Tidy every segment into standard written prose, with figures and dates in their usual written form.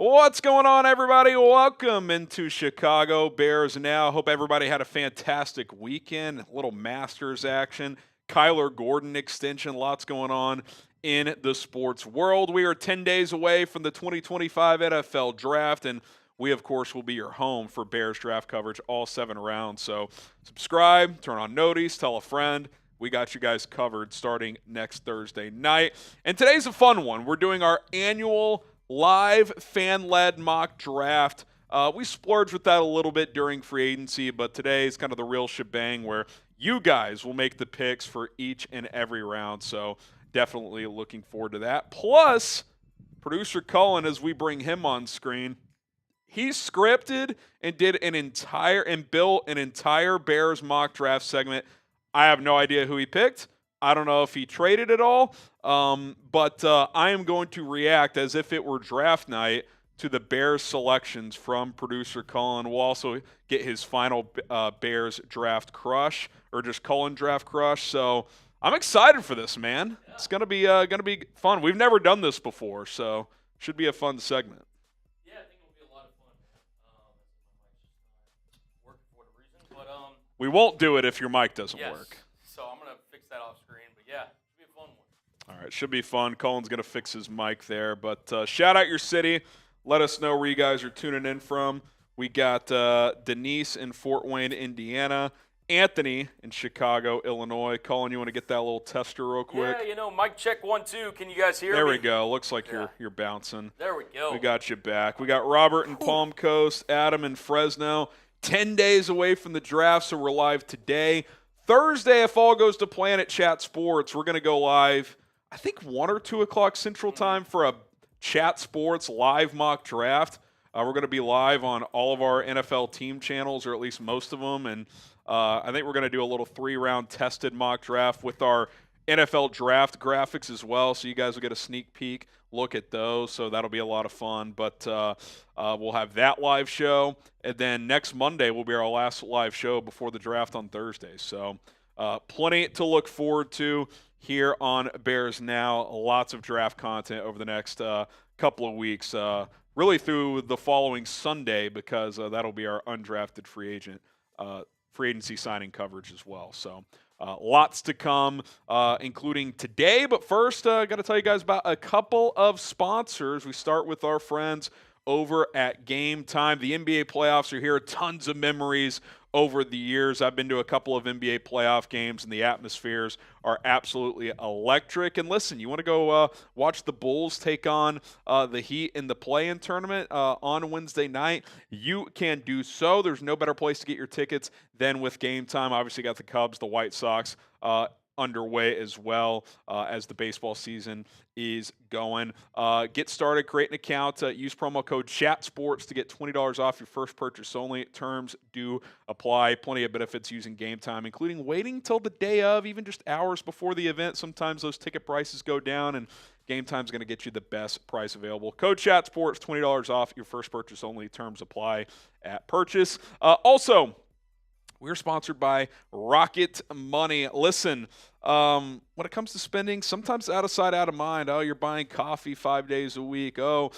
What's going on, everybody? Welcome into Chicago Bears Now. Hope everybody had a fantastic weekend. A little Masters action, Kyler Gordon extension, lots going on in the sports world. We are 10 days away from the 2025 NFL Draft, and we, of course, will be your home for Bears draft coverage all 7 rounds. So subscribe, turn on noties, tell a friend. We got you guys covered starting next Thursday night. And today's a fun one. We're doing our annual live fan-led mock draft. We splurged with that a little bit during free agency, but today is kind of the real shebang where you guys will make the picks for each and every round. So definitely looking forward to that. Plus, producer Cullen, as we bring him on screen, he scripted and built an entire Bears mock draft segment. I have no idea who he picked. I don't know if he traded at all, but I am going to react as if it were draft night to the Bears selections from producer Cullen. We'll also get his final Bears draft crush, or just Cullen draft crush. So I'm excited for this, man. Yeah. It's gonna be fun. We've never done this before, so should be a fun segment. Yeah, I think it'll be a lot of fun. Working for the reason, but we won't do it if your mic doesn't work. So I'm gonna fix that off screen, but yeah, it should be a fun one. All right, should be fun. Cullen's going to fix his mic there. But shout out your city. Let us know where you guys are tuning in from. We got Denise in Fort Wayne, Indiana. Anthony in Chicago, Illinois. Cullen, you want to get that little tester real quick? Yeah, mic check 1, 2. Can you guys hear me? There we go. Looks like you're bouncing. There we go. We got you back. We got Robert in Palm Coast, Adam in Fresno. 10 days away from the draft, so we're live today. Thursday, if all goes to plan at Chat Sports, we're going to go live, I think 1 or 2 o'clock Central Time for a Chat Sports live mock draft. We're going to be live on all of our NFL team channels, or at least most of them, and I think we're going to do a little 3-round tested mock draft with our NFL draft graphics as well, so you guys will get a sneak peek look at those, so that'll be a lot of fun. But we'll have that live show, and then next Monday will be our last live show before the draft on Thursday. So plenty to look forward to here on Bears Now. Lots of draft content over the next couple of weeks, really through the following Sunday, because that'll be our undrafted free agency signing coverage as well. So lots to come, including today. But first, got to tell you guys about a couple of sponsors. We start with our friends over at Game Time. The NBA playoffs are here. Tons of memories over the years. I've been to a couple of NBA playoff games, and the atmospheres are absolutely electric. And listen, you want to go watch the Bulls take on the Heat in the play-in tournament on Wednesday night, you can do so. There's no better place to get your tickets than with Game Time. Obviously, got the Cubs, the White Sox underway as well as the baseball season is going. Get started, create an account, use promo code CHATSPORTS to get $20 off your first purchase only. Terms do apply. Plenty of benefits using Game Time, including waiting till the day of, even just hours before the event. Sometimes those ticket prices go down, and Game Time's going to get you the best price available. Code CHATSPORTS, $20 off your first purchase only. Terms apply at purchase. Also, we're sponsored by Rocket Money. Listen, when it comes to spending, sometimes out of sight, out of mind. Oh, you're buying coffee 5 days a week. Oh,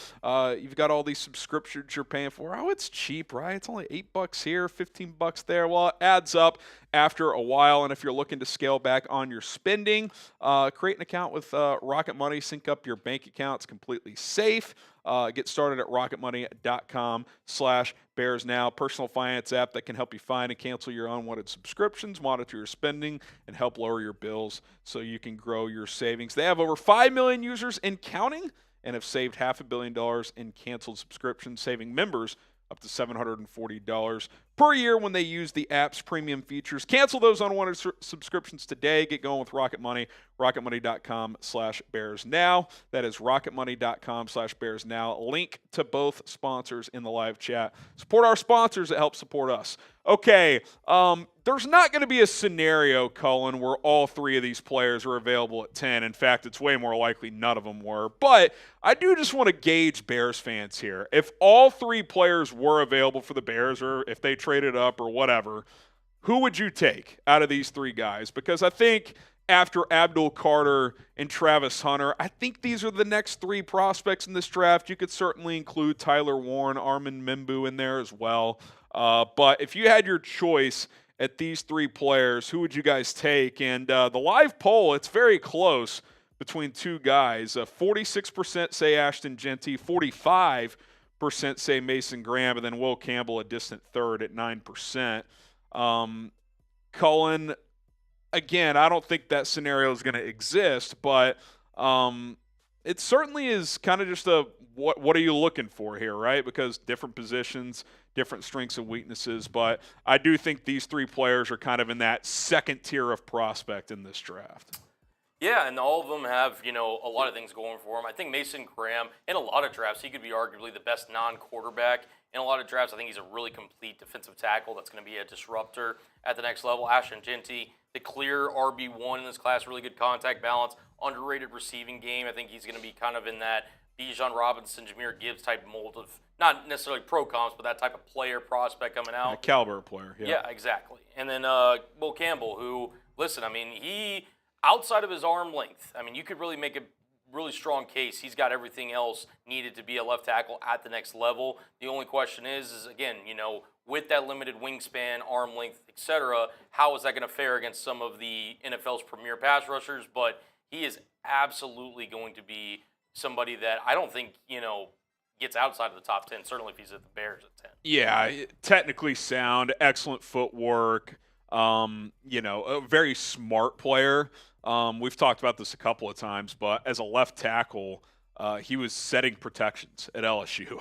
you've got all these subscriptions you're paying for. Oh, it's cheap, right? It's only $8 here, $15 there. Well, it adds up after a while, and if you're looking to scale back on your spending, create an account with Rocket Money. Sync up your bank account. It's completely safe. Get started at rocketmoney.com/BearsNow. Personal finance app that can help you find and cancel your unwanted subscriptions, monitor your spending, and help lower your bills so you can grow your savings. They have over 5 million users and counting, and have saved $500 million in canceled subscriptions, saving members up to $740 per year when they use the app's premium features. Cancel those unwanted subscriptions today. Get going with Rocket Money. RocketMoney.com/BearsNow. That is RocketMoney.com/BearsNow. Link to both sponsors in the live chat. Support our sponsors that help support us. Okay, there's not going to be a scenario, Cullen, where all 3 of these players are available at 10. In fact, it's way more likely none of them were. But I do just want to gauge Bears fans here. If all 3 players were available for the Bears, or if they traded up or whatever, who would you take out of these 3 guys? Because I think after Abdul Carter and Travis Hunter. I think these are the next 3 prospects in this draft. You could certainly include Tyler Warren, Armin Mimbu in there as well. But if you had your choice at these 3 players, who would you guys take? And the live poll, it's very close between 2 guys. 46% say Ashton Jeanty, 45% say Mason Graham, and then Will Campbell a distant third at 9%. Cullen, again, I don't think that scenario is going to exist, but it certainly is kind of just a what are you looking for here, right? Because different positions, different strengths and weaknesses, but I do think these 3 players are kind of in that second tier of prospect in this draft. Yeah, and all of them have, a lot of things going for them. I think Mason Graham, in a lot of drafts, he could be arguably the best non-quarterback. In a lot of drafts, I think he's a really complete defensive tackle that's going to be a disruptor at the next level. Ashton Jeanty, the clear RB1 in this class, really good contact balance, underrated receiving game. I think he's going to be kind of in that Bijan Robinson, Jahmyr Gibbs type mold of, not necessarily pro comps, but that type of player prospect coming out. A caliber player, yeah. Yeah, exactly. And then Will Campbell, who, listen, he, outside of his arm length, you could really make a really strong case. He's got everything else needed to be a left tackle at the next level. The only question is again, with that limited wingspan, arm length, etc., how is that going to fare against some of the NFL's premier pass rushers? But he is absolutely going to be somebody that I don't think, gets outside of the top 10, certainly if he's at the Bears at 10. Yeah, technically sound, excellent footwork, a very smart player. We've talked about this a couple of times, but as a left tackle, he was setting protections at LSU.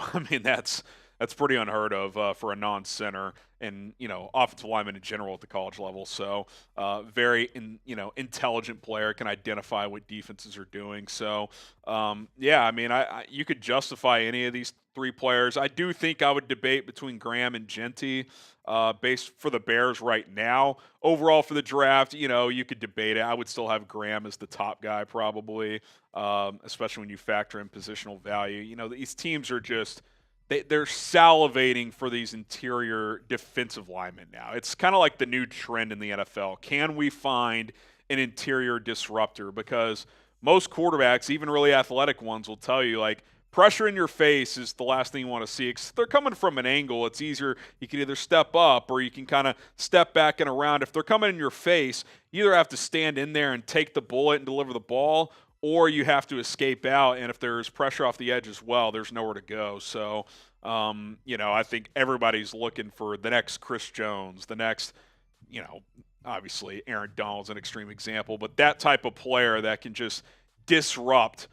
That's pretty unheard of for a non-center and, offensive lineman in general at the college level. So very, intelligent player, can identify what defenses are doing. So, you could justify any of these 3 players. I do think I would debate between Graham and Jeanty based for the Bears right now. Overall for the draft, you could debate it. I would still have Graham as the top guy probably, especially when you factor in positional value. These teams are just – they're salivating for these interior defensive linemen now. It's kind of like the new trend in the NFL. Can we find an interior disruptor? Because most quarterbacks, even really athletic ones, will tell you, pressure in your face is the last thing you want to see. If they're coming from an angle, it's easier. You can either step up or you can kind of step back and around. If they're coming in your face, you either have to stand in there and take the bullet and deliver the ball, or you have to escape out, and if there's pressure off the edge as well, there's nowhere to go. So, I think everybody's looking for the next Chris Jones, the next, obviously Aaron Donald's an extreme example, but that type of player that can just disrupt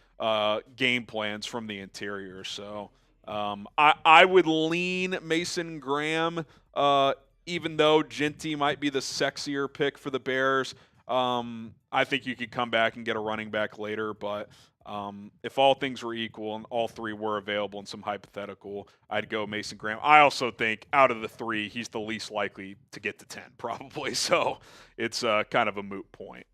game plans from the interior. So I would lean Mason Graham, even though Jeanty might be the sexier pick for the Bears. I think you could come back and get a running back later, but if all things were equal and all 3 were available in some hypothetical, I'd go Mason Graham. I also think out of the 3, he's the least likely to get to 10 probably, so it's kind of a moot point.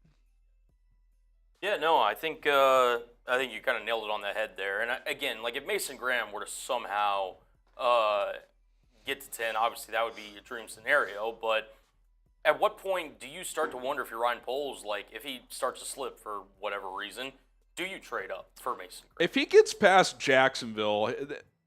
Yeah, no, I think you kind of nailed it on the head there. And again, if Mason Graham were to somehow get to 10, obviously that would be a dream scenario, but at what point do you start to wonder if you're Ryan Poles, if he starts to slip for whatever reason, do you trade up for Mason Graham? If he gets past Jacksonville,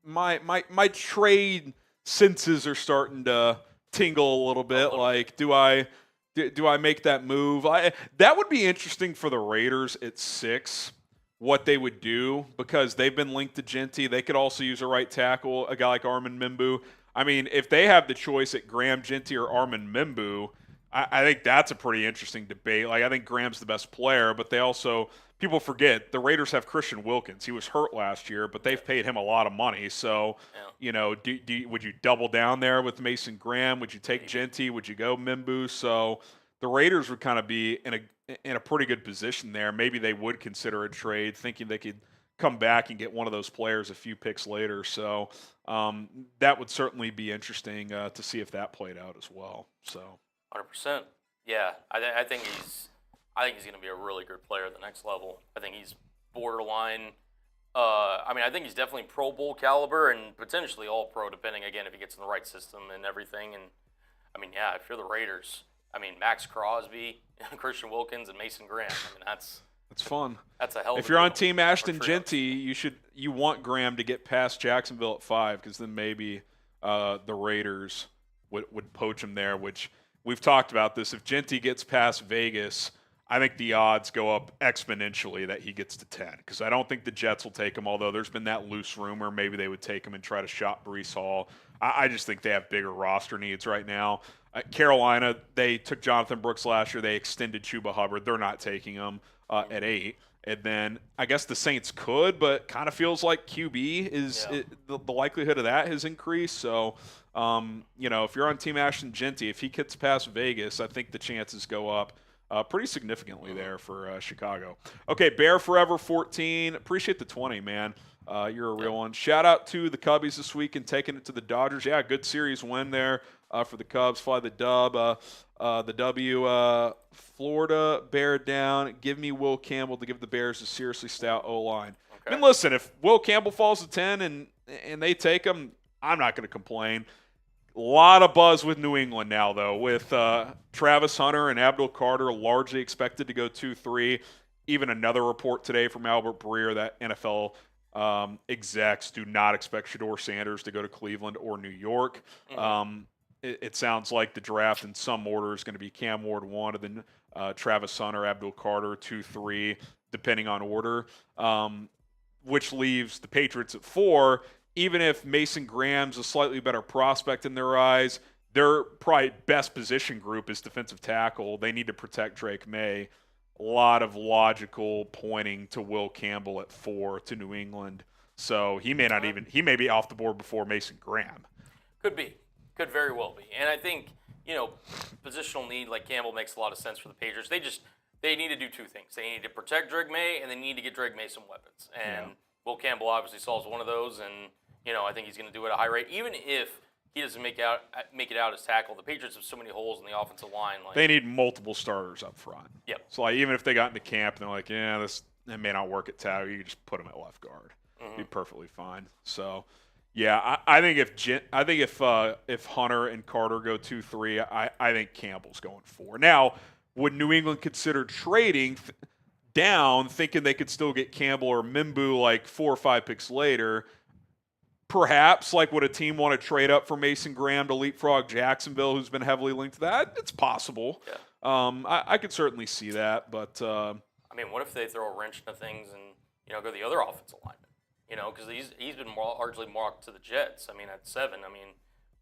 my trade senses are starting to tingle a little bit. Do I make that move? That would be interesting for the Raiders at 6, what they would do, because they've been linked to Jeanty. They could also use a right tackle, a guy like Armin Mimbu. If they have the choice at Graham, Jeanty, or Armin Mimbu, I think that's a pretty interesting debate. I think Graham's the best player, but they also – people forget the Raiders have Christian Wilkins. He was hurt last year, but they've paid him a lot of money. So, would you double down there with Mason Graham? Would you take Jeanty? Would you go Mimbu? So the Raiders would kind of be in a pretty good position there. Maybe they would consider a trade, thinking they could come back and get one of those players a few picks later. So that would certainly be interesting to see if that played out as well. So 100%. Yeah, I think he's going to be a really good player at the next level. I think he's borderline. I think he's definitely Pro Bowl caliber and potentially All Pro, depending again if he gets in the right system and everything. And if you're the Raiders, I mean, Max Crosby, Christian Wilkins, and Mason Graham. I mean, that's fun. That's a hell of a If you're on deal. Team Ashton Jeanty, you want Graham to get past Jacksonville at 5 because then maybe the Raiders would poach him there, which we've talked about this. If Jeanty gets past Vegas, I think the odds go up exponentially that he gets to 10 because I don't think the Jets will take him, although there's been that loose rumor maybe they would take him and try to shop Breece Hall. I just think they have bigger roster needs right now. Carolina, they took Jonathan Brooks last year. They extended Chuba Hubbard. They're not taking him at 8. And then I guess the Saints could, but kind of feels like QB is the likelihood of that has increased. So, if you're on Team Ashton Jeanty, if he gets past Vegas, I think the chances go up pretty significantly there for Chicago. Okay, Bear Forever 14. Appreciate the 20, man. You're a real one. Shout out to the Cubbies this week and taking it to the Dodgers. Yeah, good series win there for the Cubs. Fly the dub. The W. Florida Bear down. Give me Will Campbell to give the Bears a seriously stout O-line. Okay. I mean, listen, if Will Campbell falls to 10 and they take him, I'm not going to complain. A lot of buzz with New England now, though, with Travis Hunter and Abdul Carter largely expected to go 2-3. Even another report today from Albert Breer that NFL execs do not expect Shedeur Sanders to go to Cleveland or New York. Mm-hmm. It sounds like the draft in some order is going to be Cam Ward 1 and then Travis Hunter, Abdul Carter 2-3, depending on order, which leaves the Patriots at 4. Even if Mason Graham's a slightly better prospect in their eyes, their probably best position group is defensive tackle. They need to protect Drake May. A lot of logical pointing to Will Campbell at 4 to New England. So he may be off the board before Mason Graham. Could be. Could very well be. And I think, positional need like Campbell makes a lot of sense for the Patriots. They need to do two things. They need to protect Drake May, and they need to get Drake May some weapons. And Will Campbell obviously solves one of those, and, I think he's going to do it at a high rate. Even if he doesn't make it out as tackle, the Patriots have so many holes in the offensive line. They need multiple starters up front. Yep. So, even if they got into camp and they're like, that may not work at tackle, you can just put him at left guard. Mm-hmm. Be perfectly fine. So, yeah, I think if Hunter and Carter go 2-3, I think Campbell's going 4. Now, would New England consider trading down, thinking they could still get Campbell or Mimbu like 4 or 5 picks later? Perhaps, would a team want to trade up for Mason Graham to leapfrog Jacksonville, who's been heavily linked to that? It's possible. Yeah. I could certainly see that, but what if they throw a wrench into things and go the other offensive lineman? Because he's been largely marked to the Jets. At 7,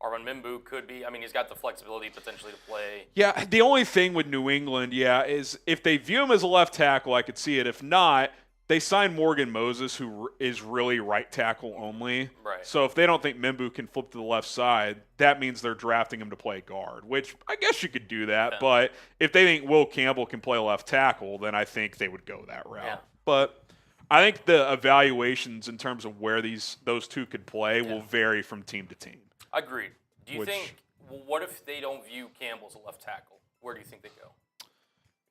Arvin Mimbu could be. He's got the flexibility potentially to play. Yeah, the only thing with New England, is if they view him as a left tackle, I could see it. If not, they signed Morgan Moses, who is really right tackle only. Right. So if they don't think Mimbu can flip to the left side, that means they're drafting him to play guard, which I guess you could do that. Yeah. But if they think Will Campbell can play left tackle, then I think they would go that route. Yeah. But I think the evaluations in terms of where those two could play will vary from team to team. Agreed. Do you think, what if they don't view Campbell as a left tackle? Where do you think they go?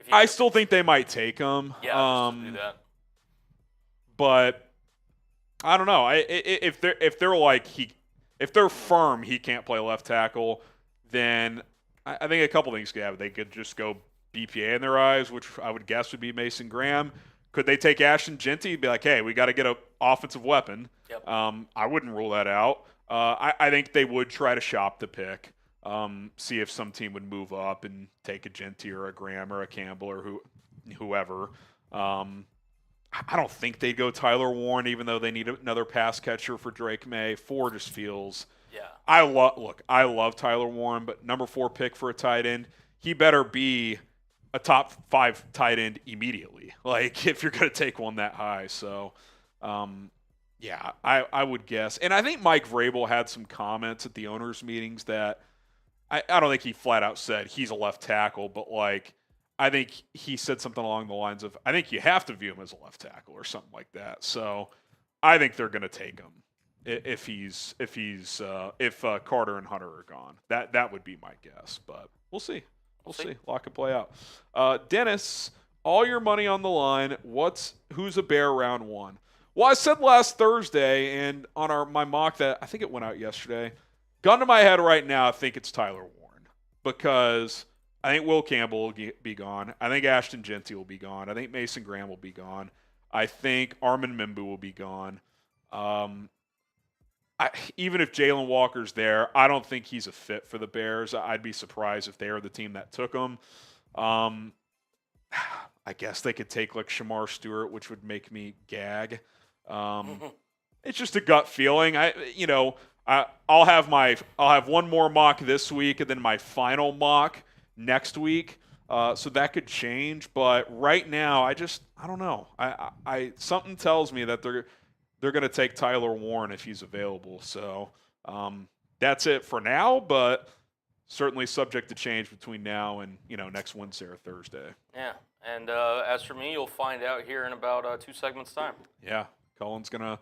I still think they might take him. Yeah, do that. But I don't know. If they're firm he can't play left tackle, then I think a couple things could happen. They could just go BPA in their eyes, which I would guess would be Mason Graham. Could they take Ashton Jeanty and be like, hey, we got to get an offensive weapon? Yep. I wouldn't rule that out. I think they would try to shop the pick, see if some team would move up and take a Jeanty or a Graham or a Campbell or whoever. I don't think they'd go Tyler Warren, even though they need another pass catcher for Drake May. 4 just feels. Yeah. I love Tyler Warren, but number 4 pick for a tight end, he better be a top 5 tight end immediately. If you're going to take one that high. So, I would guess. And I think Mike Vrabel had some comments at the owners' meetings that I don't think he flat out said he's a left tackle, but I think he said something along the lines of, I think you have to view him as a left tackle or something like that. So I think they're going to take him if Carter and Hunter are gone. That would be my guess, but we'll see. We'll see. A lot could play out. Dennis, all your money on the line. Who's a Bear round 1? Well, I said last Thursday and on my mock that I think it went out yesterday. Gun to my head right now, I think it's Tyler Warren because I think Will Campbell will be gone. I think Ashton Jeanty will be gone. I think Mason Graham will be gone. I think Armin Mimbu will be gone. Even if Jalen Walker's there, I don't think he's a fit for the Bears. I'd be surprised if they are the team that took him. I guess they could take like Shamar Stewart, which would make me gag. It's just a gut feeling. I'll have one more mock this week and then my final mock next week. So that could change, but right now I don't know. I something tells me that they're going to take Tyler Warren if he's available. So that's it for now, but certainly subject to change between now and next Wednesday or Thursday. Yeah, and as for me, you'll find out here in about 2 segments time. Yeah, Cullen's going to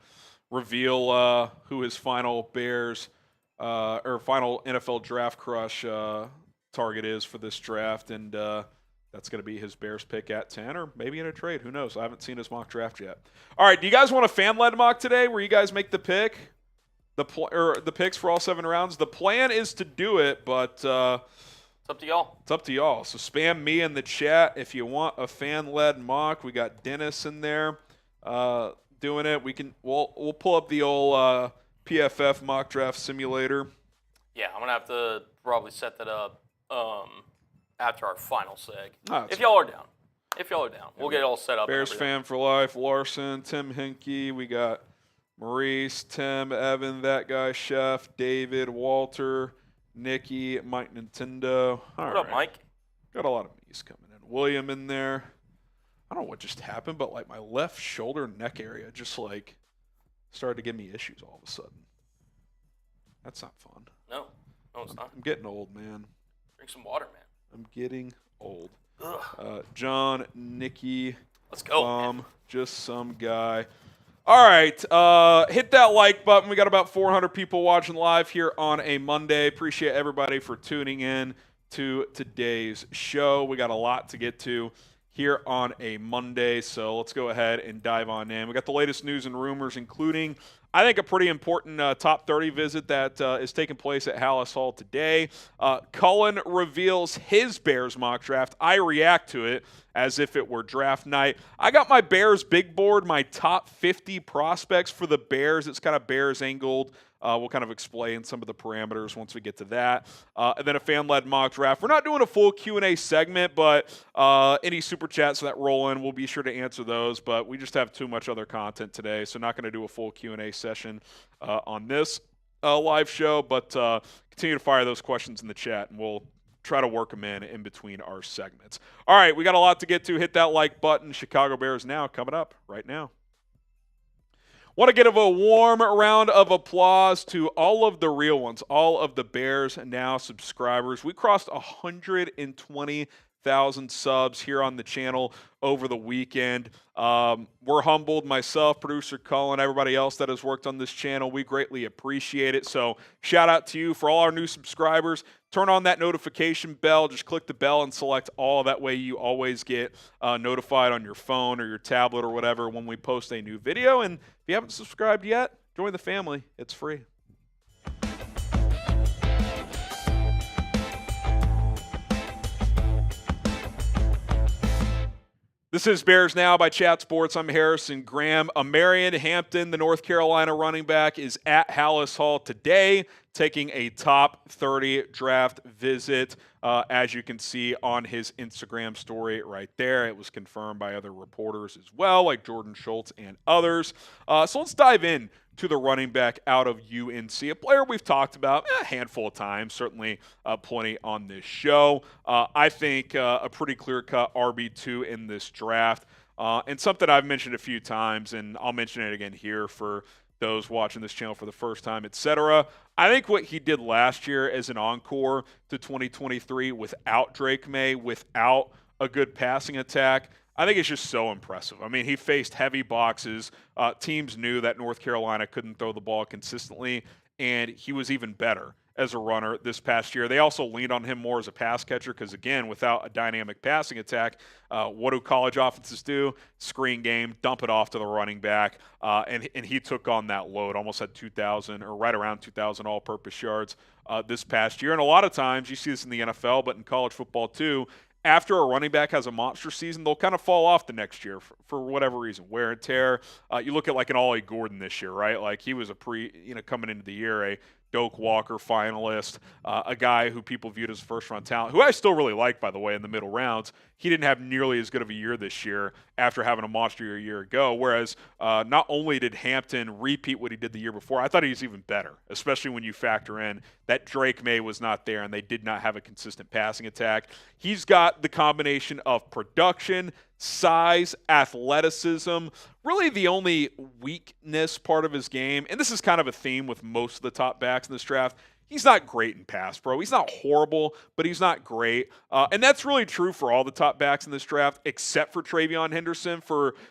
reveal who his final Bears or final NFL draft crush target is for this draft, and that's going to be his Bears pick at 10, or maybe in a trade. Who knows? I haven't seen his mock draft yet. All right, do you guys want a fan-led mock today where you guys make the pick, the picks for all 7 rounds? The plan is to do it, but it's up to y'all. It's up to y'all. So spam me in the chat if you want a fan-led mock. We got Dennis in there doing it. We'll pull up the old PFF mock draft simulator. Yeah, I'm gonna have to probably set that up after our final seg. If y'all are down. We'll get it all set up. Bears fan for life, Larson, Tim Hinkie. We got Maurice, Tim, Evan, that guy, Chef, David, Walter, Nikki, Mike Nintendo. What up, Mike? Got a lot of me's coming in. William in there. I don't know what just happened, but like my left shoulder neck area just like started to give me issues all of a sudden. That's not fun. No, it's not. I'm getting old, man. Drink some water, man. I'm getting old. John, Nikki. Let's go. Just some guy. All right. Hit that like button. We got about 400 people watching live here on a Monday. Appreciate everybody for tuning in to today's show. We got a lot to get to here on a Monday, so let's go ahead and dive on in. We got the latest news and rumors, including, I think, a pretty important top 30 visit that is taking place at Halas Hall today. Cullen reveals his Bears mock draft. I react to it as if it were draft night. I got my Bears big board, my top 50 prospects for the Bears. It's kind of Bears angled. We'll kind of explain some of the parameters once we get to that. And then a fan-led mock draft. We're not doing a full Q&A segment, but any super chats that roll in, we'll be sure to answer those. But we just have too much other content today, so not going to do a full Q&A session on this live show. But continue to fire those questions in the chat, and we'll try to work them in between our segments. All right, we got a lot to get to. Hit that like button. Chicago Bears Now coming up right now. Want to give a warm round of applause to all of the real ones, all of the Bears Now subscribers. We crossed 120,000 subs here on the channel over the weekend. We're humbled, myself, producer Cullen, everybody else that has worked on this channel. We greatly appreciate it. So shout out to you for all our new subscribers. Turn on that notification bell. Just click the bell and select all. That way you always get notified on your phone or your tablet or whatever when we post a new video. And if you haven't subscribed yet, join the family. It's free. This is Bears Now by Chat Sports. I'm Harrison Graham. Omarion Hampton, the North Carolina running back, is at Halas Hall today, taking a top 30 draft visit, as you can see on his Instagram story right there. It was confirmed by other reporters as well, like Jordan Schultz and others. So let's dive in to the running back out of UNC, a player we've talked about a handful of times, certainly plenty on this show. I think a pretty clear-cut RB2 in this draft, and something I've mentioned a few times, and I'll mention it again here for those watching this channel for the first time, etc. I think what he did last year as an encore to 2023 without Drake May, without a good passing attack, I think it's just so impressive. I mean, he faced heavy boxes. Teams knew that North Carolina couldn't throw the ball consistently, and he was even better as a runner this past year. They also leaned on him more as a pass catcher because, again, without a dynamic passing attack, what do college offenses do? Screen game, dump it off to the running back, and he took on that load, almost had 2,000 or right around 2,000 all-purpose yards this past year. And a lot of times, you see this in the NFL, but in college football too, after a running back has a monster season, they'll kind of fall off the next year for whatever reason, wear and tear. You look at like an Ollie Gordon this year, right? Like he was coming into the year, a Doak Walker finalist, a guy who people viewed as first-round talent, who I still really like, by the way, in the middle rounds. He didn't have nearly as good of a year this year after having a monster year a year ago, whereas not only did Hampton repeat what he did the year before, I thought he was even better, especially when you factor in that Drake May was not there and they did not have a consistent passing attack. He's got the combination of production, size, athleticism. Really the only weakness part of his game, and this is kind of a theme with most of the top backs in this draft, he's not great in pass pro. He's not horrible, but he's not great. And that's really true for all the top backs in this draft, except for Travion Henderson.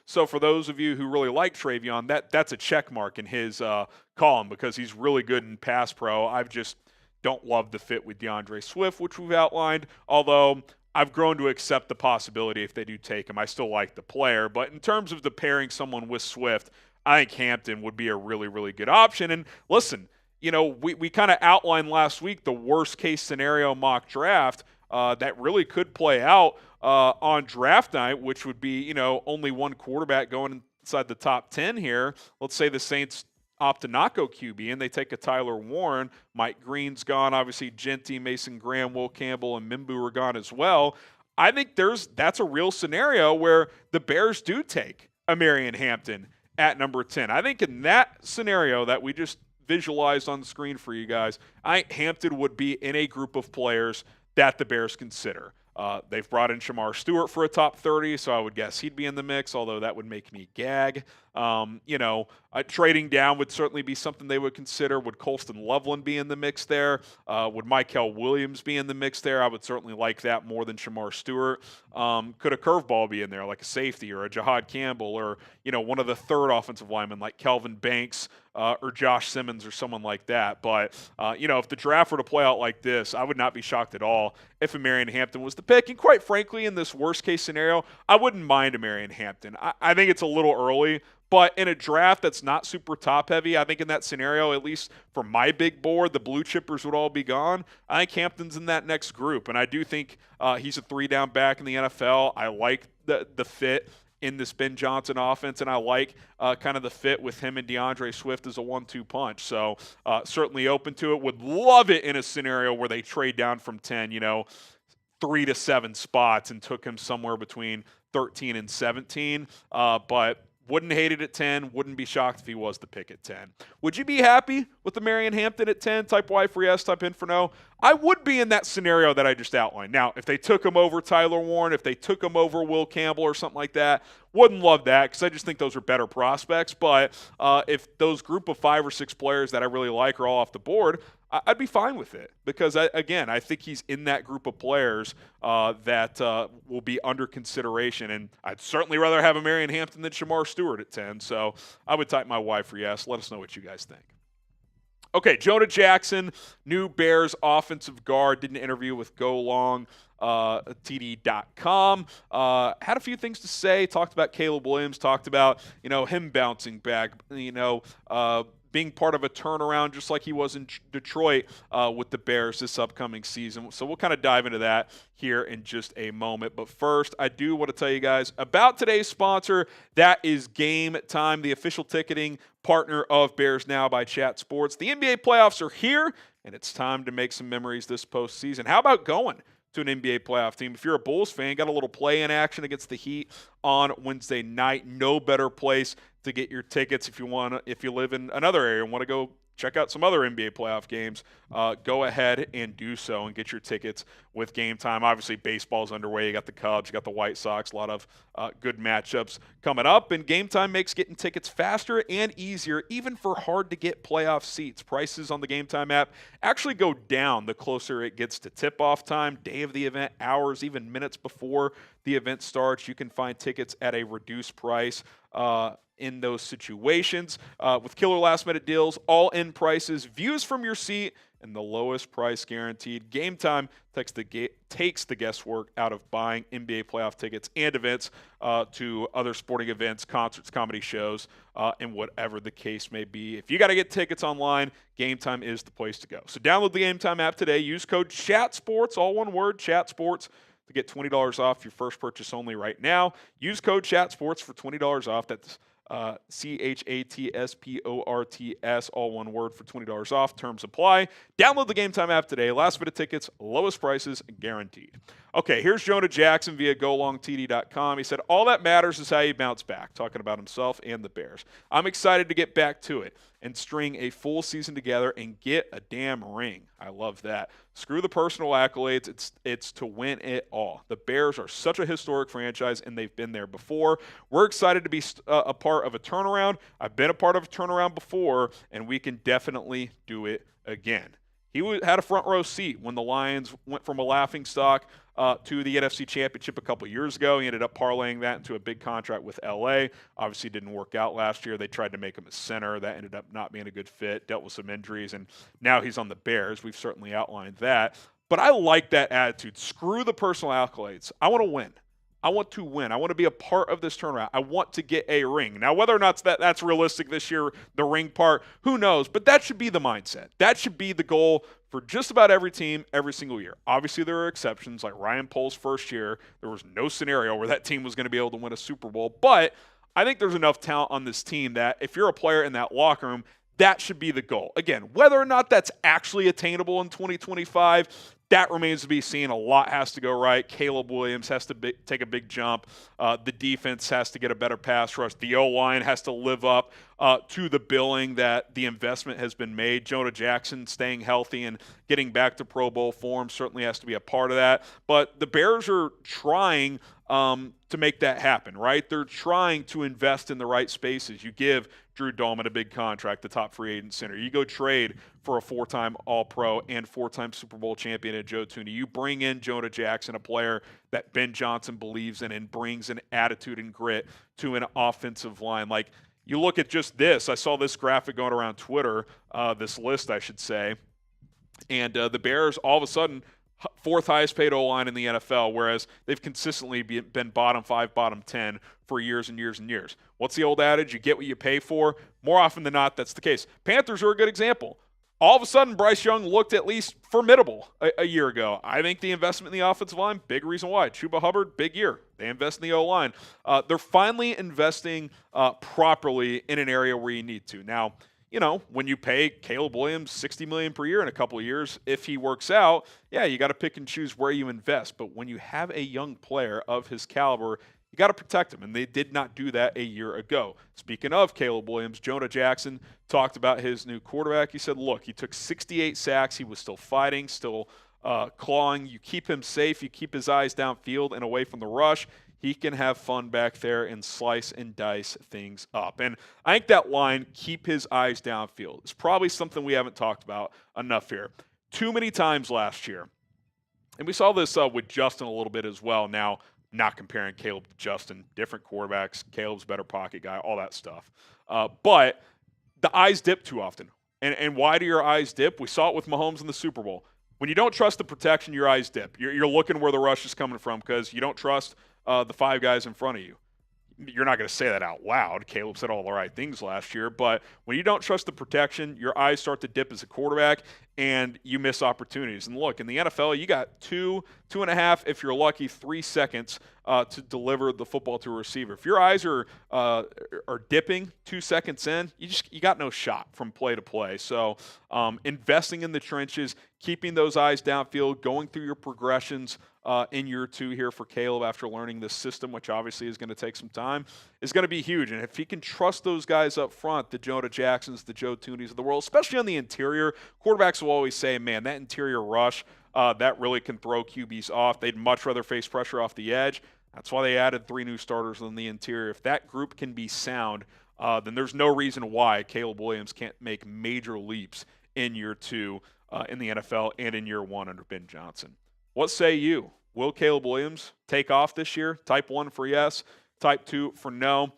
So for those of you who really like Travion, that's a check mark in his column because he's really good in pass pro. I've just don't love the fit with DeAndre Swift, which we've outlined, although I've grown to accept the possibility if they do take him. I still like the player. But in terms of the pairing someone with Swift, I think Hampton would be a really, really good option. And listen, we kind of outlined last week the worst-case scenario mock draft that really could play out on draft night, which would be, only one quarterback going inside the top 10 here. Let's say the Saints opt to not go QB, and they take a Tyler Warren. Mike Green's gone. Obviously, Jeanty, Mason Graham, Will Campbell, and Mimbu are gone as well. I think that's a real scenario where the Bears do take Omarion Hampton at number 10. I think in that scenario that we just visualized on the screen for you guys, I think Hampton would be in a group of players that the Bears consider. They've brought in Shamar Stewart for a top 30, so I would guess he'd be in the mix, although that would make me gag. Trading down would certainly be something they would consider. Would Colston Loveland be in the mix there? Would Michael Williams be in the mix there? I would certainly like that more than Shamar Stewart. Could a curveball be in there, like a safety or a Jahad Campbell or, one of the third offensive linemen like Kelvin Banks or Josh Simmons or someone like that. But, if the draft were to play out like this, I would not be shocked at all if Omarion Hampton was the pick. And quite frankly, in this worst-case scenario, I wouldn't mind Omarion Hampton. I think it's a little early. But in a draft that's not super top-heavy, I think in that scenario, at least for my big board, the blue chippers would all be gone. I think Hampton's in that next group, and I do think he's a three-down back in the NFL. I like the fit in this Ben Johnson offense, and I like kind of the fit with him and DeAndre Swift as a 1-2 punch. So certainly open to it. Would love it in a scenario where they trade down from 10, 3 to 7 spots and took him somewhere between 13 and 17. But wouldn't hate it at 10. Wouldn't be shocked if he was the pick at 10. Would you be happy with the Omarion Hampton at 10? Type Y for yes, type in for no. I would be in that scenario that I just outlined. Now, if they took him over Tyler Warren, if they took him over Will Campbell or something like that, wouldn't love that because I just think those are better prospects. But if those group of 5 or 6 players that I really like are all off the board, I'd be fine with it because, I think he's in that group of players that will be under consideration. And I'd certainly rather have Omarion Hampton than Shamar Stewart at 10. So I would type my Y for yes. Let us know what you guys think. Okay, Jonah Jackson, new Bears offensive guard, did an interview with GoLongTD.com. Had a few things to say, talked about Caleb Williams, talked about, him bouncing back, being part of a turnaround just like he was in Detroit with the Bears this upcoming season. So we'll kind of dive into that here in just a moment. But first, I do want to tell you guys about today's sponsor. That is Game Time, the official ticketing partner of Bears Now by Chat Sports. The NBA playoffs are here, and it's time to make some memories this postseason. How about going to an NBA playoff team? If you're a Bulls fan, got a little play-in action against the Heat on Wednesday night. No better place to get your tickets if you live in another area and want to go check out some other NBA playoff games. Go ahead and do so and get your tickets with Game Time. Obviously, baseball's underway. You got the Cubs, you got the White Sox, a lot of good matchups coming up. And Game Time makes getting tickets faster and easier, even for hard-to-get playoff seats. Prices on the Game Time app actually go down the closer it gets to tip-off time, day of the event, hours, even minutes before the event starts. You can find tickets at a reduced price. in those situations. With killer last-minute deals, all-in prices, views from your seat, and the lowest price guaranteed. Game Time takes the guesswork out of buying NBA playoff tickets and events to other sporting events, concerts, comedy shows, and whatever the case may be. If you got to get tickets online, Game Time is the place to go. So download the Game Time app today. Use code CHATSPORTS, all one word, CHATSPORTS, to get $20 off your first purchase only right now. Use code CHATSPORTS for $20 off. That's CHATSPORTS, all one word, for $20 off. Terms apply. Download the Game Time app today. Last minute tickets, lowest prices guaranteed. Okay, here's Jonah Jackson via GoLongTD.com. He said, all that matters is how you bounce back, talking about himself and the Bears. I'm excited to get back to it and string a full season together and get a damn ring. I love that. Screw the personal accolades. It's to win it all. The Bears are such a historic franchise, and they've been there before. We're excited to be a part of a turnaround. I've been a part of a turnaround before, and we can definitely do it again. He had a front row seat when the Lions went from a laughingstock to the NFC Championship a couple years ago. He ended up parlaying that into a big contract with L.A. Obviously didn't work out last year. They tried to make him a center. That ended up not being a good fit, dealt with some injuries, and now he's on the Bears. We've certainly outlined that. But I like that attitude. Screw the personal accolades. I want to win. I want to win. I want to be a part of this turnaround. I want to get a ring. Now, whether or not that's realistic this year, the ring part, who knows? But that should be the mindset. That should be the goal for just about every team every single year. Obviously, there are exceptions, like Ryan Poles' first year. There was no scenario where that team was going to be able to win a Super Bowl. But I think there's enough talent on this team that if you're a player in that locker room, that should be the goal. Again, whether or not that's actually attainable in 2025, that remains to be seen. A lot has to go right. Caleb Williams has to take a big jump. The defense has to get a better pass rush. The O-line has to live up to the billing that the investment has been made. Jonah Jackson staying healthy and getting back to Pro Bowl form certainly has to be a part of that. But the Bears are trying to make that happen, right? They're trying to invest in the right spaces. You give Drew Dolman a big contract, the top free agent center. You go trade for a four-time All-Pro and four-time Super Bowl champion at Joe Thuney. You bring in Jonah Jackson, a player that Ben Johnson believes in and brings an attitude and grit to an offensive line. Like, you look at just this. I saw this graphic going around Twitter, this list, I should say, and the Bears all of a sudden – fourth highest paid O-line in the NFL, whereas they've consistently been bottom 5, bottom 10 for years and years and years. What's the old adage? You get what you pay for. More often than not, that's the case. Panthers are a good example. All of a sudden, Bryce Young looked at least formidable a year ago. I think the investment in the offensive line, big reason why. Chuba Hubbard, big year. They invest in the O-line. They're finally investing properly in an area where you need to. Now, you know, when you pay Caleb Williams $60 million per year in a couple of years, if he works out, yeah, you got to pick and choose where you invest. But when you have a young player of his caliber, you got to protect him, and they did not do that a year ago. Speaking of Caleb Williams, Jonah Jackson talked about his new quarterback. He said, look, he took 68 sacks. He was still fighting, still clawing. You keep him safe. You keep his eyes downfield and away from the rush. He can have fun back there and slice and dice things up. And I think that line, keep his eyes downfield, is probably something we haven't talked about enough here. Too many times last year, and we saw this with Justin a little bit as well. Now, not comparing Caleb to Justin, different quarterbacks, Caleb's a better pocket guy, all that stuff. But the eyes dip too often. And why do your eyes dip? We saw it with Mahomes in the Super Bowl. When you don't trust the protection, your eyes dip. You're looking where the rush is coming from because you don't trust the five guys in front of you. You're not going to say that out loud. Caleb said all the right things last year, but when you don't trust the protection, your eyes start to dip as a quarterback, and you miss opportunities. And look, in the NFL, you got 2.5, if you're lucky, 3 seconds to deliver the football to a receiver. If your eyes are dipping 2 seconds in, you got no shot from play to play. So investing in the trenches, keeping those eyes downfield, going through your progressions in year 2 here for Caleb after learning this system, which obviously is going to take some time, is going to be huge. And if he can trust those guys up front, the Jonah Jacksons, the Joe Thuneys of the world, especially on the interior, quarterbacks will always say, man, that interior rush, that really can throw QBs off. They'd much rather face pressure off the edge. That's why they added 3 new starters on the interior. If that group can be sound, then there's no reason why Caleb Williams can't make major leaps in year 2 in the NFL and in year 1 under Ben Johnson. What say you? Will Caleb Williams take off this year? Type 1 for yes, type 2 for no.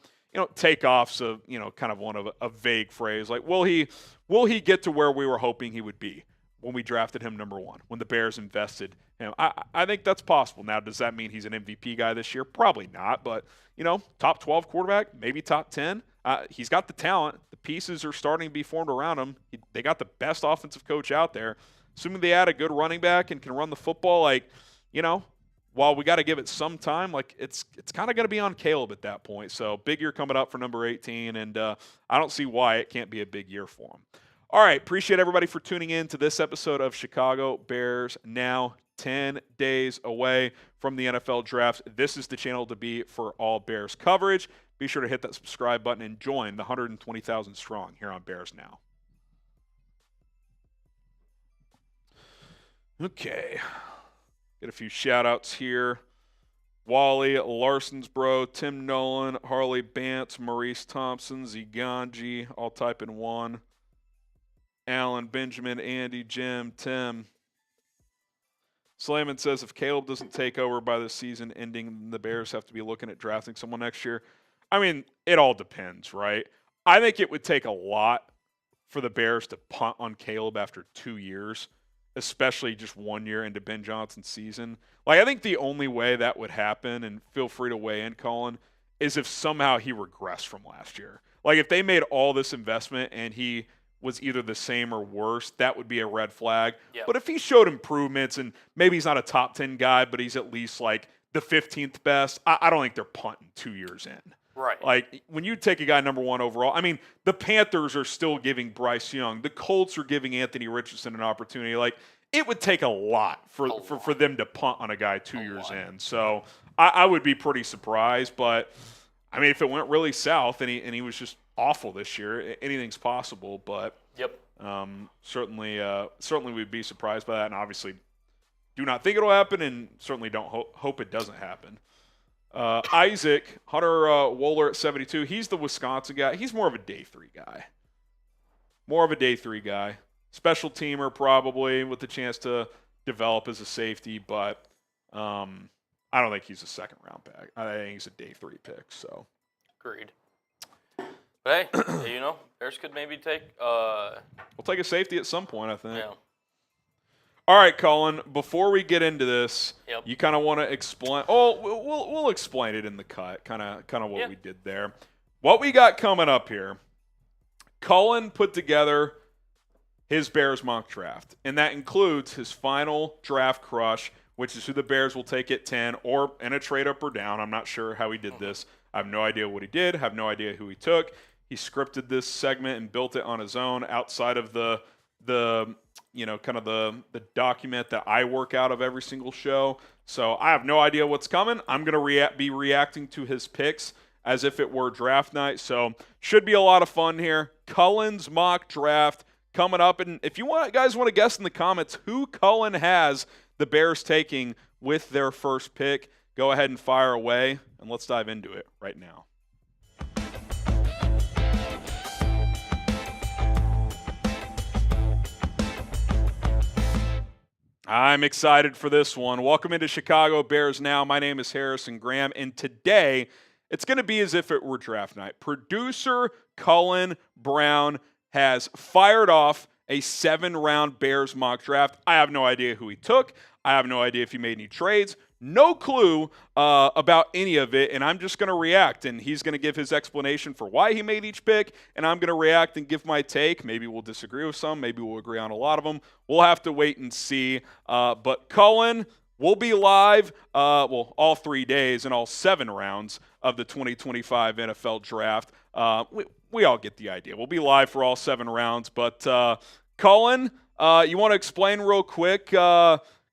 takeoff's a, kind of one of a vague phrase. Like, will he get to where we were hoping he would be when we drafted him number 1, when the Bears invested him? I think that's possible. Now, does that mean he's an MVP guy this year? Probably not, but, top 12 quarterback, maybe top 10. He's got the talent. The pieces are starting to be formed around him. They got the best offensive coach out there. Assuming they add a good running back and can run the football, while we got to give it some time, it's kind of going to be on Caleb at that point. So big year coming up for number 18, and I don't see why it can't be a big year for him. All right, appreciate everybody for tuning in to this episode of Chicago Bears Now. 10 days away from the NFL draft. This is the channel to be for all Bears coverage. Be sure to hit that subscribe button and join the 120,000 strong here on Bears Now. Okay. Get a few shout-outs here. Wally, Larson's Bro, Tim Nolan, Harley Bantz, Maurice Thompson, Ziganji, all type in one. Alan, Benjamin, Andy, Jim, Tim. Slayman says if Caleb doesn't take over by the season ending, the Bears have to be looking at drafting someone next year. I mean, it all depends, right? I think it would take a lot for the Bears to punt on Caleb after 2 years, especially just 1 year into Ben Johnson's season. I think the only way that would happen, and feel free to weigh in, Colin, is if somehow he regressed from last year. If they made all this investment and he was either the same or worse, that would be a red flag. Yep. But if he showed improvements and maybe he's not a top 10 guy, but he's at least the 15th best, I don't think they're punting 2 years in. Right. When you take a guy number 1 overall, I mean, the Panthers are still giving Bryce Young. The Colts are giving Anthony Richardson an opportunity. It would take a lot for them to punt on a guy 2 years in. So I would be pretty surprised. But, I mean, if it went really south and he was just awful this year, anything's possible. But yep. certainly we'd be surprised by that. And obviously do not think it'll happen and certainly don't hope it doesn't happen. Isaac, Hunter Wohler at 72, he's the Wisconsin guy. He's more of a day 3 guy. Special teamer probably with the chance to develop as a safety, but I don't think he's a second round pick. I think he's a day 3 pick. So, agreed. But hey, Bears could maybe take. We'll take a safety at some point, I think. Yeah. All right, Colin. Before we get into this, Yep. You kind of want to explain. Oh, we'll explain it in the cut. Kind of what we did there. What we got coming up here. Cullen put together his Bears mock draft, and that includes his final draft crush, which is who the Bears will take at 10 or in a trade up or down. I'm not sure how he did this. I have no idea what he did. I have no idea who he took. He scripted this segment and built it on his own outside of the document that I work out of every single show. So I have no idea what's coming. I'm going to be reacting to his picks as if it were draft night. So should be a lot of fun here. Cullen's mock draft coming up. And if you guys want to guess in the comments who Cullen has the Bears taking with their first pick, go ahead and fire away, and let's dive into it right now. I'm excited for this one. Welcome into Chicago Bears Now. My name is Harrison Graham, and today it's going to be as if it were draft night. Producer Cullen Brown has fired off a 7-round Bears mock draft. I have no idea who he took. I have no idea if he made any trades. No clue about any of it, and I'm just going to react, and he's going to give his explanation for why he made each pick, and I'm going to react and give my take. Maybe we'll disagree with some. Maybe we'll agree on a lot of them. We'll have to wait and see. But Cullen will be live, all 3 days and all 7 rounds of the 2025 NFL Draft. We all get the idea. We'll be live for all 7 rounds. But, Cullen, you want to explain real quick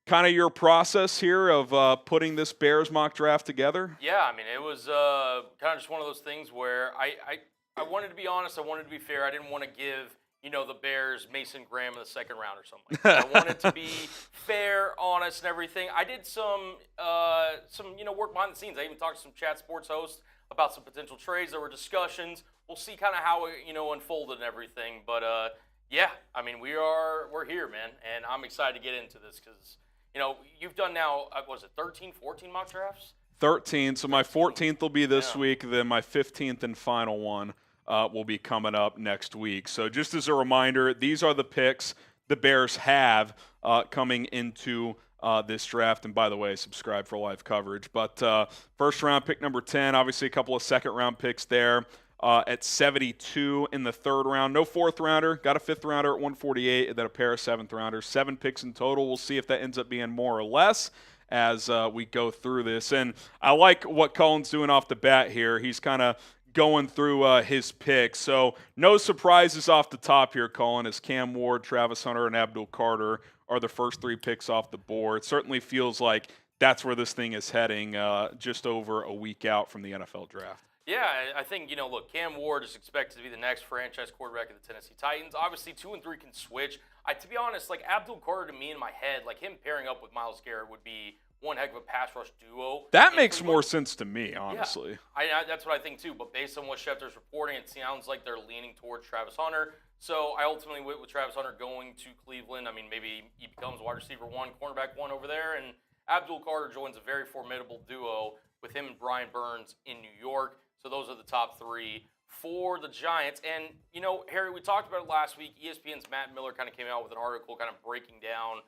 kind of your process here of putting this Bears mock draft together? Yeah, I mean, it was kind of just one of those things where I wanted to be honest. I wanted to be fair. I didn't want to give, the Bears Mason Graham in the 2nd round or something like that. I wanted to be fair, honest, and everything. I did some work behind the scenes. I even talked to some chat sports hosts about some potential trades. There were discussions. We'll see kind of how it, unfolded and everything. But, yeah, I mean, we're here, man, and I'm excited to get into this because, you've done now, 13, 14 mock drafts? 13. So my 14th will be this week. Then my 15th and final one will be coming up next week. So just as a reminder, these are the picks the Bears have coming into this draft. And by the way, subscribe for live coverage. But first round pick number 10, obviously a couple of second round picks there at 72 in the third round. No fourth rounder. Got a fifth rounder at 148 and then a pair of seventh rounders. 7 picks in total. We'll see if that ends up being more or less as we go through this. And I like what Cullen's doing off the bat here. He's kind of going through his picks. So no surprises off the top here, Cullen, as Cam Ward, Travis Hunter, and Abdul Carter are the first 3 picks off the board. It certainly feels like that's where this thing is heading just over a week out from the NFL draft. Yeah, I think, look, Cam Ward is expected to be the next franchise quarterback of the Tennessee Titans. Obviously, 2 and 3 can switch. To be honest, like Abdul Carter to me in my head, like him pairing up with Myles Garrett would be one heck of a pass rush duo. That makes more sense to me, honestly. Yeah, that's what I think too. But based on what Schefter's reporting, it sounds like they're leaning towards Travis Hunter. So I ultimately went with Travis Hunter going to Cleveland. I mean, maybe he becomes wide receiver 1, cornerback 1 over there, and Abdul Carter joins a very formidable duo with him and Brian Burns in New York. So those are the top 3 for the Giants. And, Harry, we talked about it last week. ESPN's Matt Miller kind of came out with an article kind of breaking down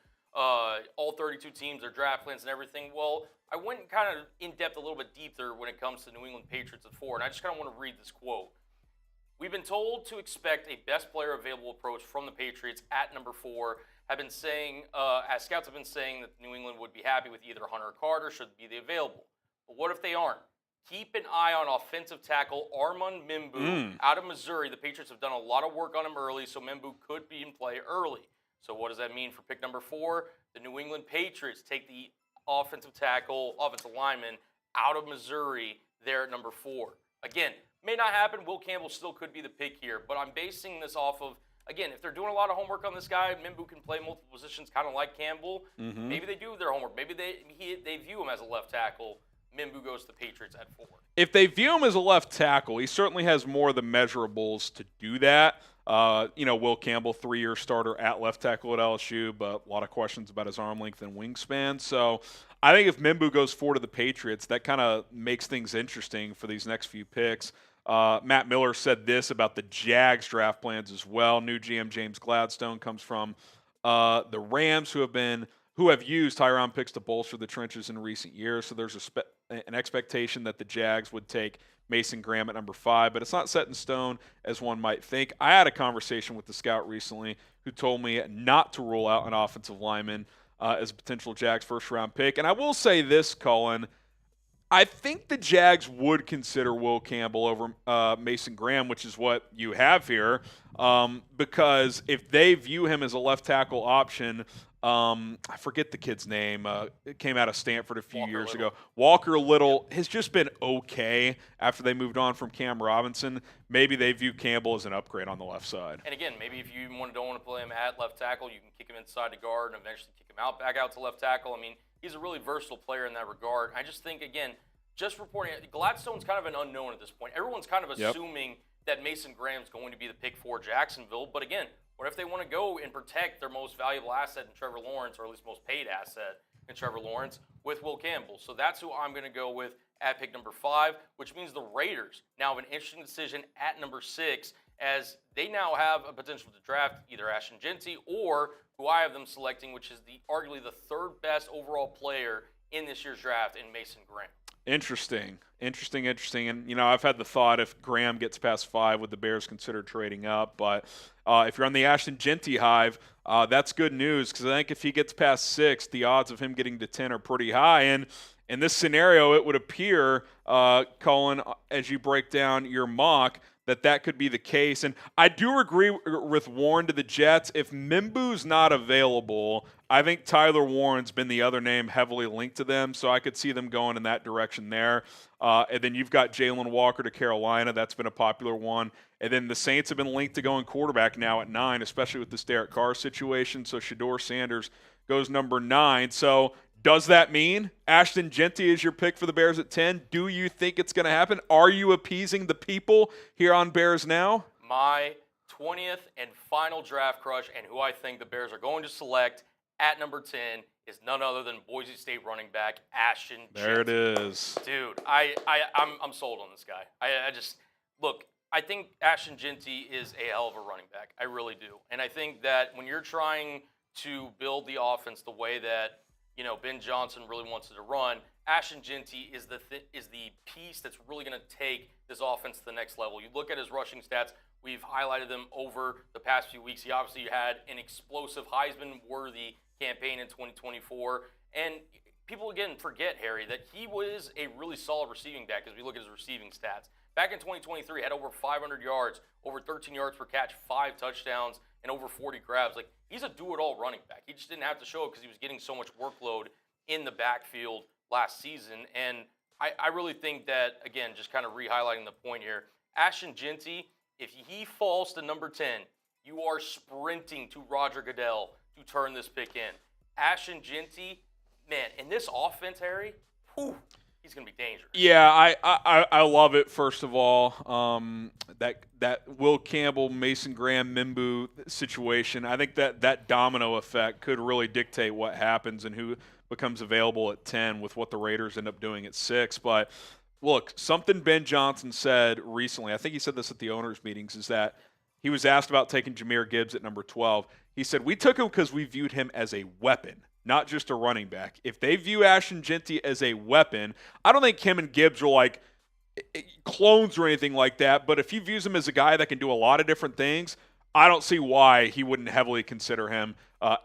all 32 teams, their draft plans and everything. Well, I went kind of in depth a little bit deeper when it comes to New England Patriots at 4, and I just kind of want to read this quote. We've been told to expect a best player available approach from the Patriots at number 4. Have been saying, as scouts have been saying that New England would be happy with either Hunter or Carter should be the available. But what if they aren't? Keep an eye on offensive tackle Armand Membu out of Missouri. The Patriots have done a lot of work on him early, so Membu could be in play early. So what does that mean for pick number 4? The New England Patriots take the offensive lineman out of Missouri there at number 4. Again, may not happen. Will Campbell still could be the pick here, but I'm basing this off of, again, if they're doing a lot of homework on this guy, Membu can play multiple positions kind of like Campbell. Maybe they do their homework. Maybe they view him as a left tackle. Membu goes to the Patriots at 4. If they view him as a left tackle, he certainly has more of the measurables to do that. Will Campbell, 3-year starter at left tackle at LSU, but a lot of questions about his arm length and wingspan. So I think if Membu goes 4 to the Patriots, that kind of makes things interesting for these next few picks. Matt Miller said this about the Jags draft plans as well. New GM James Gladstone comes from the Rams, who have used high-round picks to bolster the trenches in recent years. So there's an expectation that the Jags would take Mason Graham at number 5, but it's not set in stone as one might think. I had a conversation with the scout recently who told me not to rule out an offensive lineman as a potential Jags first-round pick. And I will say this, Cullen, I think the Jags would consider Will Campbell over Mason Graham, which is what you have here, because if they view him as a left tackle option, I forget the kid's name. It came out of Stanford a few years ago. Walker Little has just been okay after they moved on from Cam Robinson. Maybe they view Campbell as an upgrade on the left side. And again, maybe if you don't want to play him at left tackle, you can kick him inside the guard and eventually kick him back out to left tackle. I mean, he's a really versatile player in that regard. I just think, again, just reporting, Gladstone's kind of an unknown at this point. Everyone's kind of assuming that Mason Graham's going to be the pick for Jacksonville. But again, what if they want to go and protect their most valuable asset in Trevor Lawrence, or at least most paid asset in Trevor Lawrence, with Will Campbell? So that's who I'm going to go with at pick number 5, which means the Raiders now have an interesting decision at number 6, as they now have a potential to draft either Ashton Jeanty or who I have them selecting, which is arguably the 3rd best overall player in this year's draft in Mason Graham. Interesting. And, I've had the thought if Graham gets past 5, would the Bears consider trading up? But if you're on the Ashton Jeanty hive, that's good news, because I think if he gets past 6, the odds of him getting to 10 are pretty high. And in this scenario, it would appear, Cullen, as you break down your mock, that could be the case. And I do agree with Warren to the Jets. If Membu's not available, I think Tyler Warren's been the other name heavily linked to them, so I could see them going in that direction there. And then you've got Jalen Walker to Carolina. That's been a popular one. And then the Saints have been linked to going quarterback now at 9, especially with this Derek Carr situation. So Shedeur Sanders goes number 9. So does that mean Ashton Jeanty is your pick for the Bears at 10? Do you think it's going to happen? Are you appeasing the people here on Bears Now? My 20th and final draft crush, and who I think the Bears are going to select At number 10 is none other than Boise State running back Ashton. There it Jeanty. is. Dude, I'm sold on this guy. I just look. I think Ashton Jeanty is a hell of a running back. I really do. And I think that when you're trying to build the offense the way that Ben Johnson really wants it to run, Ashton Jeanty is the piece that's really going to take this offense to the next level. You look at his rushing stats. We've highlighted them over the past few weeks. He obviously had an explosive Heisman-worthy campaign in 2024. And people, again, forget, Harry, that he was a really solid receiving back as we look at his receiving stats. Back in 2023, had over 500 yards, over 13 yards per catch, 5 touchdowns, and over 40 grabs. Like, he's a do-it-all running back. He just didn't have to show it because he was getting so much workload in the backfield last season. And I really think that, again, just kind of re-highlighting the point here, Ashton Jeanty, if he falls to number 10, you are sprinting to Roger Goodell to turn this pick in. Ashton Jeanty, man, in this offense, Harry, he's going to be dangerous. Yeah, I love it. First of all, that Will Campbell, Mason Graham, Mimbu situation. I think that domino effect could really dictate what happens and who becomes available at 10 with what the Raiders end up doing at 6. But look, something Ben Johnson said recently. I think he said this at the owners' meetings. Is that he was asked about taking Jahmyr Gibbs at number 12. He said, we took him because we viewed him as a weapon, not just a running back. If they view Ashton Jeanty as a weapon, I don't think him and Gibbs are like clones or anything like that, but if he views him as a guy that can do a lot of different things, I don't see why he wouldn't heavily consider him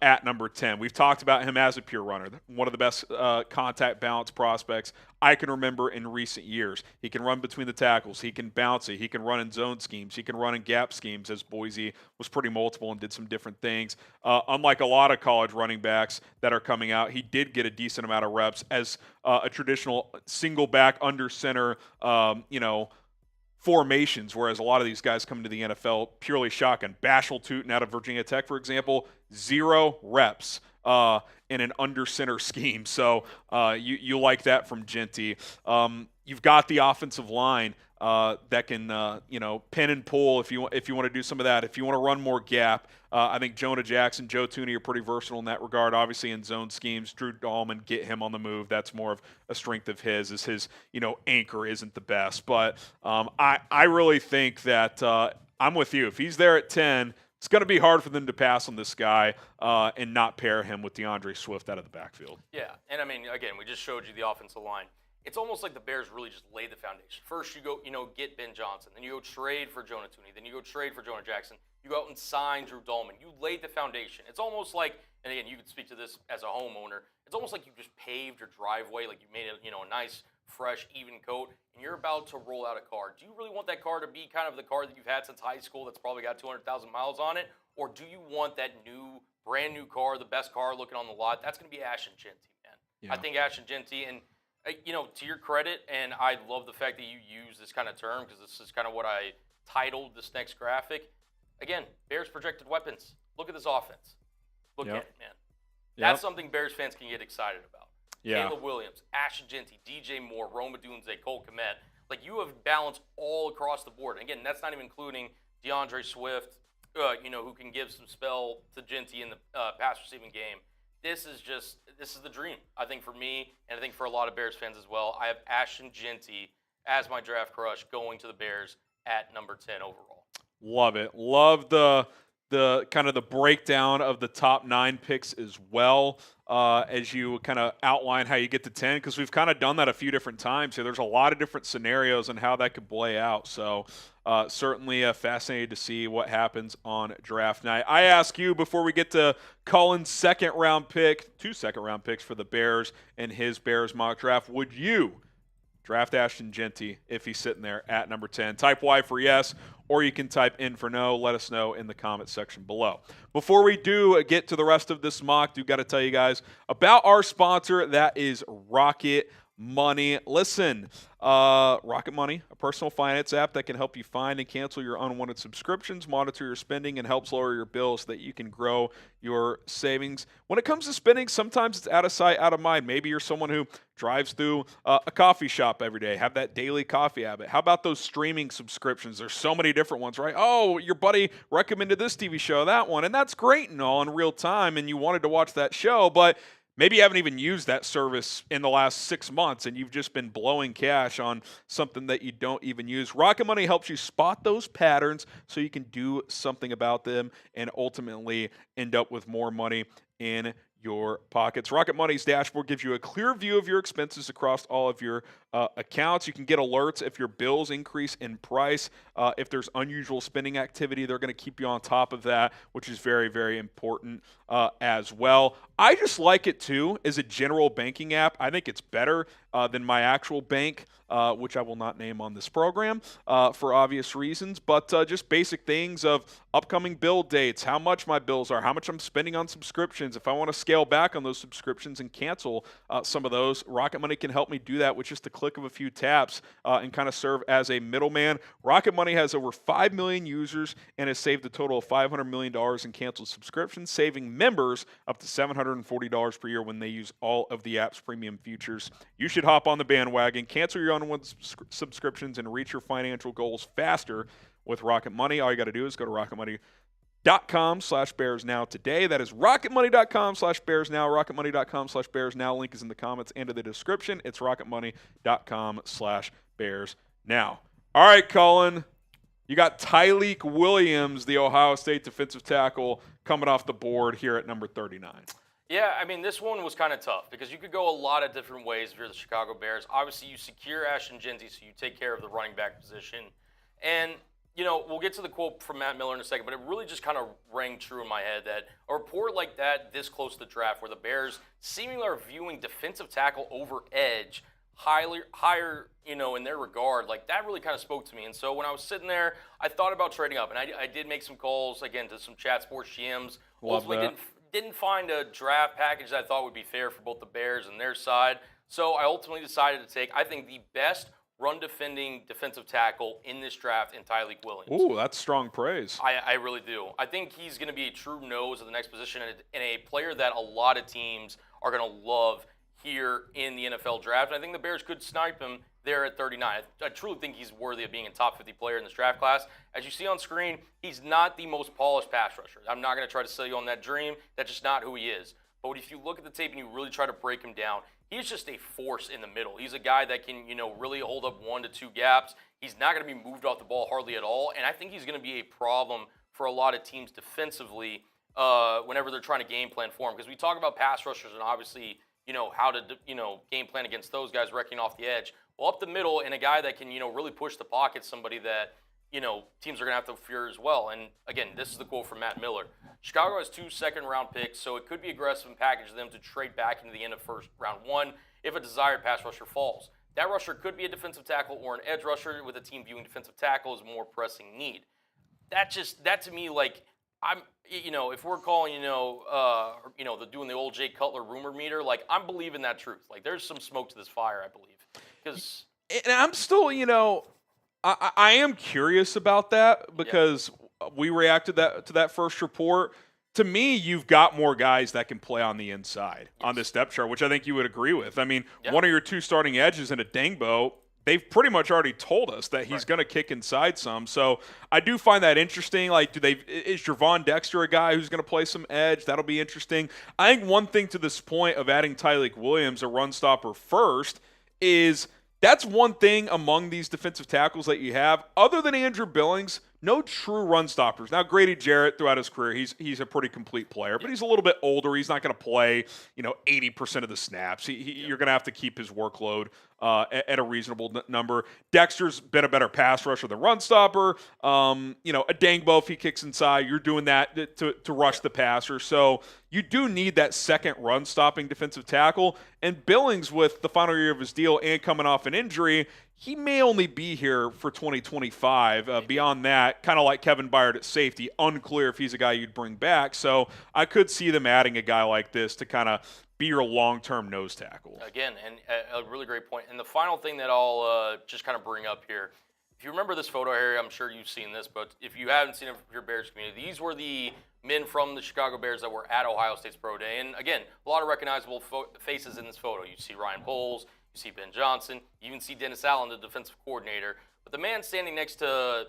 at number 10. We've talked about him as a pure runner, one of the best contact balance prospects I can remember in recent years. He can run between the tackles. He can bounce it. He can run in zone schemes. He can run in gap schemes, as Boise was pretty multiple and did some different things. Unlike a lot of college running backs that are coming out, he did get a decent amount of reps as a traditional single back under center, formations, whereas a lot of these guys come to the NFL purely shotgun. Bashal Tootin out of Virginia Tech, for example, 0 reps in an under center scheme. So you like that from Jeanty. You've got the offensive line that can pin and pull if you want to do some of that. If you want to run more gap, I think Jonah Jackson, Joe Thuney are pretty versatile in that regard. Obviously in zone schemes, Drew Dahlman, get him on the move. That's more of a strength of his. Is his anchor isn't the best, but I really think that I'm with you. If he's there at 10, it's going to be hard for them to pass on this guy and not pair him with DeAndre Swift out of the backfield. Yeah, and I mean, again, we just showed you the offensive line. It's almost like the Bears really just laid the foundation. First, you go, get Ben Johnson. Then you go trade for Jonah Thuney. Then you go trade for Jonah Jackson. You go out and sign Drew Dahlman. You laid the foundation. It's almost like, and again, you could speak to this as a homeowner. It's almost like you just paved your driveway, like you made it, a nice, fresh, even coat, and you're about to roll out a car. Do you really want that car to be kind of the car that you've had since high school that's probably got 200,000 miles on it? Or do you want that brand new car, the best car looking on the lot? That's going to be Ashton Jeanty, man. Yeah. I think Ashton Jeanty, and to your credit, and I love the fact that you use this kind of term because this is kind of what I titled this next graphic. Again, Bears projected weapons. Look at this offense. Look at it, man. That's something Bears fans can get excited about. Yeah. Caleb Williams, Ashton Jeanty, DJ Moore, Odunze, Cole Kmet. Like, you have balance all across the board. And again, that's not even including DeAndre Swift, who can give some spell to Jeanty in the pass receiving game. This is the dream, I think, for me, and I think for a lot of Bears fans as well. I have Ashton Jeanty as my draft crush going to the Bears at number 10 overall. Love it. Love the kind of the breakdown of the top 9 picks as well, as you kind of outline how you get to 10, because we've kind of done that a few different times here. There's a lot of different scenarios and how that could play out. So certainly fascinated to see what happens on draft night. I ask you, before we get to Cullen's second-round pick, 2 second-round picks for the Bears and his Bears mock draft, would you draft Ashton Jeanty if he's sitting there at number 10? Type Y for yes, or you can type in for no. Let us know in the comment section below. Before we do get to the rest of this mock, got to tell you guys about our sponsor, that is Rocket Money. Listen, Rocket Money, a personal finance app that can help you find and cancel your unwanted subscriptions, monitor your spending, and helps lower your bills so that you can grow your savings. When it comes to spending, sometimes it's out of sight, out of mind. Maybe you're someone who drives through a coffee shop every day, have that daily coffee habit. How about those streaming subscriptions? There's so many different ones, right? Oh, your buddy recommended this TV show, that one, and that's great and all in real time, and you wanted to watch that show, but maybe you haven't even used that service in the last 6 months and you've just been blowing cash on something that you don't even use. Rocket Money helps you spot those patterns so you can do something about them and ultimately end up with more money in your pockets. Rocket Money's dashboard gives you a clear view of your expenses across all of your accounts. You can get alerts if your bills increase in price. If there's unusual spending activity, they're going to keep you on top of that, which is very, very important as well. I just like it too as a general banking app. I think it's better than my actual bank, which I will not name on this program for obvious reasons, but just basic things of upcoming bill dates, how much my bills are, how much I'm spending on subscriptions. If I want to scale back on those subscriptions and cancel some of those, Rocket Money can help me do that with just the click of a few taps and kind of serve as a middleman. Rocket Money has over 5 million users and has saved a total of $500 million in canceled subscriptions, saving members up to $740 per year when they use all of the app's premium features. You should hop on the bandwagon, cancel your unwanted subscriptions, and reach your financial goals faster with Rocket Money. All you got to do is go to rocketmoney.com/bearsnow today. That is rocketmoney.com/bearsnow, rocketmoney.com/bearsnow. Link is in the comments and in the description. It's rocketmoney.com/bearsnow. All right, Cullen, you got Tyleik Williams, the Ohio State defensive tackle, coming off the board here at number 39. Yeah, I mean, this one was kind of tough because you could go a lot of different ways if you're the Chicago Bears. Obviously, you secure Ashton, Jeanty, so you take care of the running back position. And, you know, we'll get to the quote from Matt Miller in a second, but it really just kind of rang true in my head that a report like that this close to the draft where the Bears seemingly are viewing defensive tackle over edge higher, you know, in their regard, like that really kind of spoke to me. And so when I was sitting there, I thought about trading up, and I did make some calls, again, to some Chat Sports GMs. Ultimately didn't find a draft package that I thought would be fair for both the Bears and their side. So I ultimately decided to take, I think, the best run-defending defensive tackle in this draft in Tyleik Williams. Ooh, that's strong praise. I really do. I think he's going to be a true nose of the next position and a player that a lot of teams are going to love here in the NFL draft. And I think the Bears could snipe him there at 39. I truly think he's worthy of being a top 50 player in this draft class. As you see on screen, he's not the most polished pass rusher. I'm not going to try to sell you on that dream. That's just not who he is. But if you look at the tape and you really try to break him down, he's just a force in the middle. He's a guy that can, you know, really hold up 1 to 2 gaps. He's not going to be moved off the ball hardly at all. And I think he's going to be a problem for a lot of teams defensively whenever they're trying to game plan for him. Because we talk about pass rushers and obviously, you know, how to, you know, game plan against those guys wrecking off the edge. Well, up the middle and a guy that can, you know, really push the pocket, somebody that, you know, teams are going to have to fear as well. And again, this is the quote from Matt Miller. Chicago has 2 second-round picks, so it could be aggressive and package them to trade back into the end of first round 1 if a desired pass rusher falls. That rusher could be a defensive tackle or an edge rusher, with a team viewing defensive tackle as a more pressing need. That to me, like, I'm, you know, if we're calling, doing the old Jay Cutler rumor meter, like, I'm believing that truth. Like, there's some smoke to this fire, I believe. Because, and I'm still, you know, I am curious about that because we reacted to that first report. To me, you've got more guys that can play on the inside on this depth chart, which I think you would agree with. I mean, one of your 2 starting edges in a Dangbo, they've pretty much already told us that he's going to kick inside some. So I do find that interesting. Like, is Gervon Dexter a guy who's going to play some edge? That'll be interesting. I think one thing to this point of adding Tyleik Williams, a run stopper first, is that's one thing among these defensive tackles that you have. Other than Andrew Billings, no true run stoppers. Now, Grady Jarrett, throughout his career, he's a pretty complete player, but he's a little bit older. He's not going to play, 80% of the snaps. You're going to have to keep his workload at a reasonable number. Dexter's been a better pass rusher than run stopper. A Dangbo, if he kicks inside, you're doing that to rush the passer. So you do need that second run-stopping defensive tackle. And Billings, with the final year of his deal and coming off an injury, he may only be here for 2025. Beyond that, kind of like Kevin Byard at safety, unclear if he's a guy you'd bring back. So I could see them adding a guy like this to kind of be your long-term nose tackle. Again, and a really great point. And the final thing that I'll just kind of bring up here, if you remember this photo, Harry, I'm sure you've seen this, but if you haven't seen it from your Bears community, these were the men from the Chicago Bears that were at Ohio State's Pro Day. And again, a lot of recognizable faces in this photo. You see Ryan Poles, you see Ben Johnson, you even see Dennis Allen, the defensive coordinator. But the man standing next to,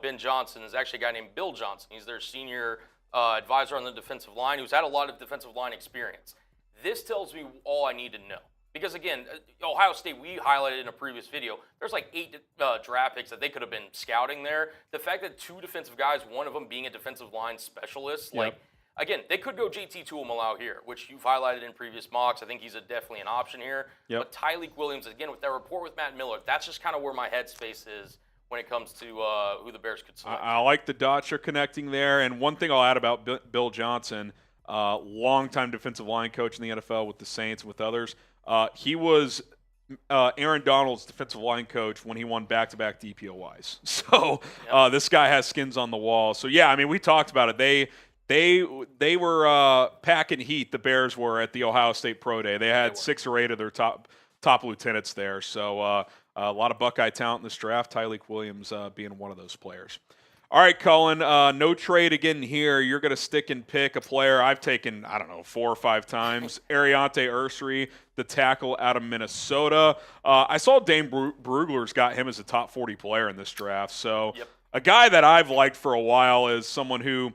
Ben Johnson is actually a guy named Bill Johnson. He's their senior advisor on the defensive line who's had a lot of defensive line experience. This tells me all I need to know. Because, again, Ohio State, we highlighted in a previous video, there's like 8 draft picks that they could have been scouting there. The fact that 2 defensive guys, one of them being a defensive line specialist, again, they could go JT Tuamaloau here, which you've highlighted in previous mocks. I think he's definitely an option here. Yep. But Tyleik Williams, again, with that report with Matt Miller, that's just kind of where my headspace is when it comes to who the Bears could select. I like the dots you're connecting there. And one thing I'll add about Bill Johnson, longtime defensive line coach in the NFL with the Saints and with others. He was Aaron Donald's defensive line coach when he won back-to-back DPOYs. So this guy has skins on the wall. So, yeah, I mean, we talked about it. They were packing heat, the Bears were, at the Ohio State Pro Day. They had 6 or 8 of their top lieutenants there. So a lot of Buckeye talent in this draft, Tyleik Williams being one of those players. All right, Cullen, no trade again here. You're going to stick and pick a player I've taken, 4 or 5 times. Ariante Ursery, the tackle out of Minnesota. I saw Dane Brugler's got him as a top 40 player in this draft. So a guy that I've liked for a while is someone who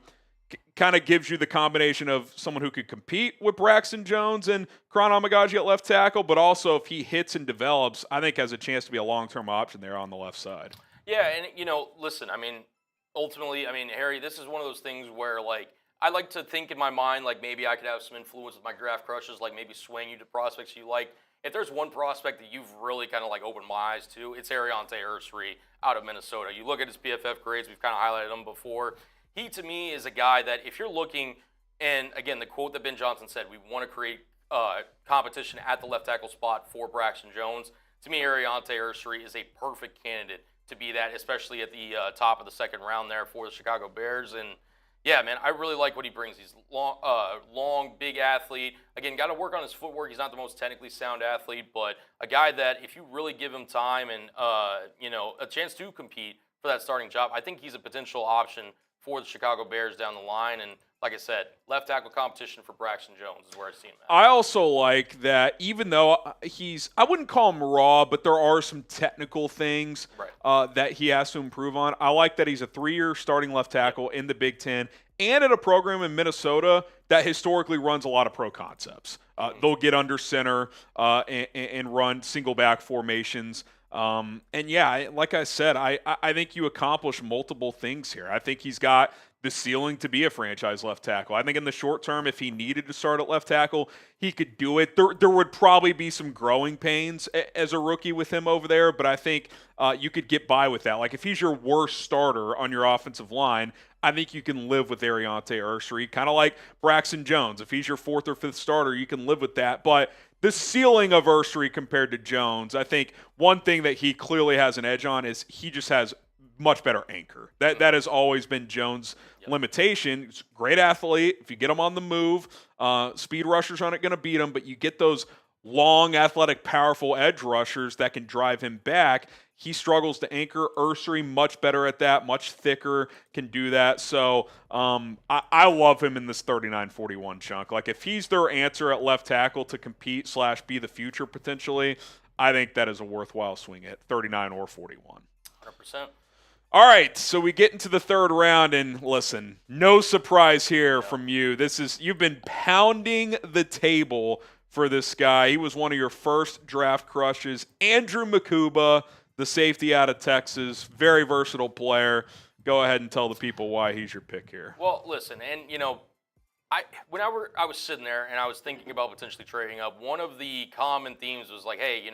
kind of gives you the combination of someone who could compete with Braxton Jones and Karan Amagaji at left tackle, but also if he hits and develops, I think has a chance to be a long-term option there on the left side. Yeah, and, listen, ultimately, Harry, this is one of those things where, I like to think in my mind, maybe I could have some influence with my draft crushes, maybe swaying you to prospects you like. If there's one prospect that you've really kind of, opened my eyes to, it's Ariante Ursery out of Minnesota. You look at his PFF grades, we've kind of highlighted him before. He, to me, is a guy that if you're looking, and, again, the quote that Ben Johnson said, we want to create competition at the left tackle spot for Braxton Jones. To me, Ariante Ursery is a perfect candidate to be that, especially at the top of the second round there for the Chicago Bears. And, yeah, man, I really like what he brings. He's long, big athlete. Again, got to work on his footwork. He's not the most technically sound athlete, but a guy that if you really give him time and, a chance to compete for that starting job, I think he's a potential option for the Chicago Bears down the line. And like I said, left tackle competition for Braxton Jones is where I see him at. I also like that even though I wouldn't call him raw, but there are some technical things that he has to improve on. I like that he's a 3-year starting left tackle in the Big Ten and at a program in Minnesota that historically runs a lot of pro concepts. They'll get under center and run single back formations. And yeah, like I said, I think you accomplish multiple things here. I think he's got the ceiling to be a franchise left tackle. I think in the short term, if he needed to start at left tackle, he could do it. There would probably be some growing pains as a rookie with him over there, but I think you could get by with that. Like if he's your worst starter on your offensive line, I think you can live with Ariante Ursery, kind of like Braxton Jones. If he's your 4th or 5th starter, you can live with that. But the ceiling of Ursery compared to Jones, I think one thing that he clearly has an edge on is he just has much better anchor. That has always been Jones' limitation. He's a great athlete. If you get him on the move, speed rushers aren't going to beat him, but you get those long, athletic, powerful edge rushers that can drive him back. He struggles to anchor. Ursery much better at that, much thicker, can do that. So I love him in this 39-41 chunk. Like if he's their answer at left tackle to compete / be the future potentially, I think that is a worthwhile swing at 39 or 41. 100%. All right, so we get into the third round, and listen, no surprise here from you. You've been pounding the table for this guy. He was one of your first draft crushes. Andrew Makuba, the safety out of Texas, very versatile player. Go ahead and tell the people why he's your pick here. Well, listen, and whenever I was sitting there and I was thinking about potentially trading up, one of the common themes was like, hey,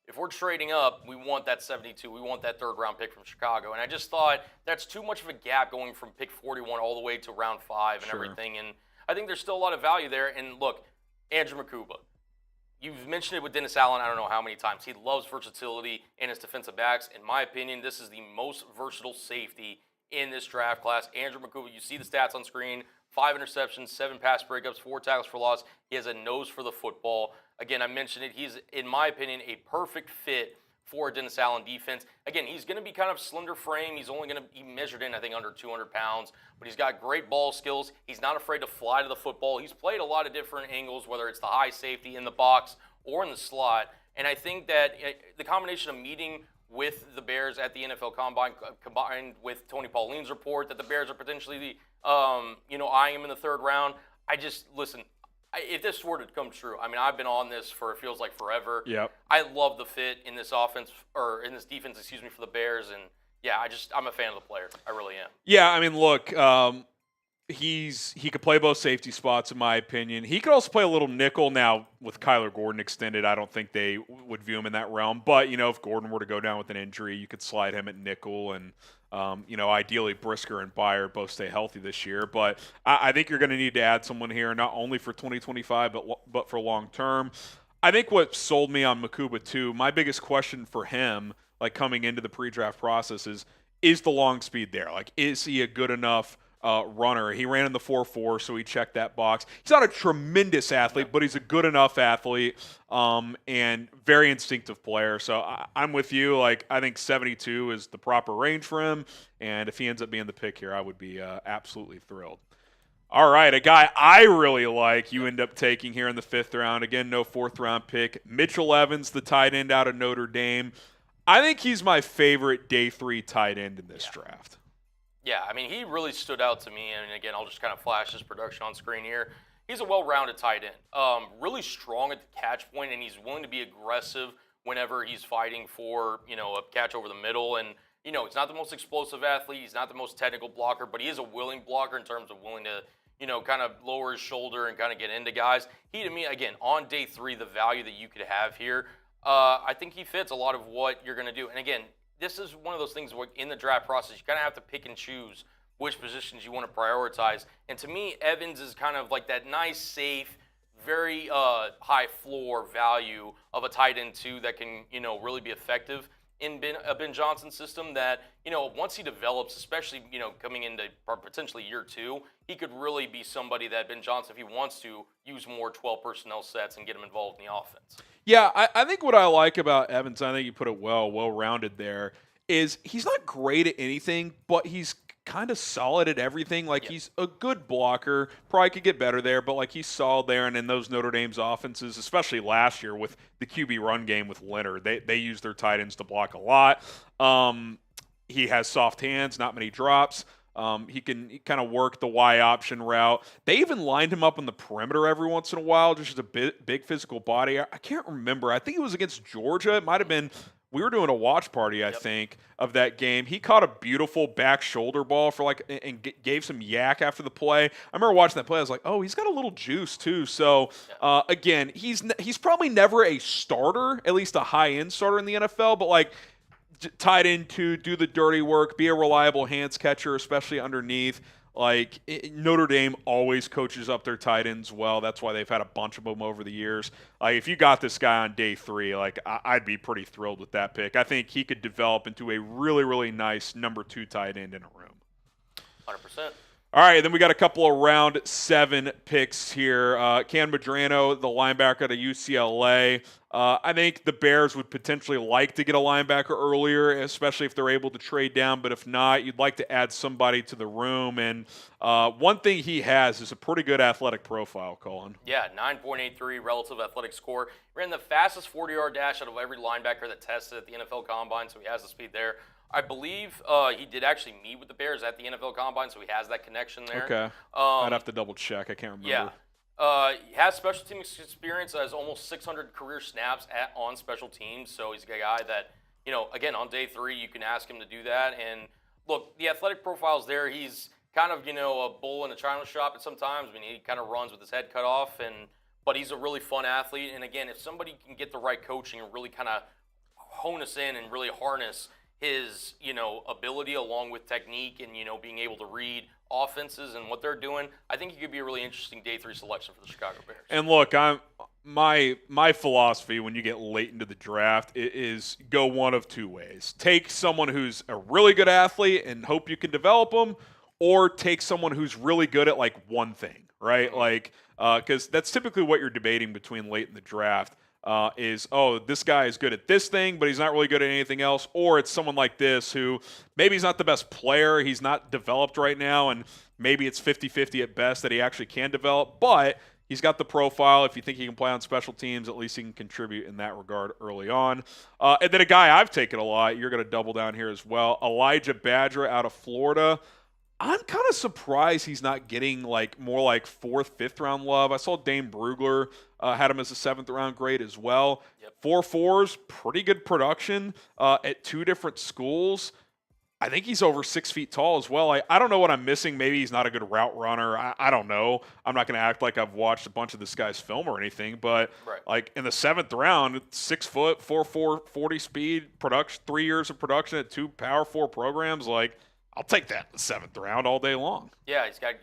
if we're trading up, we want that 72. We want that third-round pick from Chicago. And I just thought that's too much of a gap going from pick 41 all the way to round 5 and everything. And I think there's still a lot of value there. And look, Andrew Makuba, you've mentioned it with Dennis Allen I don't know how many times. He loves versatility in his defensive backs. In my opinion, this is the most versatile safety in this draft class. Andrew Makuba, you see the stats on screen, 5 interceptions, 7 pass breakups, 4 tackles for loss. He has a nose for the football. Again, I mentioned it. He's, in my opinion, a perfect fit for a Dennis Allen defense. Again, he's going to be kind of slender frame. He's only going to be measured in, I think, under 200 pounds. But he's got great ball skills. He's not afraid to fly to the football. He's played a lot of different angles, whether it's the high safety in the box or in the slot. And I think that the combination of meeting with the Bears at the NFL Combine, combined with Tony Pauline's report that the Bears are potentially, eyeing him in the 3rd round, if this were to come true, I mean, I've been on this for, it feels like forever. Yep. I love the fit in this offense, or in this defense, for the Bears. And yeah, I'm a fan of the player. I really am. Yeah, I mean, look, he could play both safety spots, in my opinion. He could also play a little nickel. Now, with Kyler Gordon extended, I don't think they would view him in that realm. But, if Gordon were to go down with an injury, you could slide him at nickel. And, ideally Brisker and Byer both stay healthy this year. But I think you're going to need to add someone here, not only for 2025, but for long term. I think what sold me on Makuba, too, my biggest question for him, like coming into the pre-draft process, is the long speed there? Like, is he a good enough runner? He ran in the 4.4, so he checked that box. He's not a tremendous athlete, but he's a good enough athlete and very instinctive player. So I'm with you. Like, I think 72 is the proper range for him, and if he ends up being the pick here, I would be absolutely thrilled. All right, a guy I really like you end up taking here in the 5th round. Again, no 4th-round pick. Mitchell Evans, the tight end out of Notre Dame. I think he's my favorite day 3 tight end in this draft. Yeah, I mean, he really stood out to me. And again, I'll just kind of flash his production on screen here. He's a well-rounded tight end. Really strong at the catch point, and he's willing to be aggressive whenever he's fighting for, a catch over the middle. And, he's not the most explosive athlete. He's not the most technical blocker, but he is a willing blocker in terms of willing to, kind of lower his shoulder and kind of get into guys. He, to me, again, on day 3, the value that you could have here, I think he fits a lot of what you're going to do. And again, this is one of those things where in the draft process, you kind of have to pick and choose which positions you want to prioritize. And to me, Evans is kind of like that nice, safe, very high floor value of a tight end, too, that can, really be effective in Ben Johnson's system that, once he develops, especially, coming into potentially year 2, he could really be somebody that Ben Johnson, if he wants to, use more 12 personnel sets and get him involved in the offense. Yeah, I think what I like about Evans, I think you put it well-rounded there, is he's not great at anything, but he's kind of solid at everything. Like, he's a good blocker. Probably could get better there, but, like, he's solid there. And in those Notre Dame's offenses, especially last year with the QB run game with Leonard, they use their tight ends to block a lot. He has soft hands, not many drops. He can kind of work the Y option route. They even lined him up on the perimeter every once in a while, just a big physical body. I can't remember. I think it was against Georgia. It might have been. We were doing a watch party, I think, of that game. He caught a beautiful back shoulder ball and gave some yak after the play. I remember watching that play. I was like, oh, he's got a little juice too. So, again, he's probably never a starter, at least a high-end starter in the NFL, but, like, tight end to do the dirty work, be a reliable hands catcher, especially underneath. Like, Notre Dame always coaches up their tight ends well. That's why they've had a bunch of them over the years. Like, if you got this guy on day 3, like, I'd be pretty thrilled with that pick. I think he could develop into a really, really nice number 2 tight end in a room. 100%. All right, then we got a couple of round 7 picks here. Cam Medrano, the linebacker at UCLA. I think the Bears would potentially like to get a linebacker earlier, especially if they're able to trade down. But if not, you'd like to add somebody to the room. And one thing he has is a pretty good athletic profile, Cullen. Yeah, 9.83 relative athletic score. Ran the fastest 40-yard dash out of every linebacker that tested at the NFL Combine, so he has the speed there. I believe he did actually meet with the Bears at the NFL Combine, so he has that connection there. Okay. I'd have to double check. I can't remember. Yeah. He has special team experience, has almost 600 career snaps on special teams, so he's a guy that, again, on day 3, you can ask him to do that. And, look, the athletic profile's there. He's kind of, a bull in a china shop at sometimes. I mean, he kind of runs with his head cut off, but he's a really fun athlete. And, again, if somebody can get the right coaching and really kind of hone us in and really harness his, ability along with technique and, being able to read offenses and what they're doing, I think he could be a really interesting day 3 selection for the Chicago Bears. And look, my philosophy when you get late into the draft is go one of 2 ways. Take someone who's a really good athlete and hope you can develop them, or take someone who's really good at like one thing, right? Like, because that's typically what you're debating between late in the draft. Is, oh, this guy is good at this thing, but he's not really good at anything else. Or it's someone like this who maybe he's not the best player, he's not developed right now, and maybe it's 50-50 at best that he actually can develop, but he's got the profile. If you think he can play on special teams, at least he can contribute in that regard early on. And then a guy I've taken a lot, you're going to double down here as well, Elijah Badger out of Florida. I'm kind of surprised he's not getting like more like 4th, 5th round love. I saw Dane Brugler had him as a 7th round grade as well. Yep. 4.4s, pretty good production at 2 different schools. I think he's over 6 feet tall as well. I don't know what I'm missing. Maybe he's not a good route runner. I don't know. I'm not going to act like I've watched a bunch of this guy's film or anything, but like in the 7th round, 6 foot, 4.4, 40 speed, production, 3 years of production at 2 Power 4 programs, like, I'll take that in the 7th round all day long. Yeah, he's got,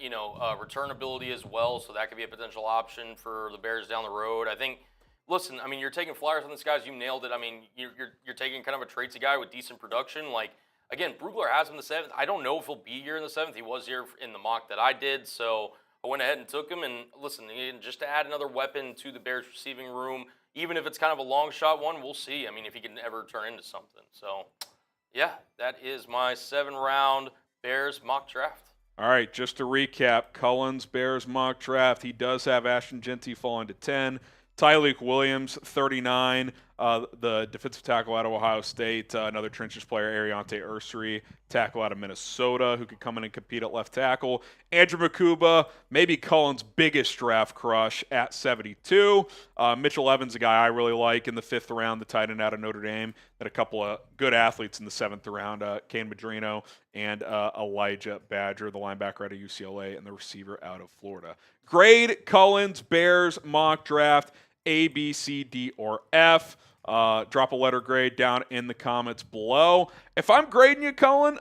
return ability as well, so that could be a potential option for the Bears down the road. I think, listen, I mean, you're taking flyers on this guy. You nailed it. I mean, you're taking kind of a traitsy guy with decent production. Like, again, Brugler has him in the 7th. I don't know if he'll be here in the 7th. He was here in the mock that I did, so I went ahead and took him. And listen, just to add another weapon to the Bears receiving room, even if it's kind of a long shot one, we'll see. I mean, if he can ever turn into something. So, yeah, that is my 7-round Bears mock draft. All right, just to recap, Cullen's Bears mock draft. He does have Ashton Jeanty falling to 10. Tyleik Williams, 39, the defensive tackle out of Ohio State. Another trenches player, Ariante Ursary, tackle out of Minnesota, who could come in and compete at left tackle. Andrew Makuba, maybe Cullen's biggest draft crush at 72. Mitchell Evans, a guy I really like in the 5th round, the tight end out of Notre Dame. Then a couple of good athletes in the 7th round, Kane Madrino and Elijah Badger, the linebacker out of UCLA, and the receiver out of Florida. Grade Cullen's Bears mock draft, A, B, C, D, or F. Drop a letter grade down in the comments below. If I'm grading you, Cullen,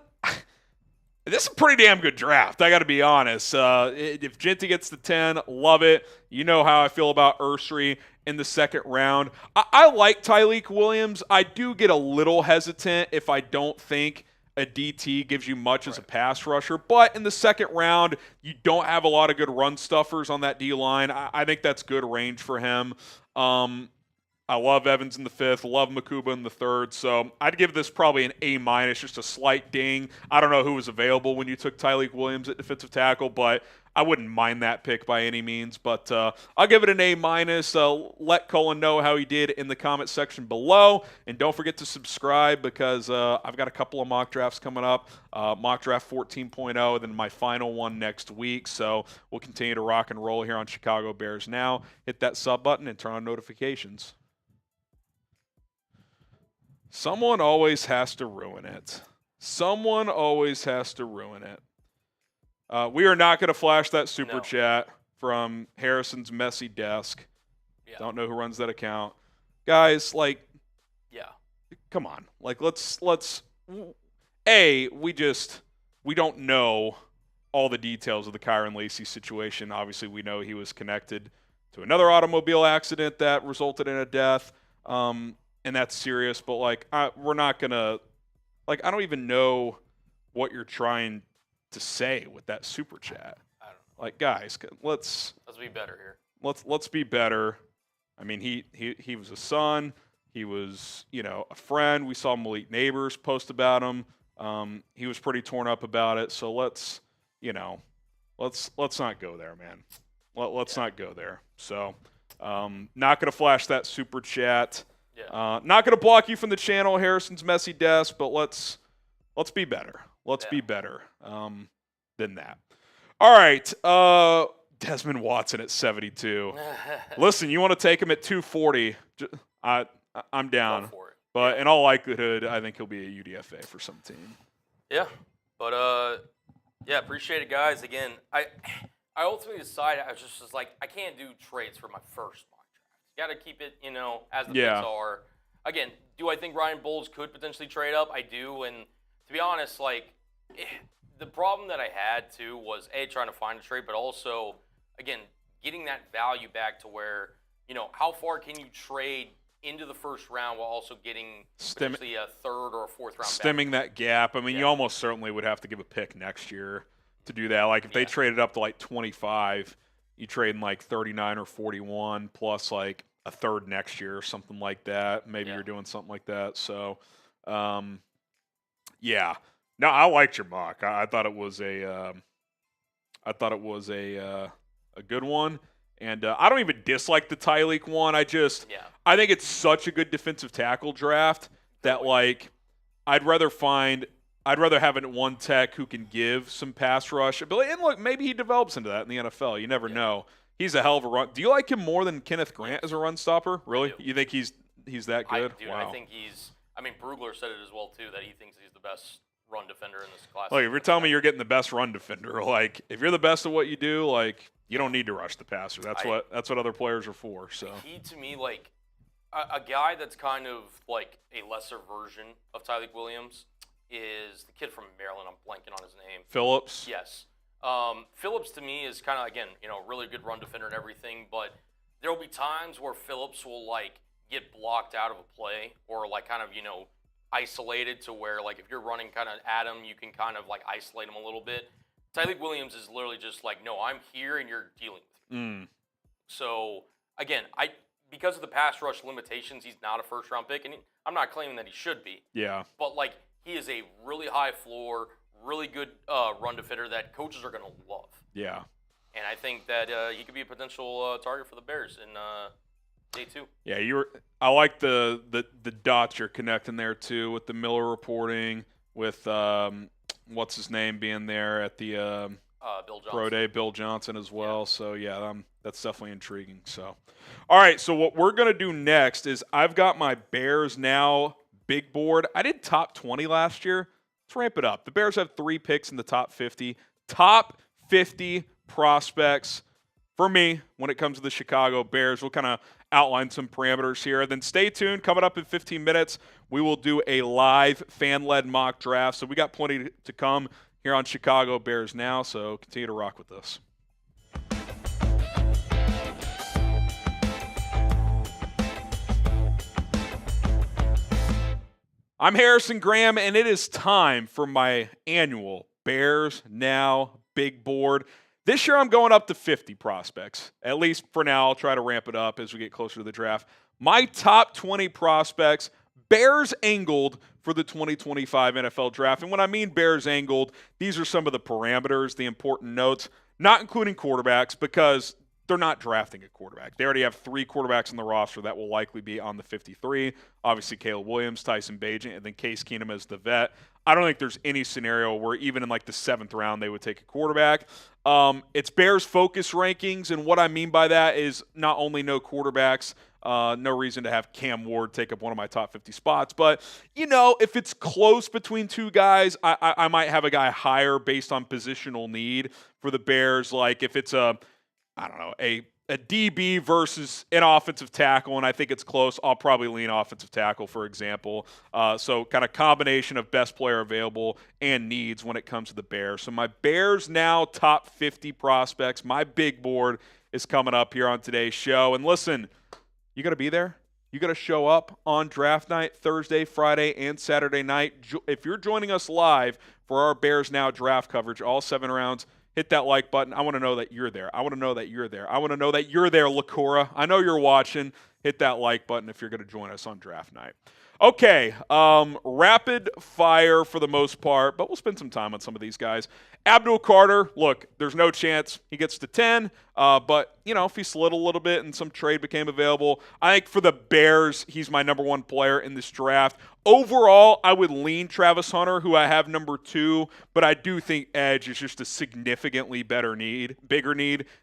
this is a pretty damn good draft, I got to be honest. If Jeanty gets the 10, love it. You know how I feel about Ursary in the 2nd round. I like Tyleik Williams. I do get a little hesitant if I don't think a DT gives you much as a pass rusher, but in the 2nd round, you don't have a lot of good run stuffers on that D-line. I think that's good range for him. I love Evans in the 5th, love Makuba in the 3rd, so I'd give this probably an A-, just a slight ding. I don't know who was available when you took Tyleik Williams at defensive tackle, but I wouldn't mind that pick by any means, but I'll give it an A-. Let Cullen know how he did in the comment section below, and don't forget to subscribe because I've got a couple of mock drafts coming up, mock draft 14.0, then my final one next week, so we'll continue to rock and roll here on Chicago Bears Now. Hit that sub button and turn on notifications. Someone always has to ruin it. Someone always has to ruin it. We are not going to flash that super chat from Harrison's messy desk. Yeah. Don't know who runs that account. Guys, like, come on. Like, let's we don't know all the details of the Kyron Lacy situation. Obviously, we know he was connected to another automobile accident that resulted in a death. And that's serious, but, like, we're not going to – like, I don't even know what you're trying to say with that super chat. I don't know. Like, guys, let's be better here. Let's be better. I mean, he was a son. He was, a friend. We saw Malik Neighbors post about him. He was pretty torn up about it. So let's not go there, man. Let's not go there. So not going to flash that super chat. Yeah. Not going to block you from the channel, Harrison's messy desk, but let's be better. Let's be better than that. All right, Desmond Watson at 72. Listen, you want to take him at 240? I'm down. Go for it. But in all likelihood, I think he'll be a UDFA for some team. Yeah, but appreciate it, guys. Again, I ultimately decided I was just like I can't do trades for my first mock draft. You got to keep it, as the picks are. Again, do I think Ryan Bowles could potentially trade up? I do, and to be honest, the problem that I had too was trying to find a trade, but also again getting that value back to where how far can you trade into the first round while also getting potentially a 3rd or a 4th round stemming back. That gap. I mean, you almost certainly would have to give a pick next year to do that. Like if they traded up to like 25, you trade in like 39 or 41 plus like a third next year or something like that. Maybe you're doing something like that. So, yeah. No, I liked your mock. I thought it was a good one. And I don't even dislike the Tyleek one. I think it's such a good defensive tackle draft that like I'd rather have it one tech who can give some pass rush ability. And look, maybe he develops into that in the NFL. You never know. He's a hell of a run. Do you like him more than Kenneth Grant as a run stopper? Really? You think he's that good? Wow. I think Brugler said it as well too, that he thinks he's the best run defender in this class. Like if you're telling me you're getting the best run defender, like if you're the best at what you do, like you don't need to rush the passer. That's what other players are for. So he to me like a guy that's kind of like a lesser version of Tyleek Williams is the kid from Maryland. I'm blanking on his name. Phillips. Yes. Phillips to me is kind of again really good run defender and everything, but there will be times where Phillips will like get blocked out of a play or like kind of isolated to where like if you're running kind of at him, you can kind of like isolate him a little bit. Tyleek Williams is literally just like, no, I'm here and you're dealing with me. So again, because of the pass rush limitations, he's not a first round pick, and I'm not claiming that he should be. Yeah. But like he is a really high floor, really good run defender that coaches are going to love. Yeah. And I think that he could be a potential target for the Bears in day 2. Yeah, I like the dots you're connecting there too with the Miller reporting, with what's his name being there at the Bill Johnson. Pro Day, Bill Johnson as well. Yeah. So yeah, that's definitely intriguing. So, all right. So what we're gonna do next is I've got my Bears Now big board. I did top 20 last year. Let's ramp it up. The Bears have 3 picks in the top 50. Top 50 prospects for me when it comes to the Chicago Bears. We'll kind of outline some parameters here. Then stay tuned. Coming up in 15 minutes, we will do a live fan-led mock draft. So we got plenty to come here on Chicago Bears Now. So continue to rock with us. I'm Harrison Graham, and it is time for my annual Bears Now Big Board. This year I'm going up to 50 prospects. At least for now, I'll try to ramp it up as we get closer to the draft. My top 20 prospects, Bears angled for the 2025 NFL Draft. And when I mean Bears angled, these are some of the parameters, the important notes, not including quarterbacks, because they're not drafting a quarterback. They already have 3 quarterbacks on the roster that will likely be on the 53. Obviously, Caleb Williams, Tyson Bagent, and then Case Keenum as the vet. I don't think there's any scenario where even in like the 7th round they would take a quarterback. It's Bears focus rankings, and what I mean by that is not only no quarterbacks, no reason to have Cam Ward take up one of my top 50 spots, but if it's close between 2 guys, I might have a guy higher based on positional need for the Bears. Like if it's a DB versus an offensive tackle, and I think it's close, I'll probably lean offensive tackle, for example. So kind of combination of best player available and needs when it comes to the Bears. So my Bears Now top 50 prospects, my big board is coming up here on today's show. And listen, you got to be there. You got to show up on draft night, Thursday, Friday, and Saturday night. If you're joining us live for our Bears Now draft coverage, all 7 rounds, hit that like button. I want to know that you're there. I want to know that you're there. I want to know that you're there, LaCora. I know you're watching. Hit that like button if you're going to join us on draft night. Okay, rapid fire for the most part, but we'll spend some time on some of these guys. Abdul Carter, look, there's no chance he gets to 10, but, if he slid a little bit and some trade became available, I think for the Bears, he's my number 1 player in this draft. Overall, I would lean Travis Hunter, who I have number 2, but I do think edge is just a significantly bigger need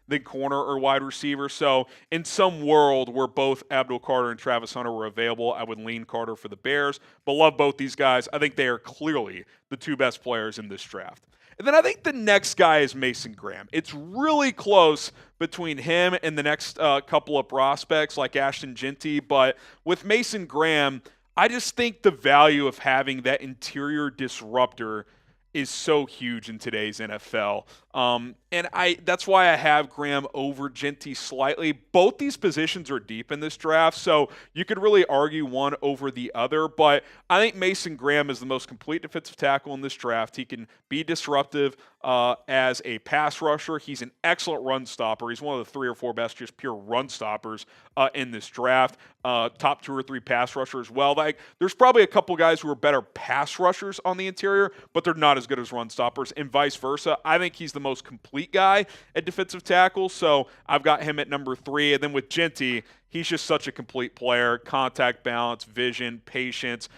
than corner or wide receiver. So in some world where both Abdul Carter and Travis Hunter were available, I would lean Carter for the Bears, but love both these guys. I think they are clearly the 2 best players in this draft. And then I think the next guy is Mason Graham. It's really close between him and the next couple of prospects like Ashton Jeanty, but with Mason Graham, I just think the value of having that interior disruptor is so huge in today's NFL. And that's why I have Graham over Jeanty slightly. Both these positions are deep in this draft, so you could really argue one over the other. But I think Mason Graham is the most complete defensive tackle in this draft. He can be disruptive as a pass rusher. He's an excellent run stopper. He's one of the 3 or 4 best just pure run stoppers in this draft. Top 2 or 3 pass rushers as well. Like, there's probably a couple guys who are better pass rushers on the interior, but they're not as good as run stoppers, and vice versa. I think he's the most complete guy at defensive tackle, so I've got him at number 3. And then with Jeanty, he's just such a complete player. Contact balance, vision, patience,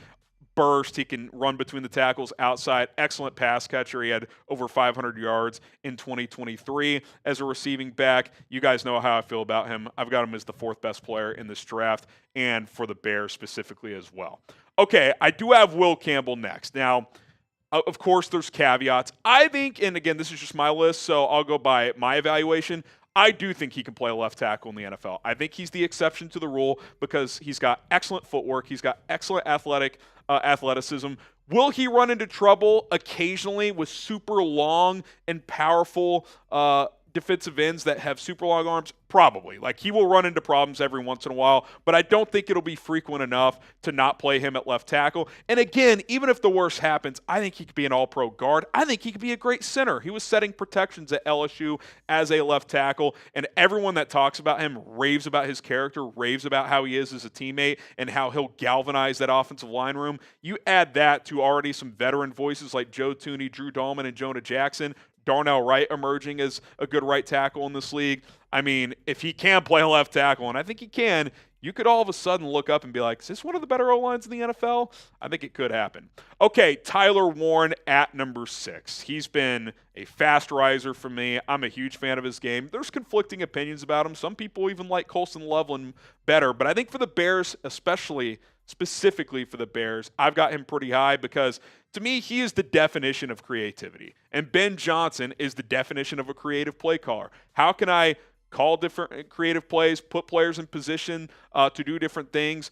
burst. He can run between the tackles outside. Excellent pass catcher. He had over 500 yards in 2023 as a receiving back. You guys know how I feel about him. I've got him as the 4th best player in this draft and for the Bears specifically as well. Okay, I do have Will Campbell next. Now, of course, there's caveats. I think, and again, this is just my list, so I'll go by my evaluation. I do think he can play left tackle in the NFL. I think he's the exception to the rule because he's got excellent footwork. He's got excellent athleticism. Will he run into trouble occasionally with super long and powerful defensive ends that have super long arms? Probably. Like, he will run into problems every once in a while, but I don't think it'll be frequent enough to not play him at left tackle. And again, even if the worst happens, I think he could be an all-pro guard. I think he could be a great center. He was setting protections at LSU as a left tackle, and everyone that talks about him raves about his character, raves about how he is as a teammate, and how he'll galvanize that offensive line room. You add that to already some veteran voices like Joe Thuney, Drew Dahlman, and Jonah Jackson, Darnell Wright emerging as a good right tackle in this league. I mean, if he can play left tackle, and I think he can, you could all of a sudden look up and be like, is this one of the better O-lines in the NFL? I think it could happen. Okay, Tyler Warren at number 6. He's been a fast riser for me. I'm a huge fan of his game. There's conflicting opinions about him. Some people even like Colston Loveland better, but I think for the Bears, specifically for the Bears, I've got him pretty high because to me, he is the definition of creativity. And Ben Johnson is the definition of a creative play caller. How can I call different creative plays, put players in position to do different things?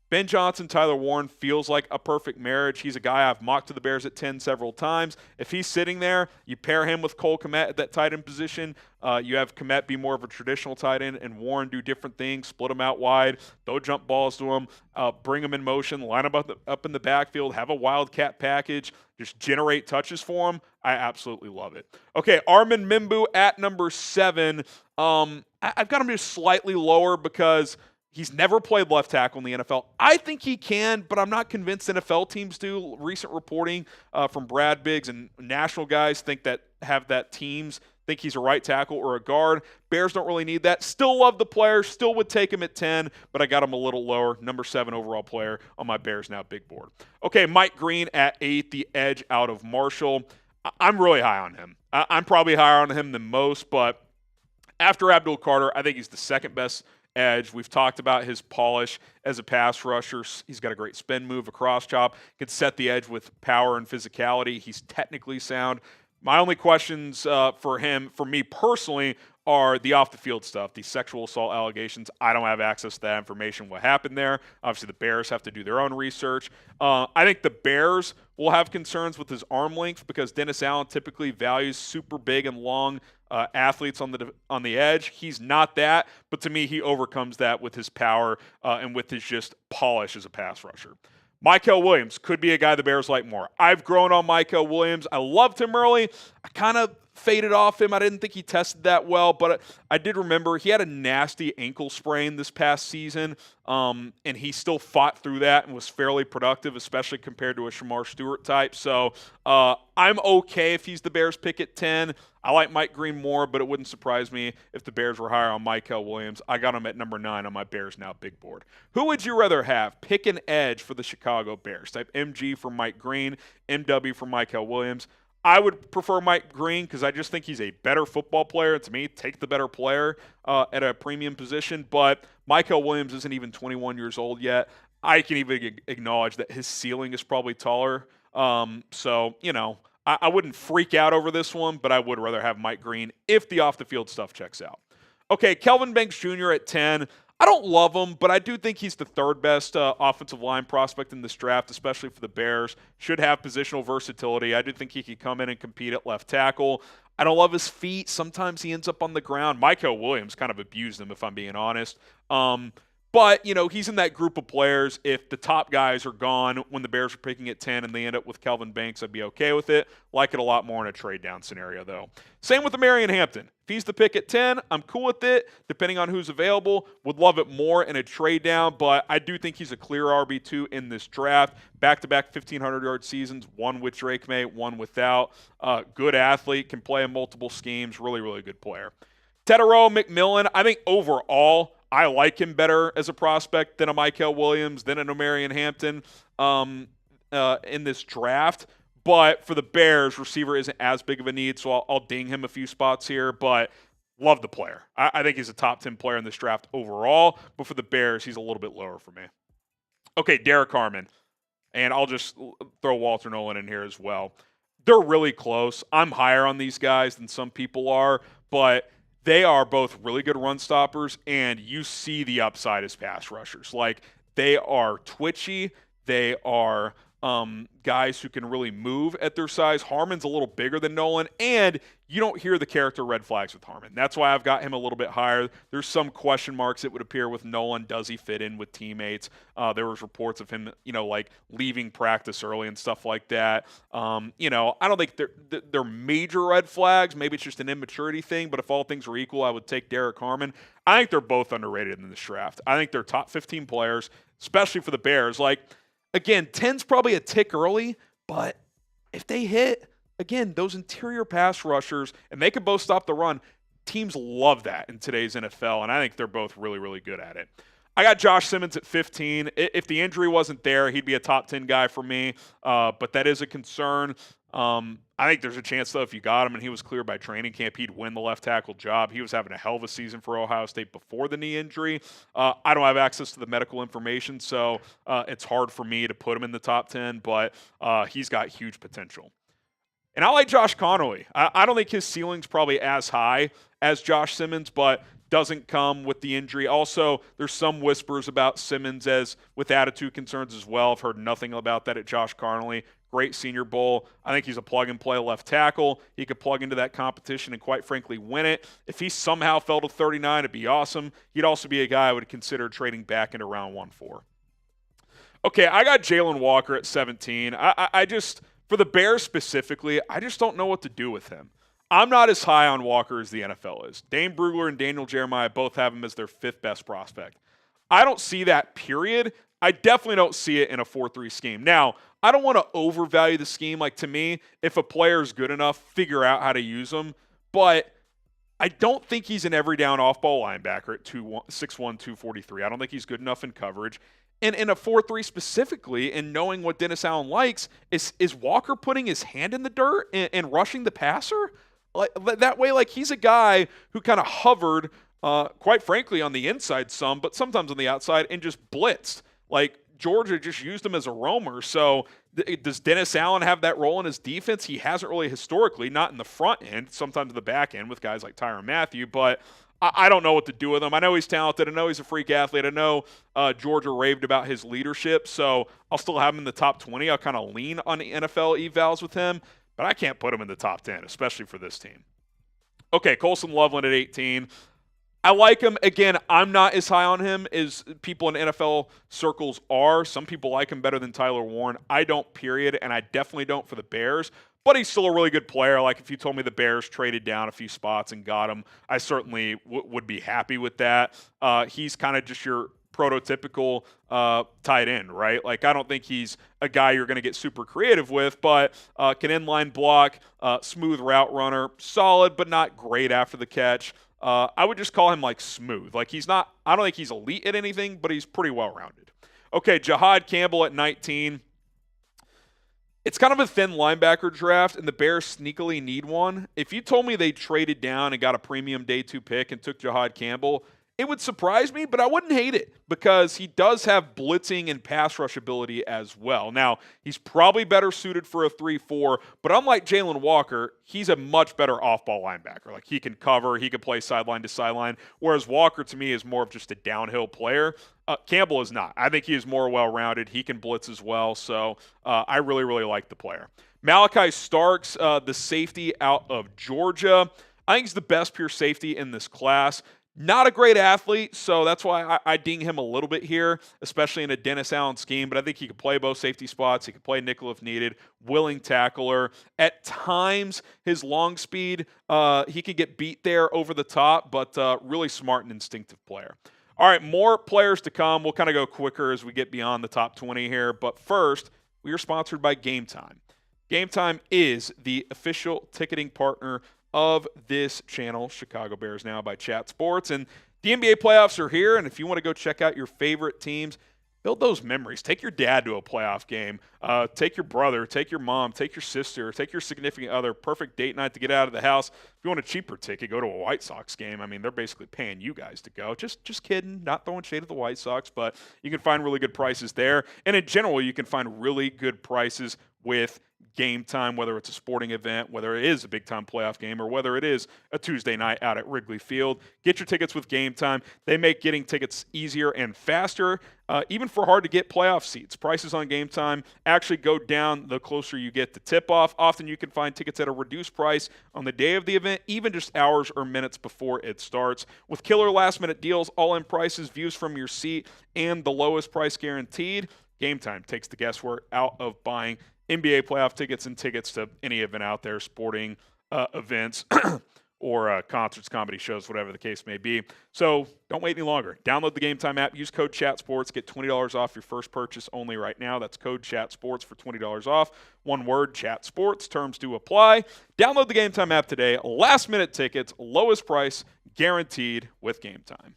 Ben Johnson, Tyler Warren feels like a perfect marriage. He's a guy I've mocked to the Bears at 10 several times. If he's sitting there, you pair him with Cole Kmet at that tight end position. You have Kmet be more of a traditional tight end and Warren do different things, split him out wide, throw jump balls to him, bring him in motion, line him up in the backfield, have a wildcat package, just generate touches for him. I absolutely love it. Okay, Armin Mimbu at number 7. I've got him just slightly lower because he's never played left tackle in the NFL. I think he can, but I'm not convinced NFL teams do. Recent reporting from Brad Biggs and national guys have that teams think he's a right tackle or a guard. Bears don't really need that. Still love the player. Still would take him at 10, but I got him a little lower. Number 7 overall player on my Bears Now big board. Okay, Mike Green at 8, the edge out of Marshall. I'm really high on him. I'm probably higher on him than most, but after Abdul Carter, I think he's the second best edge. We've talked about his polish as a pass rusher. He's got a great spin move, a cross chop, can set the edge with power and physicality. He's technically sound. My only questions for me personally, are the off-the-field stuff, the sexual assault allegations. I don't have access to that information, what happened there. Obviously, the Bears have to do their own research. I think the Bears will have concerns with his arm length because Dennis Allen typically values super big and long athletes on the edge. He's not that, but to me, he overcomes that with his power and with his just polish as a pass rusher. Mykel Williams could be a guy the Bears like more. I've grown on Mykel Williams. I loved him early. I kind of faded off him. I didn't think he tested that well, but I did remember he had a nasty ankle sprain this past season, and he still fought through that and was fairly productive, especially compared to a Shamar Stewart type. So I'm okay if he's the Bears pick at 10. I like Mike Green more, but it wouldn't surprise me if the Bears were higher on Mykel Williams. I got him at number 9 on my Bears Now big board. Who would you rather have? Pick an edge for the Chicago Bears. Type MG for Mike Green, MW for Mykel Williams. I would prefer Mike Green because I just think he's a better football player. To me, take the better player at a premium position. But Mykel Williams isn't even 21 years old yet. I can even acknowledge that his ceiling is probably taller. So, I wouldn't freak out over this one, but I would rather have Mike Green if the off-the-field stuff checks out. Okay, Kelvin Banks Jr. at 10. I don't love him, but I do think he's the third best offensive line prospect in this draft, especially for the Bears. Should have positional versatility. I do think he could come in and compete at left tackle. I don't love his feet. Sometimes he ends up on the ground. Michael Williams kind of abused him, if I'm being honest. But, he's in that group of players. If the top guys are gone when the Bears are picking at 10 and they end up with Kelvin Banks, I'd be okay with it. Like it a lot more in a trade-down scenario, though. Same with Omarion Hampton. If he's the pick at 10, I'm cool with it, depending on who's available. Would love it more in a trade-down, but I do think he's a clear RB2 in this draft. Back-to-back 1,500-yard seasons, one with Drake May, one without. Good athlete, can play in multiple schemes, really, really good player. Tetairoa McMillan, I think overall, I like him better as a prospect than a Michael Williams, than an Omarion Hampton in this draft. But for the Bears, receiver isn't as big of a need, so I'll ding him a few spots here. But love the player. I think he's a top 10 player in this draft overall. But for the Bears, he's a little bit lower for me. Okay, Derek Harmon. And I'll just throw Walter Nolan in here as well. They're really close. I'm higher on these guys than some people are, but they are both really good run stoppers, and you see the upside as pass rushers. Like, they are twitchy. They are guys who can really move at their size. Harmon's a little bigger than Nolan, and you don't hear the character red flags with Harmon. That's why I've got him a little bit higher. There's some question marks, it would appear, with Nolan. Does he fit in with teammates? There was reports of him, like leaving practice early and stuff like that. I don't think they're major red flags. Maybe it's just an immaturity thing, but if all things were equal, I would take Derek Harmon. I think they're both underrated in this draft. I think they're top 15 players, especially for the Bears. Again, 10's probably a tick early, but if they hit, again, those interior pass rushers, and they can both stop the run, teams love that in today's NFL, and I think they're both really, really good at it. I got Josh Simmons at 15. If the injury wasn't there, he'd be a top 10 guy for me, but that is a concern. I think there's a chance, though, if you got him and he was cleared by training camp, he'd win the left tackle job. He was having a hell of a season for Ohio State before the knee injury. I don't have access to the medical information, so it's hard for me to put him in the top 10, but he's got huge potential. And I like Josh Connolly. I don't think his ceiling's probably as high as Josh Simmons, but doesn't come with the injury. Also, there's some whispers about Simmons as with attitude concerns as well. I've heard nothing about that at Josh Connolly. Great Senior Bowl. I think he's a plug-and-play left tackle. He could plug into that competition and, quite frankly, win it. If he somehow fell to 39, it'd be awesome. He'd also be a guy I would consider trading back into round 1-4. Okay, I got Jalen Walker at 17. I just, for the Bears specifically, I just don't know what to do with him. I'm not as high on Walker as the NFL is. Dane Brugler and Daniel Jeremiah both have him as their 5th best prospect. I don't see that, period. I definitely don't see it in a 4-3 scheme. Now, I don't want to overvalue the scheme. To me, if a player is good enough, figure out how to use them. But I don't think he's an every down off-ball linebacker at 6'1", 243. I don't think he's good enough in coverage. And in a 4-3 specifically, and knowing what Dennis Allen likes, is Walker putting his hand in the dirt and rushing the passer? That way, he's a guy who kind of hovered, quite frankly, on the inside some, but sometimes on the outside, and just blitzed. Georgia just used him as a roamer. So does Dennis Allen have that role in his defense? He hasn't really historically, not in the front end, sometimes in the back end with guys like Tyrann Mathieu, but I don't know what to do with him. I know he's talented. I know he's a freak athlete. I know Georgia raved about his leadership, so I'll still have him in the top 20. I'll kind of lean on the NFL evals with him, but I can't put him in the top 10, especially for this team. Okay, Colson Loveland at 18. I like him. Again, I'm not as high on him as people in NFL circles are. Some people like him better than Tyler Warren. I don't, period, and I definitely don't for the Bears. But he's still a really good player. If you told me the Bears traded down a few spots and got him, I certainly would be happy with that. He's kind of just your prototypical tight end, right? I don't think he's a guy you're going to get super creative with, but can inline block, smooth route runner, solid but not great after the catch. I would just call him smooth. He's not, I don't think he's elite at anything, but he's pretty well-rounded. Okay, Jahad Campbell at 19. It's kind of a thin linebacker draft, and the Bears sneakily need one. If you told me they traded down and got a premium day 2 pick and took Jahad Campbell, It would surprise me, but I wouldn't hate it because he does have blitzing and pass rush ability as well. Now, he's probably better suited for a 3-4, but unlike Jalen Walker, he's a much better off-ball linebacker. Like, he can cover, he can play sideline to sideline, whereas Walker, to me, is more of just a downhill player. Campbell is not. I think he is more well-rounded. He can blitz as well, so I really, really like the player. Malachi Starks, the safety out of Georgia. I think he's the best pure safety in this class. Not a great athlete, so that's why I ding him a little bit here, especially in a Dennis Allen scheme, but I think he could play both safety spots. He could play nickel if needed, willing tackler. At times, his long speed, he could get beat there over the top, but really smart and instinctive player. All right, more players to come. We'll kind of go quicker as we get beyond the top 20 here, but first, we are sponsored by Game Time. Game Time is the official ticketing partner of this channel, Chicago Bears Now by Chat Sports. And the NBA playoffs are here, and if you want to go check out your favorite teams, build those memories. Take your dad to a playoff game. Take your brother, take your mom, take your sister, take your significant other. Perfect date night to get out of the house. If you want a cheaper ticket, go to a White Sox game. I mean, they're basically paying you guys to go. Just kidding. Not throwing shade at the White Sox, but you can find really good prices there. And in general, you can find really good prices with Game Time, whether it's a sporting event, whether it is a big-time playoff game, or whether it is a Tuesday night out at Wrigley Field. Get your tickets with Game Time. They make getting tickets easier and faster, even for hard-to-get playoff seats. Prices on Game Time actually go down the closer you get to tip-off. Often you can find tickets at a reduced price on the day of the event, even just hours or minutes before it starts. With killer last-minute deals, all-in prices, views from your seat, and the lowest price guaranteed, Game Time takes the guesswork out of buying NBA playoff tickets and tickets to any event out there, sporting events or concerts, comedy shows, whatever the case may be. So don't wait any longer. Download the Game Time app. Use code ChatSports. Get $20 off your first purchase only right now. That's code ChatSports for $20 off. One word, ChatSports. Terms do apply. Download the Game Time app today. Last-minute tickets, lowest price, guaranteed with Game Time.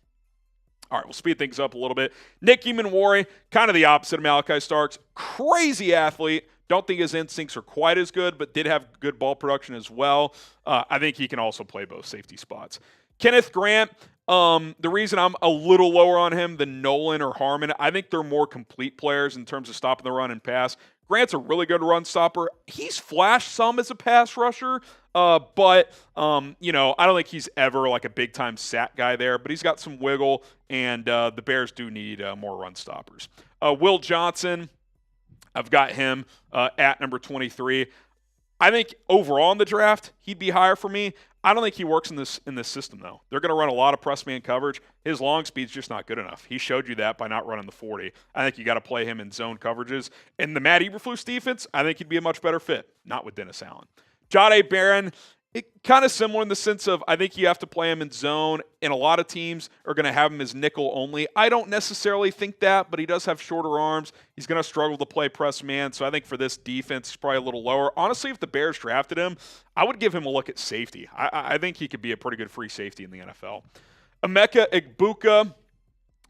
All right, we'll speed things up a little bit. Nick Eamon-Warry, kind of the opposite of Malachi Starks. Crazy athlete. Don't think his instincts are quite as good, but did have good ball production as well. I think he can also play both safety spots. Kenneth Grant, the reason I'm a little lower on him than Nolan or Harmon, I think they're more complete players in terms of stopping the run and pass. Grant's a really good run stopper. He's flashed some as a pass rusher, but I don't think he's ever like a big-time sack guy there, but he's got some wiggle, and the Bears do need more run stoppers. Will Johnson, I've got him at number 23. I think overall in the draft, he'd be higher for me. I don't think he works in this system, though. They're going to run a lot of press man coverage. His long speed's just not good enough. He showed you that by not running the 40. I think you got to play him in zone coverages. In the Matt Eberflus defense, I think he'd be a much better fit, not with Dennis Allen. Jahdae Barron, kind of similar in the sense of I think you have to play him in zone, and a lot of teams are going to have him as nickel only. I don't necessarily think that, but he does have shorter arms. He's going to struggle to play press man, so I think for this defense, he's probably a little lower. Honestly, if the Bears drafted him, I would give him a look at safety. I think he could be a pretty good free safety in the NFL. Emeka Egbuka,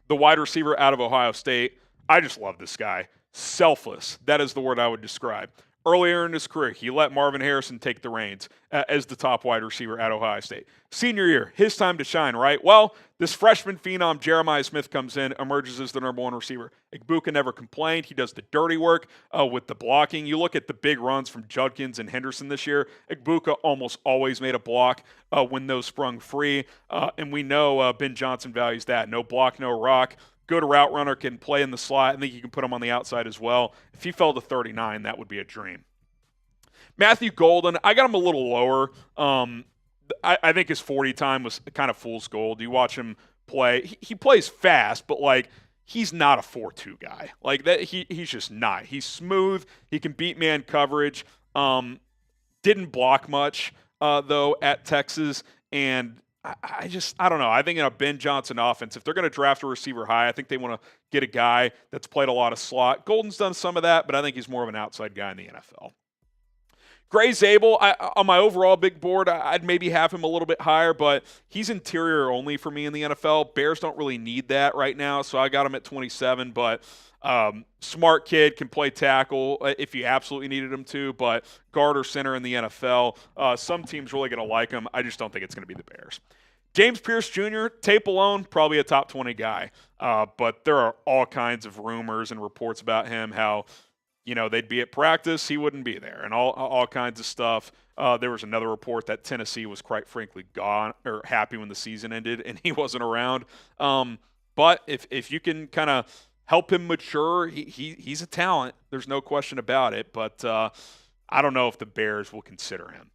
the wide receiver out of Ohio State. I just love this guy. Selfless. That is the word I would describe. Earlier in his career, he let Marvin Harrison take the reins as the top wide receiver at Ohio State. Senior year, his time to shine, right? Well, this freshman phenom, Jeremiah Smith, comes in, emerges as the number one receiver. Egbuka never complained. He does the dirty work with the blocking. You look at the big runs from Judkins and Henderson this year, Egbuka almost always made a block when those sprung free. And we know Ben Johnson values that. No block, no rock. Good route runner, can play in the slot. I think you can put him on the outside as well. If he fell to 39, that would be a dream. Matthew Golden, I got him a little lower. I think his 40 time was kind of fool's gold. You watch him play. He plays fast, but, he's not a 4-2 guy. That, he's just not. He's smooth. He can beat man coverage. Didn't block much, though, at Texas. And I don't know. I think in a Ben Johnson offense, if they're going to draft a receiver high, I think they want to get a guy that's played a lot of slot. Golden's done some of that, but I think he's more of an outside guy in the NFL. Gray Zabel, on my overall big board, I'd maybe have him a little bit higher, but he's interior only for me in the NFL. Bears don't really need that right now, so I got him at 27, but smart kid, can play tackle if you absolutely needed him to, but guard or center in the NFL. Some teams really going to like him. I just don't think it's going to be the Bears. James Pierce Jr., tape alone, probably a top 20 guy. But there are all kinds of rumors and reports about him, how, they'd be at practice, he wouldn't be there, and all kinds of stuff. There was another report that Tennessee was quite frankly gone or happy when the season ended and he wasn't around. But if you can kind of help him mature, he's a talent. There's no question about it. But I don't know if the Bears will consider him.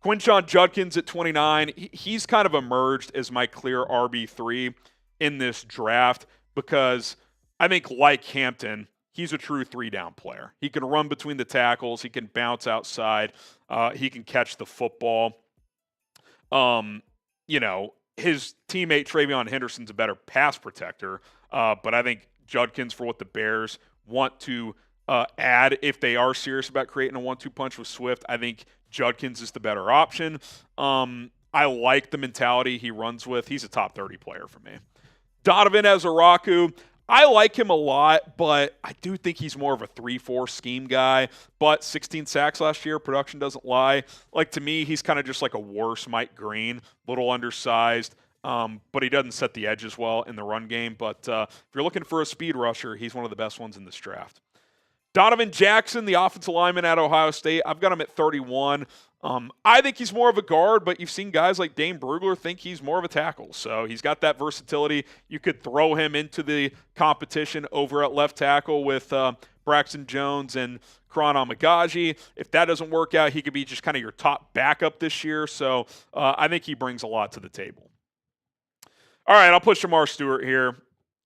Quinshon Judkins at 29, he's kind of emerged as my clear RB3 in this draft because I think, like Hampton, he's a true three-down player. He can run between the tackles. He can bounce outside. He can catch the football. His teammate Travion Henderson's a better pass protector, but I think Judkins, for what the Bears want to add, if they are serious about creating a 1-2 punch with Swift, I think Judkins is the better option. I like the mentality he runs with. He's a top 30 player for me. Donovan Ezaraku, I like him a lot, but I do think he's more of a 3-4 scheme guy. But 16 sacks last year, production doesn't lie. Like, to me, he's kind of just like a worse Mike Green, little undersized, but he doesn't set the edges well in the run game. But if you're looking for a speed rusher, he's one of the best ones in this draft. Donovan Jackson, the offensive lineman at Ohio State, I've got him at 31. I think he's more of a guard, but you've seen guys like Dane Brugler think he's more of a tackle. So he's got that versatility. You could throw him into the competition over at left tackle with Braxton Jones and Karan Amagaji. If that doesn't work out, he could be just kind of your top backup this year. So I think he brings a lot to the table. All right, I'll put Shamar Stewart here.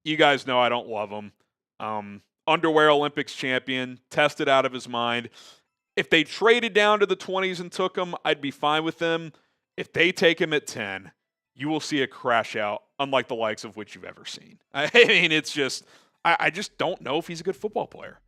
You guys know I don't love him. Underwear Olympics champion, tested out of his mind. If they traded down to the 20s and took him, I'd be fine with them. If they take him at 10, you will see a crash out unlike the likes of which you've ever seen. I mean, it's just, I just don't know if he's a good football player.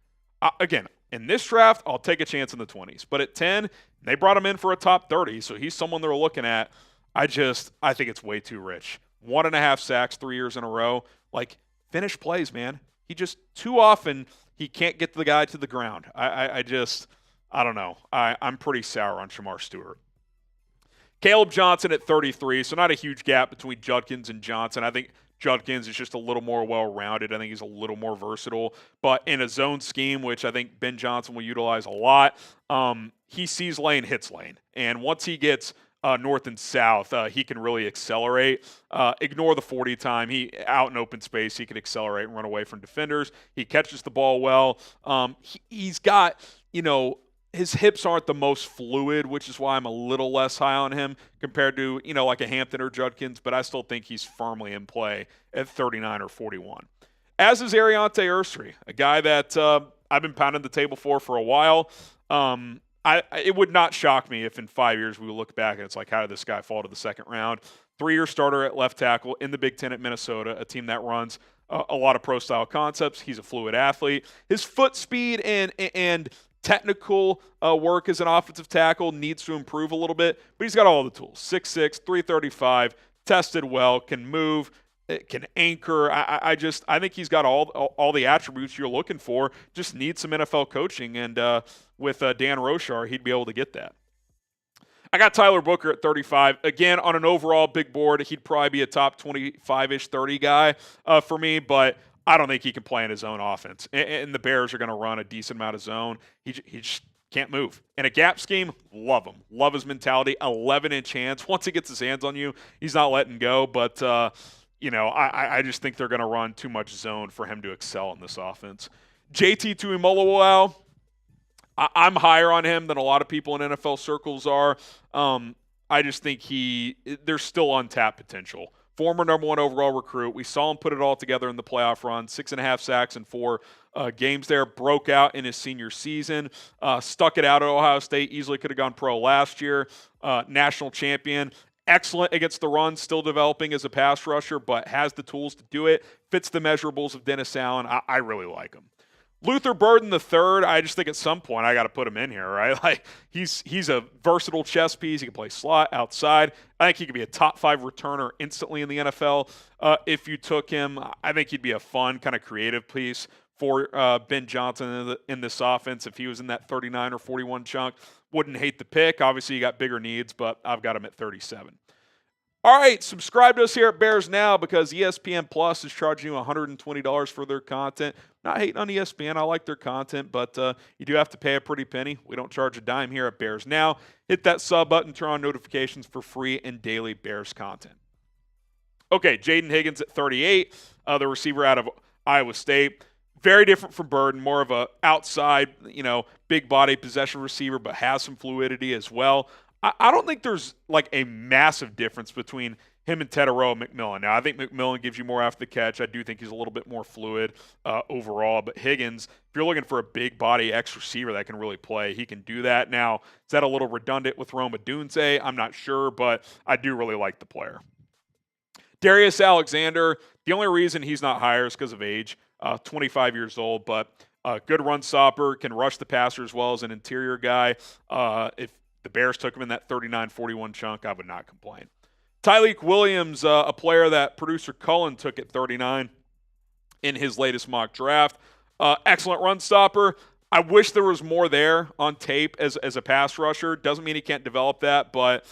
Again, in this draft, I'll take a chance in the 20s. But at 10, they brought him in for a top 30, so he's someone they're looking at. I think it's way too rich. 1.5 sacks 3 years in a row. Like, finish plays, man. He just, too often, he can't get the guy to the ground. I don't know. I'm pretty sour on Shamar Stewart. Caleb Johnson at 33, so not a huge gap between Judkins and Johnson. I think Judkins is just a little more well-rounded. I think he's a little more versatile. But in a zone scheme, which I think Ben Johnson will utilize a lot, he sees lane, hits lane. And once he gets north and south, he can really accelerate. Ignore the 40 time. He out in open space, he can accelerate and run away from defenders. He catches the ball well. He's got, his hips aren't the most fluid, which is why I'm a little less high on him compared to, like a Hampton or Judkins, but I still think he's firmly in play at 39 or 41. As is Ariante Ursary, a guy that I've been pounding the table for a while. It would not shock me if in 5 years we would look back and it's like, how did this guy fall to the second round? 3-year starter at left tackle in the Big Ten at Minnesota, a team that runs a lot of pro-style concepts. He's a fluid athlete. His foot speed and technical work as an offensive tackle needs to improve a little bit, but he's got all the tools. 6'6", 335, tested well, can move, can anchor. I think he's got all the attributes you're looking for. Just needs some NFL coaching, and with Dan Rochar, he'd be able to get that. I got Tyler Booker at 35. Again, on an overall big board, he'd probably be a top 25-ish, 30 guy for me, but I don't think he can play in his own offense. And the Bears are going to run a decent amount of zone. He just can't move. In a gap scheme, love him. Love his mentality. 11-inch hands. Once he gets his hands on you, he's not letting go. But, I just think they're going to run too much zone for him to excel in this offense. JT Tuimoloau, I'm higher on him than a lot of people in NFL circles are. I just think there's still untapped potential. Former number 1 overall recruit. We saw him put it all together in the playoff run. 6.5 sacks in 4 games there. Broke out in his senior season. Stuck it out at Ohio State. Easily could have gone pro last year. National champion. Excellent against the run. Still developing as a pass rusher, but has the tools to do it. Fits the measurables of Dennis Allen. I really like him. Luther Burden III, I just think at some point I got to put him in here, right? Like he's a versatile chess piece. He can play slot, outside. I think he could be a top 5 returner instantly in the NFL if you took him. I think he'd be a fun kind of creative piece for Ben Johnson in this offense if he was in that 39 or 41 chunk. Wouldn't hate the pick. Obviously, you got bigger needs, but I've got him at 37. All right, subscribe to us here at Bears Now because ESPN Plus is charging you $120 for their content. Not hating on ESPN. I like their content, but you do have to pay a pretty penny. We don't charge a dime here at Bears Now. Hit that sub button, turn on notifications for free and daily Bears content. Okay, Jaden Higgins at 38, the receiver out of Iowa State. Very different from Burden, more of a outside, big body possession receiver, but has some fluidity as well. I don't think there's like a massive difference between him and Teteroa McMillan. Now, I think McMillan gives you more after the catch. I do think he's a little bit more fluid overall. But Higgins, if you're looking for a big body X receiver that can really play, he can do that. Now, is that a little redundant with Rome Odunze? I'm not sure, but I do really like the player. Darius Alexander, the only reason he's not higher is because of age. 25 years old, but good run stopper, can rush the passer as well as an interior guy. If the Bears took him in that 39-41 chunk, I would not complain. Tyleik Williams, a player that producer Cullen took at 39 in his latest mock draft. Excellent run stopper. I wish there was more there on tape as a pass rusher. Doesn't mean he can't develop that, but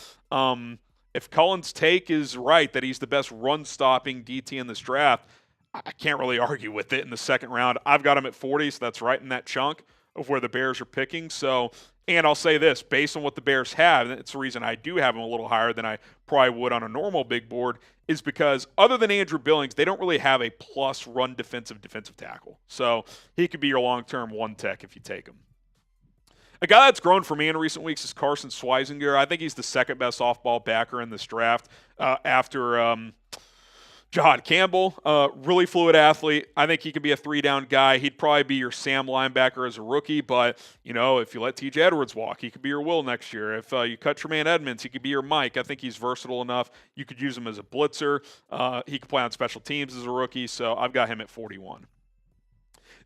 if Cullen's take is right that he's the best run-stopping DT in this draft, I can't really argue with it in the second round. I've got him at 40, so that's right in that chunk of where the Bears are picking. So, and I'll say this, based on what the Bears have, and it's the reason I do have him a little higher than I probably would on a normal big board, is because other than Andrew Billings, they don't really have a plus run defensive tackle. So he could be your long-term one tech if you take him. A guy that's grown for me in recent weeks is Carson Schweizinger. I think he's the second best off-ball backer in this draft after Campbell. Really fluid athlete. I think he could be a three-down guy. He'd probably be your Sam linebacker as a rookie, but, if you let TJ Edwards walk, he could be your Will next year. If you cut Tremaine Edmonds, he could be your Mike. I think he's versatile enough. You could use him as a blitzer. He could play on special teams as a rookie, so I've got him at 41.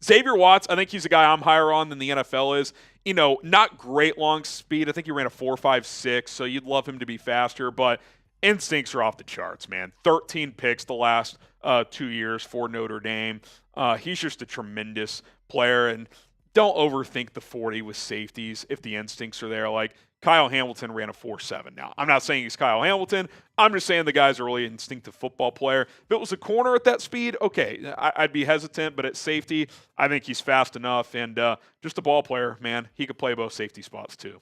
Xavier Watts, I think he's a guy I'm higher on than the NFL is. Not great long speed. I think he ran a 4.56, so you'd love him to be faster, but instincts are off the charts, man. 13 picks the last 2 years for Notre Dame. He's just a tremendous player, and don't overthink the 40 with safeties if the instincts are there. Like Kyle Hamilton ran a 4.7. Now, I'm not saying he's Kyle Hamilton. I'm just saying the guy's a really instinctive football player. If it was a corner at that speed, okay, I'd be hesitant, but at safety, I think he's fast enough, and just a ball player, man. He could play both safety spots too.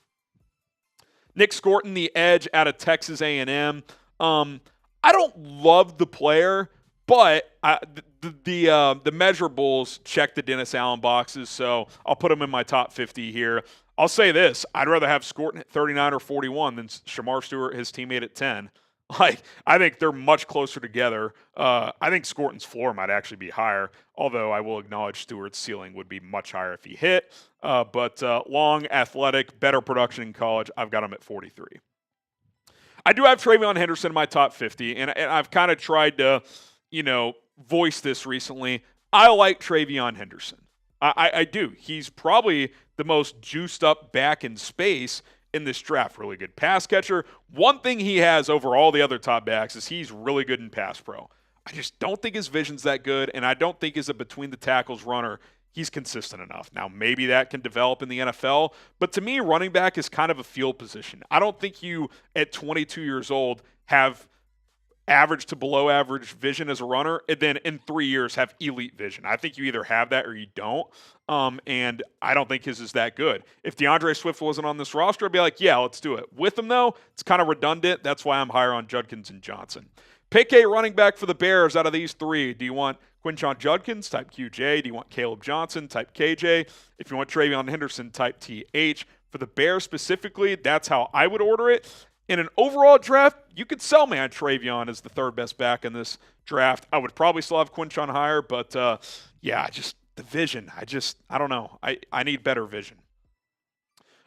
Nick Scorton, the edge out of Texas A&M. I don't love the player, but the measurables check the Dennis Allen boxes, so I'll put him in my top 50 here. I'll say this. I'd rather have Scorton at 39 or 41 than Shamar Stewart, his teammate, at 10. I think they're much closer together. I think Scorton's floor might actually be higher, although I will acknowledge Stewart's ceiling would be much higher if he hit. But long, athletic, better production in college, I've got him at 43. I do have TreVeyon Henderson in my top 50, and I've kind of tried to, voice this recently. I like TreVeyon Henderson. I do. He's probably the most juiced up back in space in this draft. Really good pass catcher. One thing he has over all the other top backs is he's really good in pass pro. I just don't think his vision's that good, and I don't think as a between the tackles runner, he's consistent enough. Now, maybe that can develop in the NFL, but to me, running back is kind of a field position. I don't think you, at 22 years old, have average to below average vision as a runner, and then in 3 years have elite vision. I think you either have that or you don't, and I don't think his is that good. If DeAndre Swift wasn't on this roster, I'd be like, yeah, let's do it. With him, though, it's kind of redundant. That's why I'm higher on Judkins and Johnson. Pick a running back for the Bears out of these three. Do you want Quinshon Judkins, type QJ? Do you want Caleb Johnson, type KJ? If you want TreVeyon Henderson, type TH. For the Bears specifically, that's how I would order it. In an overall draft, you could sell me on TreVeyon as the third best back in this draft. I would probably still have Quinshon higher, but just the vision. I don't know. I need better vision.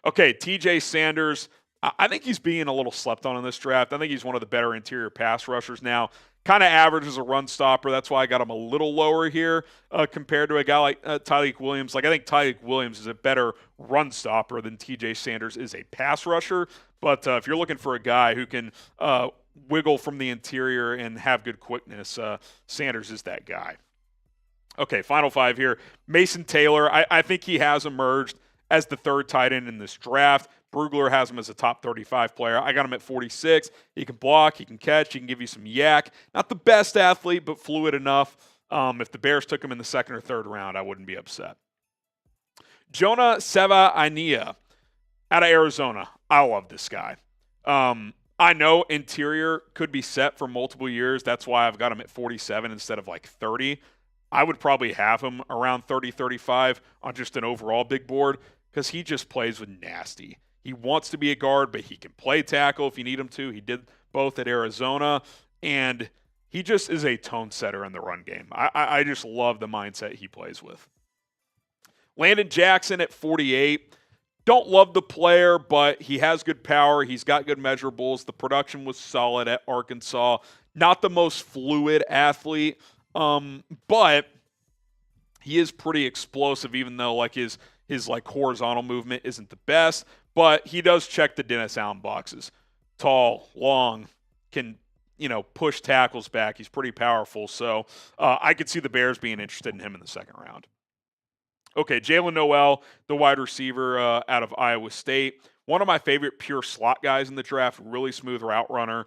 Okay, TJ Sanders. I think he's being a little slept on in this draft. I think he's one of the better interior pass rushers now. Kind of average as a run stopper. That's why I got him a little lower here compared to a guy like Tyleik Williams. I think Tyleik Williams is a better run stopper than TJ Sanders is a pass rusher. But if you're looking for a guy who can wiggle from the interior and have good quickness, Sanders is that guy. Okay, final five here. Mason Taylor. I think he has emerged as the third tight end in this draft. Brugler has him as a top 35 player. I got him at 46. He can block, he can catch, he can give you some yak. Not the best athlete, but fluid enough. If the Bears took him in the second or third round, I wouldn't be upset. Jonah Jackson out of Arizona. I love this guy. I know interior could be set for multiple years. That's why I've got him at 47 instead of like 30. I would probably have him around 30, 35 on just an overall big board because he just plays with nasty. He wants to be a guard, but he can play tackle if you need him to. He did both at Arizona, and he just is a tone setter in the run game. I just love the mindset he plays with. Landon Jackson at 48. Don't love the player, but he has good power. He's got good measurables. The production was solid at Arkansas. Not the most fluid athlete, but he is pretty explosive, even though like his like horizontal movement isn't the best. But he does check the Dennis Allen boxes. Tall, long, can push tackles back. He's pretty powerful. So I could see the Bears being interested in him in the second round. Okay, Jalen Noel, the wide receiver out of Iowa State. One of my favorite pure slot guys in the draft. Really smooth route runner,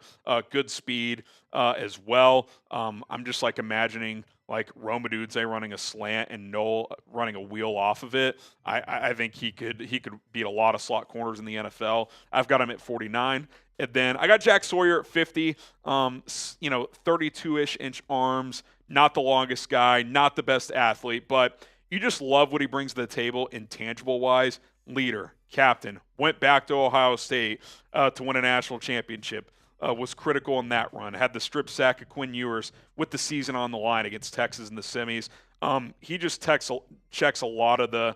good speed as well. I'm just like imagining like Rome Odunze running a slant and Noel running a wheel off of it. I think he could beat a lot of slot corners in the NFL. I've got him at 49. And then I got Jack Sawyer at 50, 32-ish inch arms, not the longest guy, not the best athlete, but you just love what he brings to the table intangible-wise. Leader, captain, went back to Ohio State to win a national championship, was critical in that run, had the strip sack of Quinn Ewers with the season on the line against Texas in the semis. He just checks a lot of the,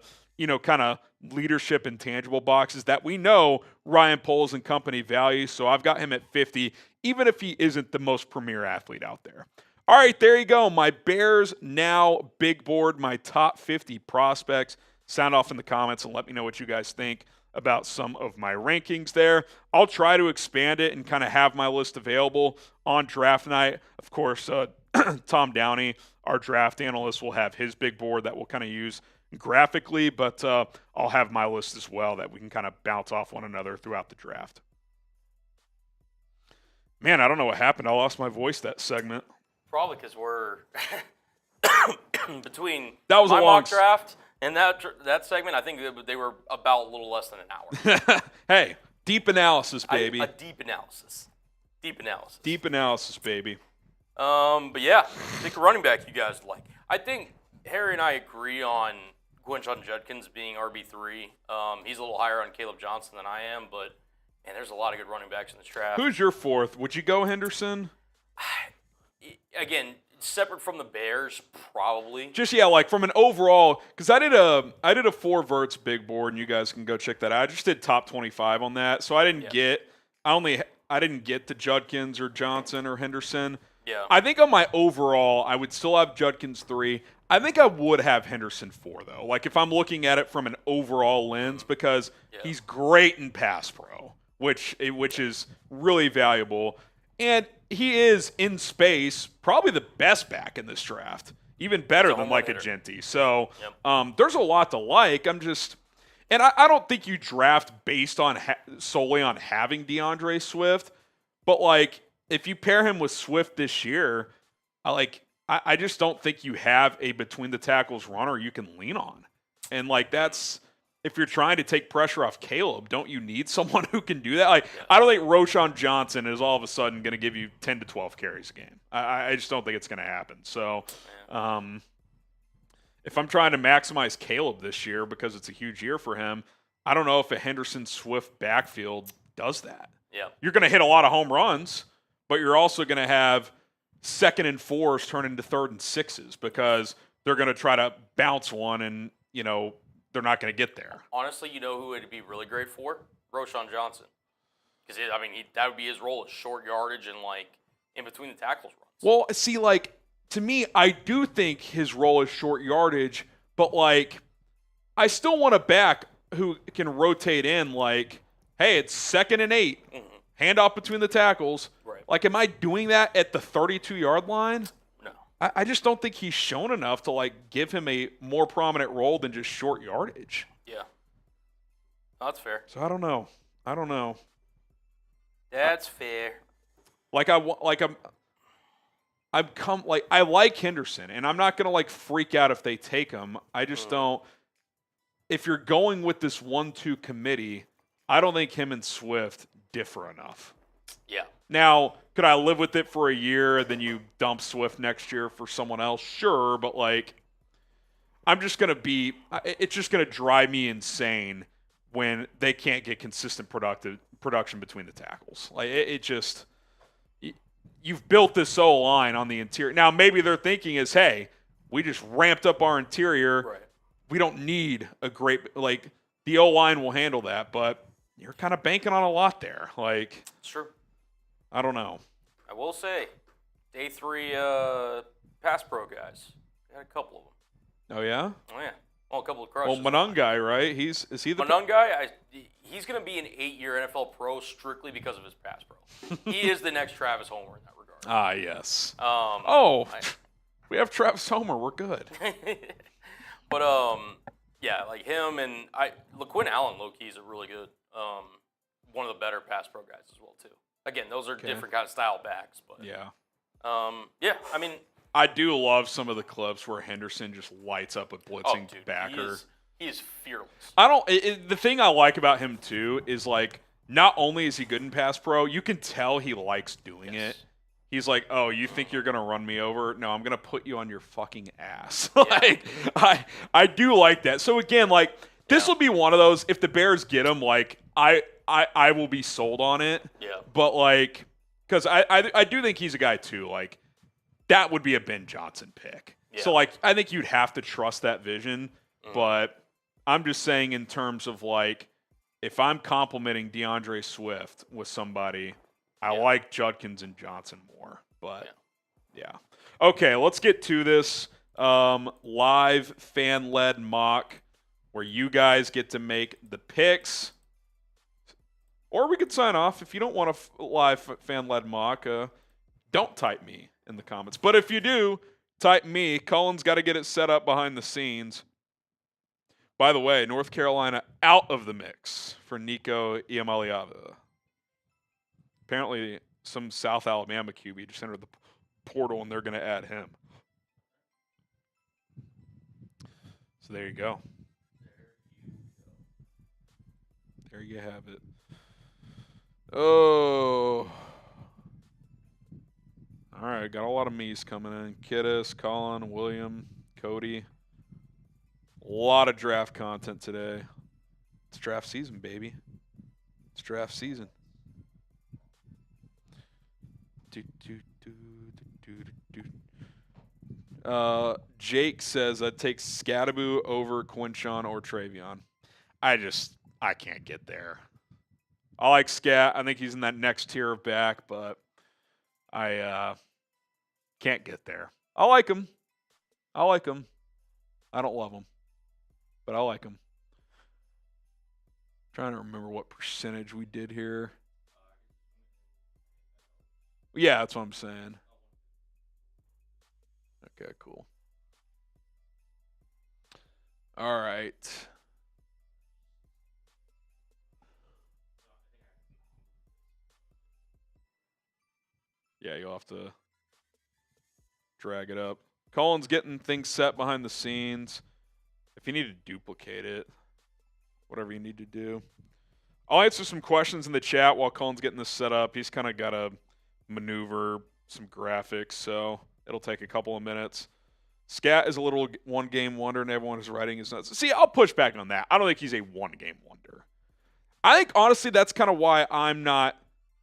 kind of leadership and tangible boxes that we know Ryan Poles and company value. So I've got him at 50, even if he isn't the most premier athlete out there. All right, there you go. My Bears Now big board, my top 50 prospects. Sound off in the comments and let me know what you guys think about some of my rankings there. I'll try to expand it and kind of have my list available on draft night. Of course, Tom Downey, our draft analyst, will have his big board that we'll kind of use graphically, but I'll have my list as well that we can kind of bounce off one another throughout the draft. Man, I don't know what happened. I lost my voice that segment. Probably because we're between that was my a long mock draft and that segment. I think they were about a little less than an hour. Hey, deep analysis, baby. A deep analysis. Deep analysis. Deep analysis, baby. But yeah, pick a running back you guys like. I think Harry and I agree on Quinshon Judkins being RB3. He's a little higher on Caleb Johnson than I am, but man, there's a lot of good running backs in this draft. Who's your fourth? Would you go Henderson? Again, separate from the Bears, probably. Just like from an overall, because I did a 4 verts big board, and you guys can go check that out. I just did top 25 on that, so I didn't get to Judkins or Johnson or Henderson. Yeah. I think on my overall, I would still have Judkins 3. I think I would have Henderson 4 though. Like if I'm looking at it from an overall lens, because he's great in pass pro, which is really valuable. And he is, in space, probably the best back in this draft. Even better than like a Jeanty. So there's a lot to like. And I don't think you draft based on solely on having DeAndre Swift. But like if you pair him with Swift this year, I just don't think you have a between the tackles runner you can lean on. And like that's, if you're trying to take pressure off Caleb, don't you need someone who can do that? I don't think Roschon Johnson is all of a sudden going to give you 10 to 12 carries a game. I just don't think it's going to happen. So if I'm trying to maximize Caleb this year because it's a huge year for him, I don't know if a Henderson-Swift backfield does that. Yeah. You're going to hit a lot of home runs, but you're also going to have 2nd and 4s turn into 3rd and 6s because they're going to try to bounce one and, they're not going to get there. Honestly, you know who it'd be really great for? Roschon Johnson. Because, that would be his role, is short yardage and, in between the tackles runs. Well, see, to me, I do think his role is short yardage, but, I still want a back who can rotate in, hey, it's 2nd and 8. Mm-hmm. Hand off between the tackles. Right. Am I doing that at the 32-yard line? No. I just don't think he's shown enough to, give him a more prominent role than just short yardage. Yeah. That's fair. So I don't know. That's fair. I like Henderson, and I'm not gonna like freak out if they take him. I just don't. If you're going with this 1-2 committee, I don't think him and Swift differ enough. Yeah. Now, could I live with it for a year, then you dump Swift next year for someone else? Sure, but like, it's just gonna drive me insane when they can't get consistent production between the tackles. Like you've built this O-line on the interior. Now maybe their thinking is, hey, we just ramped up our interior. Right. We don't need a great the O-line will handle that, but you're kind of banking on a lot there. Like, it's true. I don't know. I will say, day 3 pass pro guys. We had a couple of them. Oh yeah. Oh yeah. Well, a couple of crushes. Well, Manungai, right? Is he the Manungai? He's going to be an 8-year NFL pro strictly because of his pass pro. He is the next Travis Homer in that regard. Ah, yes. We have Travis Homer. We're good. But yeah, like him and LaQuinn Allen, low key, is a really good, one of the better pass pro guys as well too. Again, those are different kind of style backs, but yeah. Yeah, I mean, I do love some of the clips where Henderson just lights up a blitzing backer. He is fearless. The thing I like about him too is like not only is he good in pass pro, you can tell he likes doing it. He's like, oh, you think you're gonna run me over? No, I'm gonna put you on your fucking ass. I do like that. So again, like this will be one of those. If the Bears get him, like I will be sold on it. Yeah. But like, because I do think he's a guy too. Like that would be a Ben Johnson pick. Yeah. So like I think you'd have to trust that vision. But I'm just saying in terms of like, if I'm complimenting DeAndre Swift with somebody, I like Judkins and Johnson more. But yeah. Okay, let's get to this live fan-led mock where you guys get to make the picks. Or we could sign off. If you don't want a live fan-led mock, don't type me in the comments. But if you do, type me. Cullen's got to get it set up behind the scenes. By the way, North Carolina out of the mix for Nico Iamaleava. Apparently, some South Alabama QB just entered the portal, and they're going to add him. So there you go. There you have it. Oh. All right, got a lot of me's coming in. Kiddis, Colin, William, Cody. A lot of draft content today. It's draft season, baby. It's draft season. Jake says I'd take Scadaboo over Quinshon or Travion. I can't get there. I like Scat. I think he's in that next tier of back, but I can't get there. I like him. I don't love him, but I like him. Trying to remember what percentage we did here. Yeah, that's what I'm saying. Okay, cool. All right. Yeah, you'll have to drag it up. Colin's getting things set behind the scenes. If you need to duplicate it, whatever you need to do. I'll answer some questions in the chat while Colin's getting this set up. He's kind of got to maneuver some graphics, so it'll take a couple of minutes. Scat is a little one-game wonder, and everyone is writing his notes. See, I'll push back on that. I don't think he's a one-game wonder. I think, honestly, that's kind of why I'm not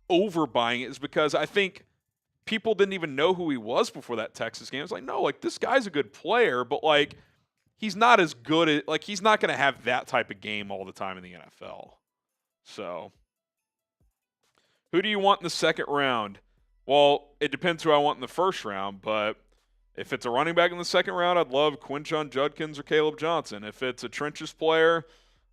overbuying it, is because I think people didn't even know who he was before that Texas game. It's like, no, like, this guy's a good player, but, like, he's not as good at, like, he's not going to have that type of game all the time in the NFL. So, who do you want in the second round? Well, it depends who I want in the first round, but if it's a running back in the second round, I'd love Quinshon Judkins or Caleb Johnson. If it's a trenches player,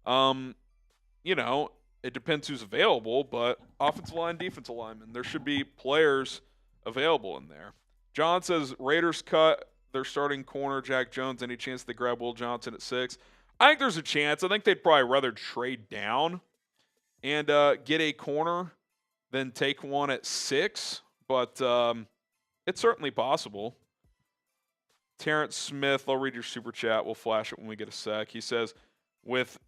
you know, it depends who's available, but offensive line, defensive lineman, there should be players available in there. John says Raiders cut their starting corner, Jack Jones. Any chance they grab Will Johnson at 6? I think there's a chance. I think they'd probably rather trade down and get a corner than take one at 6, but it's certainly possible. Terrence Smith, I'll read your super chat. We'll flash it when we get a sec. He says, with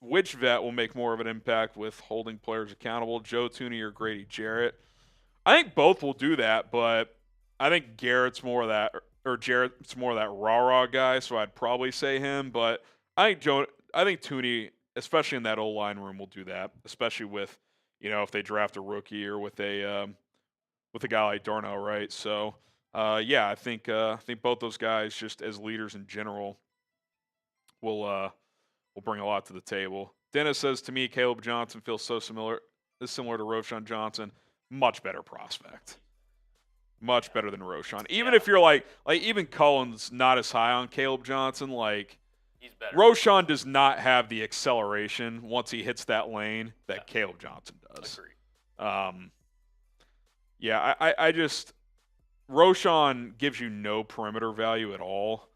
which vet will make more of an impact with holding players accountable, Joe Tooney or Grady Jarrett? I think both will do that, but I think Garrett's more of that, or Jarrett's more of that rah-rah guy, so I'd probably say him. But I think Tooney, especially in that O-line room, will do that, especially with, if they draft a rookie or with a guy like Darnell, right? So, I think both those guys, just as leaders in general, will bring a lot to the table. Dennis says, to me, Caleb Johnson feels so similar to Roschon Johnson. Much better prospect. Much better than Roschon. Even if you're like even Cullen's not as high on Caleb Johnson, he's better. Roschon does not have the acceleration once he hits that lane that Caleb Johnson does. Agreed. I just Roschon gives you no perimeter value at all.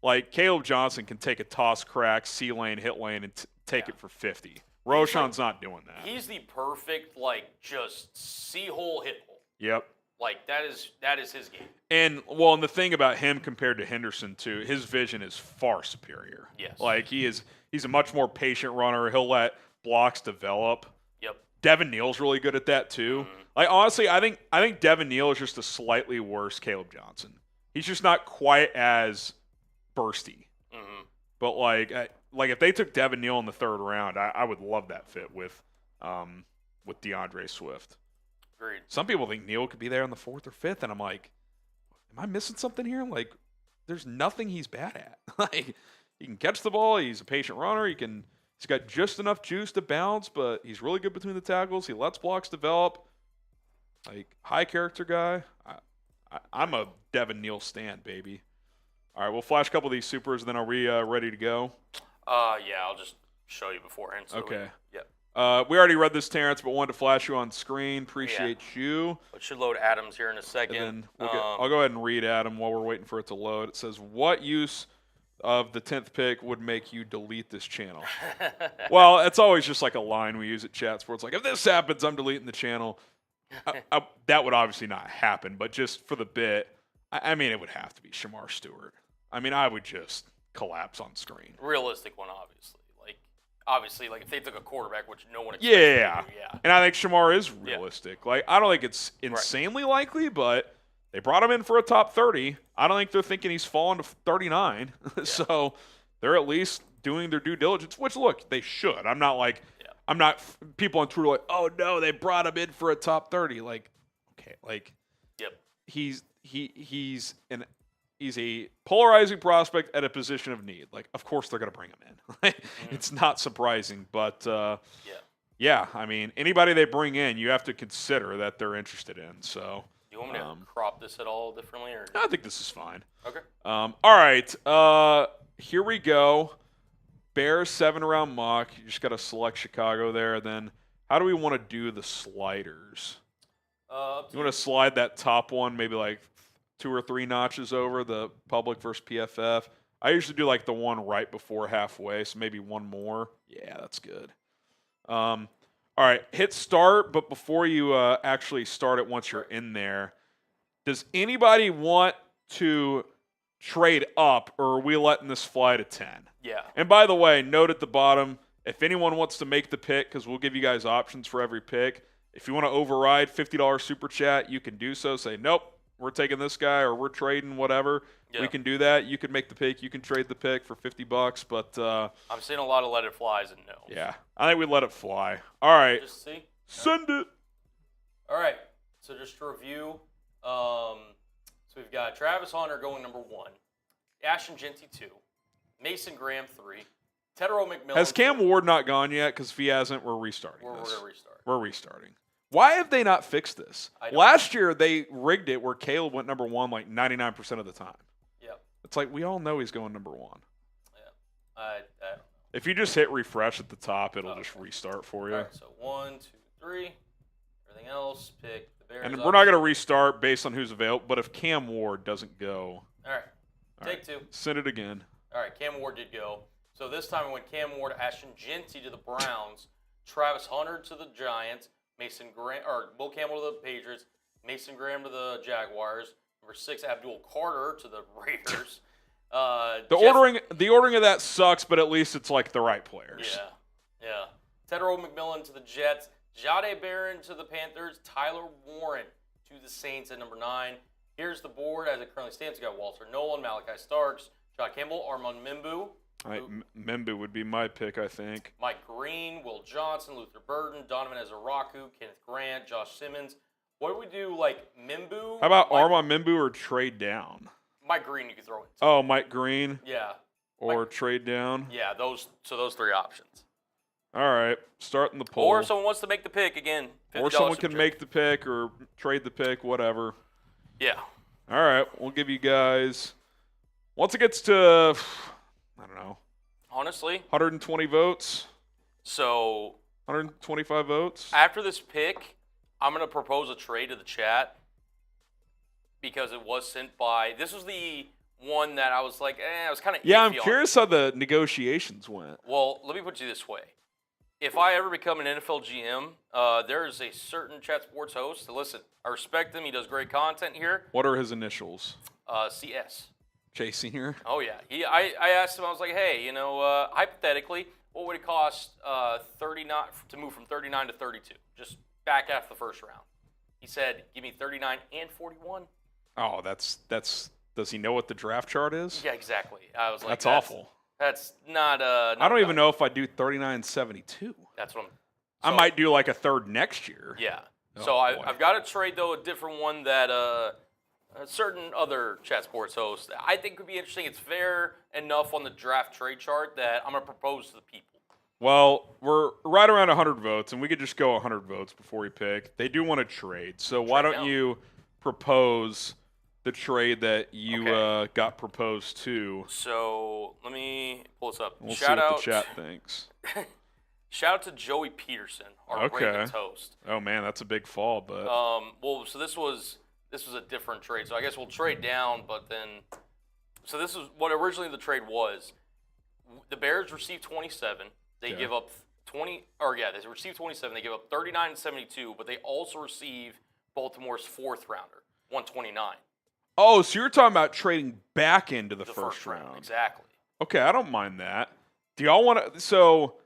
Like, Caleb Johnson can take a toss crack, C lane, hit lane, and take it for 50. Roschon's not doing that. He's the perfect, just see-hole, hit-hole. Yep. That is his game. And the thing about him compared to Henderson, too, his vision is far superior. Yes. He's a much more patient runner. He'll let blocks develop. Yep. Devin Neal's really good at that, too. Mm-hmm. Honestly, I think Devin Neal is just a slightly worse Caleb Johnson. He's just not quite as bursty. Mm-hmm. But if they took Devin Neal in the 3rd round, I would love that fit with DeAndre Swift. Agreed. Some people think Neal could be there in the 4th or 5th, and I'm like, am I missing something here? There's nothing he's bad at. He can catch the ball. He's a patient runner. He's got just enough juice to bounce, but he's really good between the tackles. He lets blocks develop. High character guy. I'm a Devin Neal stan, baby. All right, we'll flash a couple of these supers, and then are we ready to go? I'll just show you beforehand. Okay. Yep. We already read this, Terrence, but wanted to flash you on screen. Appreciate you. It should load Adams here in a second. And then I'll go ahead and read Adam while we're waiting for it to load. It says, what use of the 10th pick would make you delete this channel? Well, it's always just like a line we use at Chat Sports. If this happens, I'm deleting the channel. That would obviously not happen, but just for the bit, it would have to be Shamar Stewart. I would just collapse on screen. Realistic one, obviously. Obviously, if they took a quarterback, which no one expects yeah. to do, yeah. And I think Shamar is realistic. I don't think it's insanely likely, but they brought him in for a top 30. I don't think they're thinking he's fallen to 39. Yeah. So they're at least doing their due diligence, which, look, they should. I'm not people on Twitter oh, no, they brought him in for a top 30. Yep. He's a polarizing prospect at a position of need. Of course they're going to bring him in. It's not surprising, but anybody they bring in, you have to consider that they're interested in. So, you want me to crop this at all differently, or? I think this is fine. Okay. All right. Here we go. Bears 7-round mock. You just got to select Chicago there. Then, how do we want to do the sliders? You want to slide that top one, maybe 2 or 3 notches over the public versus PFF. I usually do the one right before halfway, so maybe one more. Yeah, that's good. All right, hit start, but before you actually start it once you're in there, does anybody want to trade up, or are we letting this fly to 10? Yeah. And by the way, note at the bottom, if anyone wants to make the pick, because we'll give you guys options for every pick, if you want to override $50 super chat, you can do so. Say, nope. We're taking this guy, or we're trading whatever. Yeah. We can do that. You can make the pick. You can trade the pick for $50. But I'm seeing a lot of let it flies and no. Yeah, I think we let it fly. All right, just see. Send it. All right. So just to review, so we've got Travis Hunter going number 1, Ashton Jeanty 2, Mason Graham 3, Tedero McMillan. Has Cam Ward not gone yet? Because if he hasn't, we're restarting. We're going to restart. We're restarting. Why have they not fixed this? Last year, they rigged it where Caleb went number 1 99% of the time. Yep. It's we all know he's going number 1. Yeah. I don't know. If you just hit refresh at the top, it'll just restart for you. All right, so 1, 2, 3. Everything else, pick the Bears. And we're not going to restart based on who's available, but if Cam Ward doesn't go. All right. Take 2. Send it again. All right, Cam Ward did go. So this time it went Cam Ward, Ashton, Jeanty to the Browns, Travis Hunter to the Giants, Will Campbell to the Patriots, Mason Graham to the Jaguars, number 6 Abdul Carter to the Raiders. The ordering of that sucks, but at least it's like the right players. Yeah. Tedro McMillan to the Jets, Jade Barron to the Panthers, Tyler Warren to the Saints at number 9. Here's the board as it currently stands. We got Walter Nolan, Malachi Starks, John Campbell, Armand Mimbu. Membu would be my pick, I think. Mike Green, Will Johnson, Luther Burden, Donovan Ezaraku, Kenneth Grant, Josh Simmons. What do we do, like Mimbu? How about Armand Mimbu or trade down? Mike Green you could throw in. Oh, Mike Green? Yeah. Or trade down? Yeah, those 3 options. All right, starting the poll. Or if someone wants to make the pick, again, or someone can make the pick or trade the pick, whatever. Yeah. All right, we'll give you guys, once it gets to, I don't know. Honestly. 120 votes. So. 125 votes. After this pick, I'm going to propose a trade to the chat because it was sent by, this was the one that I was like, I was kind of Yeah, I'm curious how the negotiations went. Well, let me put you this way. If I ever become an NFL GM, there is a certain Chat Sports host. Listen, I respect him. He does great content here. What are his initials? CS. Jay Senior. Oh, yeah. I asked him, I was like, hey, hypothetically, what would it cost 39 to move from 39 to 32? Just back after the first round. He said, give me 39 and 41. Oh, that's. Does he know what the draft chart is? Yeah, exactly. I was like, that's awful. That's not. I don't even know if I do 39.72. That's what I might do like a third next year. Yeah. So I've got to trade though a different one that a certain other Chat Sports host I think could be interesting. It's fair enough on the draft trade chart that I'm gonna propose to the people. Well, we're right around 100 votes, and we could just go 100 votes before we pick. They do want to trade, so why don't you propose the trade that you got proposed to? So let me pull this up. We'll see what the chat thinks. Shout out to Joey Peterson, our Ravens host. Oh man, that's a big fall, but so this was a different trade. So I guess we'll trade down, but then so this is what originally the trade was. The Bears received 27. They give up 20, they received 27. They give up 39 and 72, but they also receive Baltimore's 4th rounder, 129. Oh, so you're talking about trading back into the first round. Exactly. Okay, I don't mind that. Do y'all want to? So,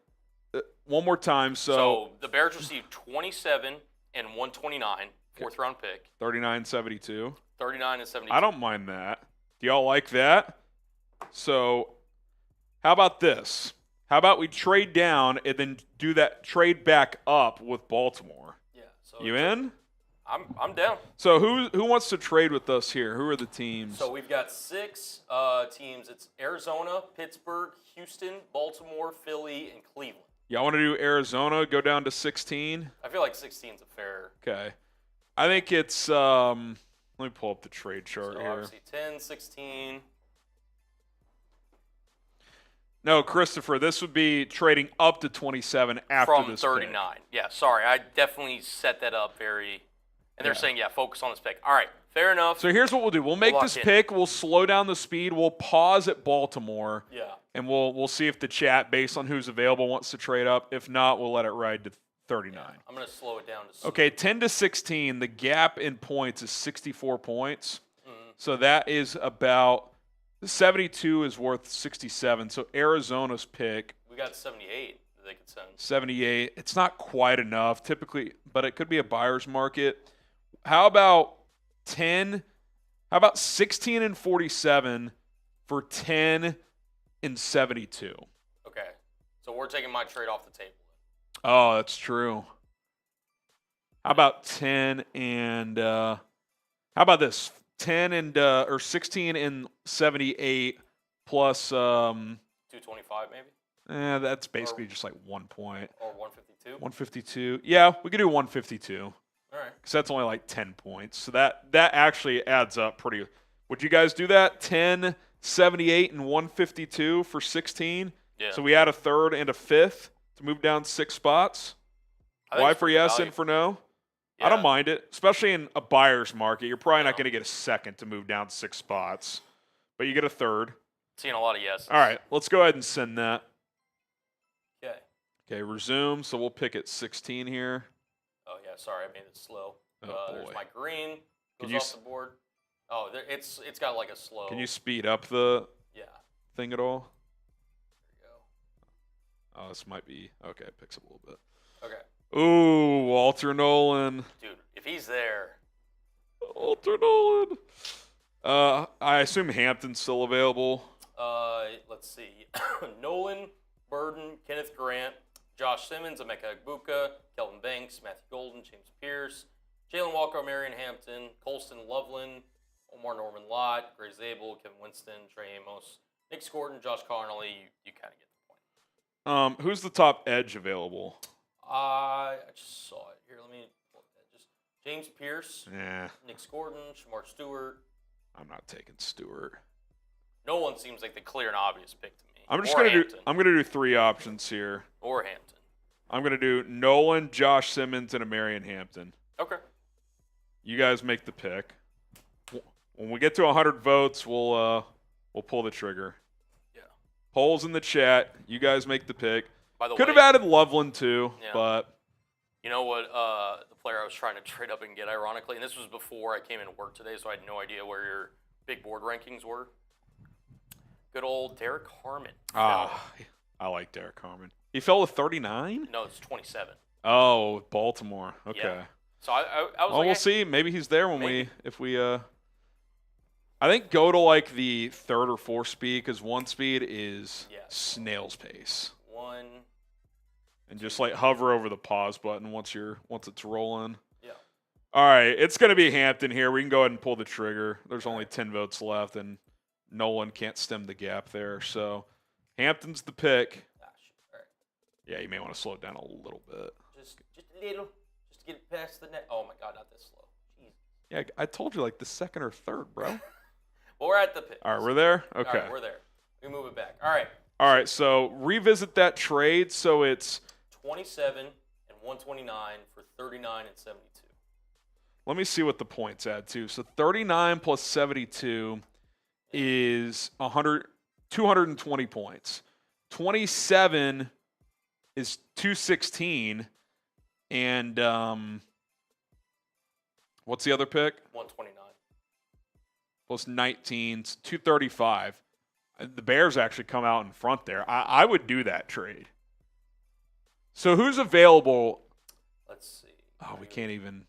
one more time. So the Bears received 27 and 129, 4th round pick. 39-72. 39 and 72. I don't mind that. Do y'all like that? So, how about this? How about we trade down and then do that trade back up with Baltimore? Yeah. So you in? I'm down. So who wants to trade with us here? Who are the teams? So we've got 6 teams. It's Arizona, Pittsburgh, Houston, Baltimore, Philly, and Cleveland. Y'all want to do Arizona, go down to 16? I feel like 16 is a fair. Okay. I think it's let me pull up the trade chart here. Obviously 10, 16. No, Christopher, this would be trading up to 27 after from this 39. pick. Yeah, sorry. I definitely set that up very. And they're saying, focus on this pick. All right, fair enough. So here's what we'll do. We'll make this pick. We'll slow down the speed. We'll pause at Baltimore. Yeah. And we'll see if the chat, based on who's available, wants to trade up. If not, we'll let it ride to 39. Yeah, I'm going to slow it down to Okay, 10 to 16. The gap in points is 64 points. Mm-hmm. So that is about 72 is worth 67. So Arizona's pick. We got 78 that they could send. 78. It's not quite enough typically, but it could be a buyer's market. How about 10? How about 16 and 47 for 10 and 72? Okay. So we're taking my trade off the table. Oh, that's true. How about 10 and how about this? 10 and or 16 and 78 plus 225 maybe? That's basically just like 1 point. Or 152? 152. Yeah, we could do 152. All right. Because that's only like 10 points. So that actually adds up pretty. Would you guys do that? 10, 78, and 152 for 16? Yeah. So we add a third and a fifth to move down 6 spots? Why for yes and for no? Yeah. I don't mind it, especially in a buyer's market. You're probably not going to get a second to move down 6 spots, but you get a third. Seeing a lot of yeses. All right, let's go ahead and send that. Okay. Okay, resume. So we'll pick at 16 here. Oh, yeah, sorry, I made it slow. Oh, There's boy. my green. Can Goes you off the board. Oh, it's got like a slow. Can you speed up the thing at all? There you go. Oh, this might be okay. It picks up a little bit. Okay. Ooh, Walter Nolan. Dude, if he's there. Walter Nolan. I assume Hampton's still available. Let's see. Nolan, Burden, Kenneth Grant, Josh Simmons, Emeka Egbuka, Kelvin Banks, Matthew Golden, James Pierce, Jalen Walker, Omarion Hampton, Colston Loveland, Omar Norman Lott, Gray Zabel, Kevin Winston, Trey Amos, Nick Scorton, Josh Connolly. You kind of get the point. Who's the top edge available? I just saw it. Here, let me pull that. Just James Pierce, Yeah, Nick Scorton, Shamar Stewart. I'm not taking Stewart. No one seems like the clear and obvious pick to me. I'm gonna do 3 options here. Or Hampton. I'm gonna do Nolan, Josh Simmons, and Omarion Hampton. Okay. You guys make the pick. When we get to 100 votes, we'll pull the trigger. Yeah. Polls in the chat. You guys make the pick. By the Could way, have added Loveland too, Yeah. but you know what? The player I was trying to trade up and get, ironically, and this was before I came into work today, so I had no idea where your big board rankings were. Good old Derek Harmon. I like Derek Harmon. He fell to 39? No, it's 27. Oh, Baltimore. Okay. Yeah. So I was Well, like, we'll see. Maybe he's there when maybe. if we I think go to like the 3rd or 4th speed because 1 speed is snail's pace. 1. And just like hover over the pause button once it's rolling. Yeah. All right, it's gonna be Hampton here. We can go ahead and pull the trigger. There's only 10 votes left, and Nolan can't stem the gap there. So Hampton's the pick. Ah, shoot. All right. Yeah, you may want to slow it down a little bit. Just a little. Just to get it past the net. Oh my God, not this slow. Jeez. Yeah, I told you like the 2nd or 3rd, bro. Well, we're at the pick. All right, we're there. Okay. All right, we're there. We move it back. All right. All right, so revisit that trade. So it's 27 and 129 for 39 and 72. let me see what the points add to. So 39 plus 72 is 220 points. 27 is 216, and what's the other pick? 129. Plus 19 's 235. The Bears actually come out in front there. I would do that trade. So who's available? Let's see. Oh, we can't even.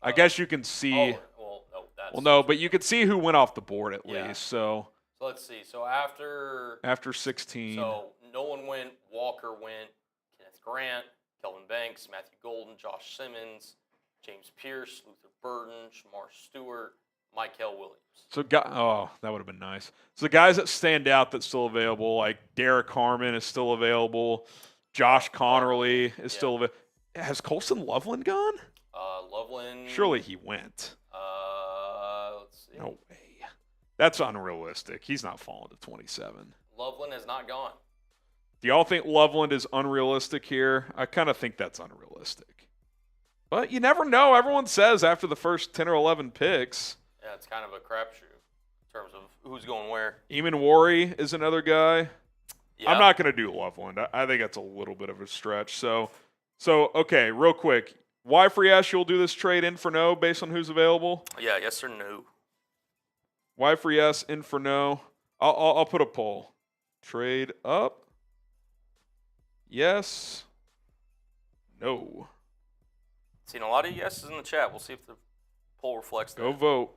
I guess you can see. Well, no, that's. Well, no, but you could see who went off the board at least. So let's see. So after 16. So Nolan went, Walker went, Kenneth Grant, Kelvin Banks, Matthew Golden, Josh Simmons, James Pierce, Luther Burden, Shamar Stewart, Michael Williams. So that would have been nice. So the guys that stand out that's still available, like Derek Harmon is still available. Josh Connerly is still available. Has Colston Loveland gone? Loveland. Surely he went. Let's see. No way. That's unrealistic. He's not falling to 27. Loveland has not gone. Do y'all think Loveland is unrealistic here? I kind of think that's unrealistic. But you never know. Everyone says after the first 10 or 11 picks. Yeah, it's kind of a crapshoot in terms of who's going where. Eamon Worry is another guy. Yeah. I'm not going to do Loveland. I think that's a little bit of a stretch. So okay, real quick. Why for yes you'll do this trade in for no based on who's available? Yeah, yes or no. Why for yes, in for no. I'll put a poll. Trade up. Yes. No. Seen a lot of yeses in the chat. We'll see if the poll reflects that. Go vote.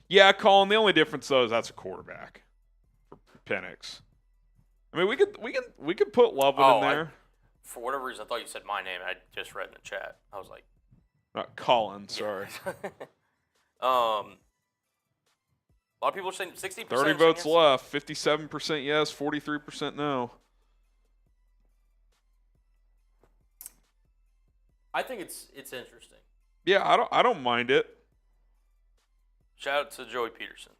Yeah, Colin. The only difference though is that's a quarterback for Penix. I mean, we could put Loveland in there. For whatever reason, I thought you said my name. I just read in the chat. I was like, Colin. Sorry. A lot of people are saying 60%. 30 votes left. 57% yes. 43% no. I think it's interesting. Yeah, I don't mind it. Shout out to Joey Peterson.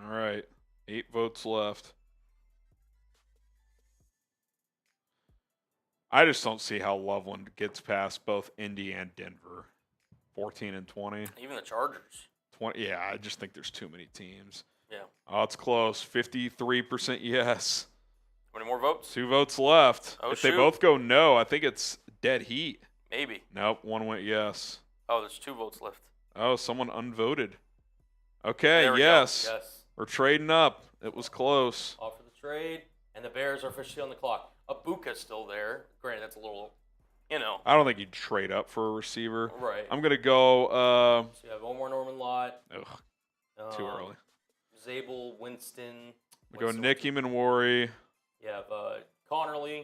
All right. 8 votes left. I just don't see how Loveland gets past both Indy and Denver. 14 and 20. Even the Chargers. 20. Yeah, I just think there's too many teams. Yeah. Oh, it's close. 53% yes. How many more votes? 2 votes left. Oh, if shoot. they both go no, I think it's dead heat. Maybe. Nope, 1 went yes. Oh, there's 2 votes left. Oh, someone unvoted. Okay, There we yes. go. Yes. We're trading up. It was close. Off for the trade, and the Bears are officially on the clock. Abuka's still there. Granted, that's a little, I don't think you'd trade up for a receiver. Right. I'm going to go. So you have Omar Norman Lott. Too early. Zabel, Winston. We go Nicky Manwari. You have Connerly.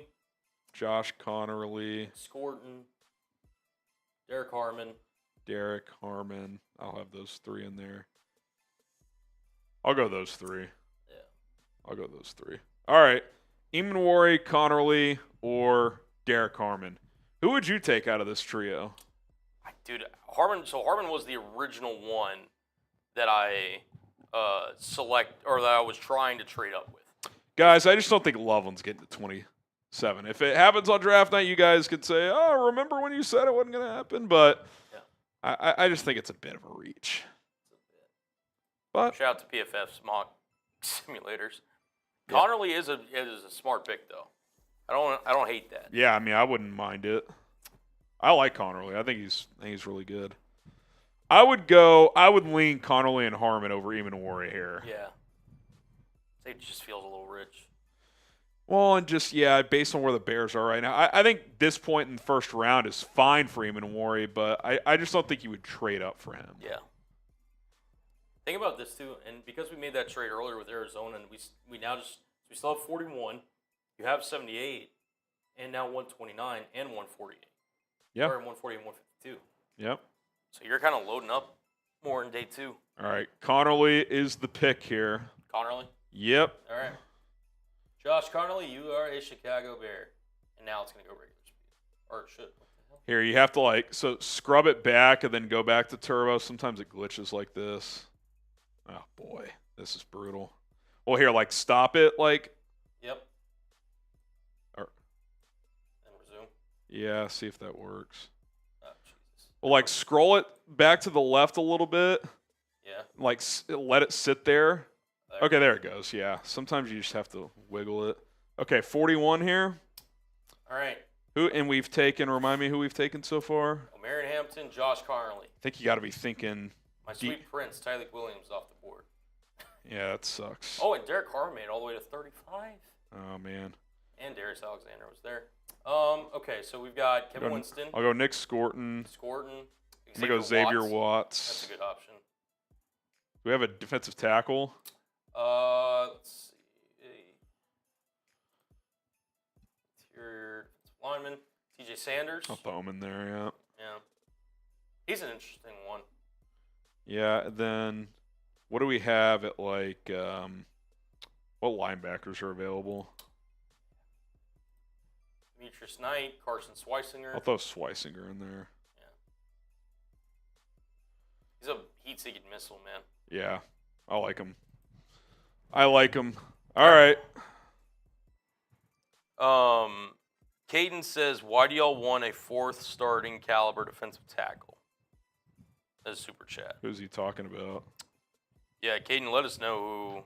Josh Connerly. Scorton. Derek Harmon. I'll have those 3 in there. I'll go those 3. Yeah. I'll go those 3. All right. Emanwari, Connerly, or Derek Harmon. Who would you take out of this trio? Dude, Harmon. So Harmon was the original one that I that I was trying to trade up with. Guys, I just don't think Loveland's getting to 27. If it happens on draft night, you guys could say, "Oh, remember when you said it wasn't going to happen?" But yeah. I just think it's a bit of a reach. But shout out to PFF's mock simulators. Yeah. Connerly is a smart pick though. I don't hate that. Yeah, I mean I wouldn't mind it. I like Connerly. I think he's really good. I would lean Connerly and Harmon over Emanwari here. Yeah. It just feels a little rich. Well, and just based on where the Bears are right now, I think this point in the first round is fine for Emanwari, but I just don't think you would trade up for him. Yeah. Think about this too, and because we made that trade earlier with Arizona, and we still have 41, you have 78, and now 129 and 148. Yeah. Or 140 and 152. Yep. So you're kind of loading up more in day 2. All right, Connerly is the pick here. Connerly? Yep. All right. Josh Connerly, you are a Chicago Bear, and now it's going to go regular speed, or it should. What the hell? Here you have to scrub it back and then go back to turbo. Sometimes it glitches like this. Oh boy, this is brutal. Well, here, stop it, Yep. Or, and resume. Yeah, see if that works. Oh, Jesus. Well, scroll it back to the left a little bit. Yeah. Let it sit there. Okay, there it goes. Yeah, sometimes you just have to wiggle it. Okay, 41 here. All right. Remind me who we've taken so far? Omarion Hampton, Josh Connerly. I think you got to be thinking. My sweet prince, Tyleek Williams, off the board. Yeah, that sucks. Oh, and Derek Harmon made it all the way to 35. Oh, man. And Darius Alexander was there. Okay, so we've got Kevin Winston. I'll go Nick Scorton. I'm going to go Xavier Watts. That's a good option. Do we have a defensive tackle? Let's see. Interior lineman, TJ Sanders. I'll throw him in there, yeah. Yeah. He's an interesting one. Yeah, then what do we have at what linebackers are available? Demetrius Knight, Carson Schweisinger. I'll throw Schweisinger in there. Yeah. He's a heat-seeking missile, man. Yeah, I like him. All right. Caden says, why do y'all want a 4th starting caliber defensive tackle? That's a super chat. Who's he talking about? Yeah, Caden, let us know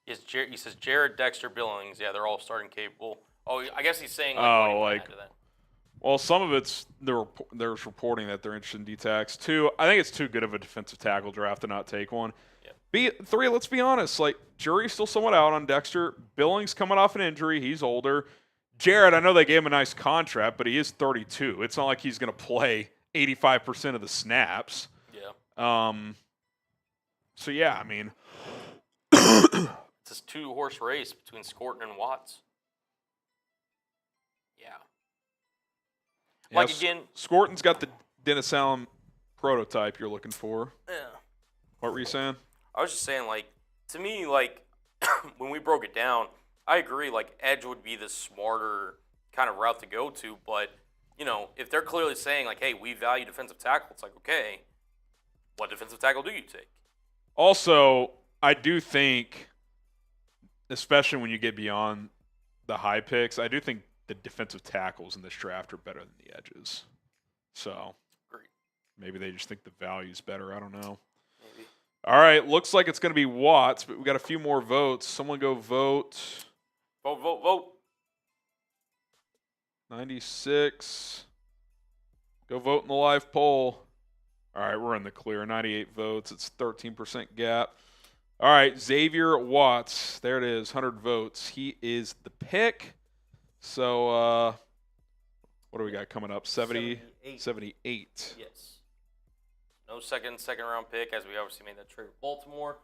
who. He says Jared, Dexter, Billings. Yeah, they're all starting capable. Oh, I guess he's saying that. Well, some of it's there's reporting that they're interested in D-tax. 2, I think it's too good of a defensive tackle draft to not take one. Yeah. 3, let's be honest. Jury's still somewhat out on Dexter. Billings coming off an injury. He's older. Jared, I know they gave him a nice contract, but he is 32. It's not like he's going to play 85% of the snaps. Yeah. So, yeah, I mean. It's a 2-horse race between Scorton and Watts. Yeah. Again. Scorton's got the Dennis Allen prototype you're looking for. Yeah. What were you saying? I was just saying, to me, when we broke it down, I agree, edge would be the smarter kind of route to go to, but, if they're clearly saying, hey, we value defensive tackle, it's okay, what defensive tackle do you take? Also, I do think, especially when you get beyond the high picks, I do think the defensive tackles in this draft are better than the edges. So Great. maybe they just think the value's better. I don't know. Maybe. All right, looks like it's going to be Watts, but we got a few more votes. Someone go vote. Vote, vote, vote. 96. Go vote in the live poll. All right, we're in the clear. 98 votes. It's 13% gap. All right, Xavier Watts. There it is, 100 votes. He is the pick. So what do we got coming up? 78. Yes. No second round pick, as we obviously made that trade with Baltimore.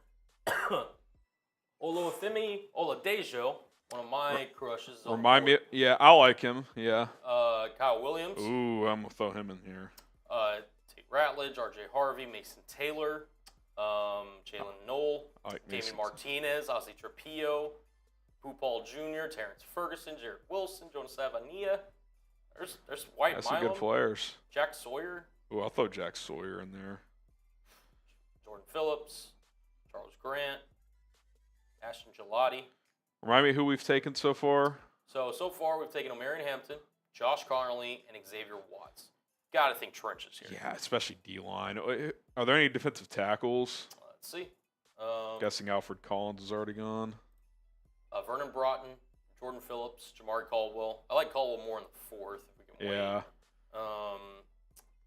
Oluwafemi Oladejo, one of my crushes. Remind me. Yeah, I like him. Yeah. Kyle Williams. Ooh, I'm going to throw him in here. Tate Ratledge, R.J. Harvey, Mason Taylor, Jalen Knoll, David Martinez, Ozzie Trapillo, Pooh Paul Jr., Terrence Ferguson, Jared Wilson, Jonas Savania. There's White That's Milam. some good players. Jack Sawyer. Ooh, I'll throw Jack Sawyer in there. Jordan Phillips, Charles Grant, Ashton Gelati. Remind me who we've taken so far. So far we've taken Omarion Hampton, Josh Connolly, and Xavier Watts. Got to think trenches here. Yeah, especially D-line. Are there any defensive tackles? Let's see. Guessing Alfred Collins is already gone. Vernon Broughton, Jordan Phillips, Jamari Caldwell. I like Caldwell more in the fourth if we can wait. Yeah.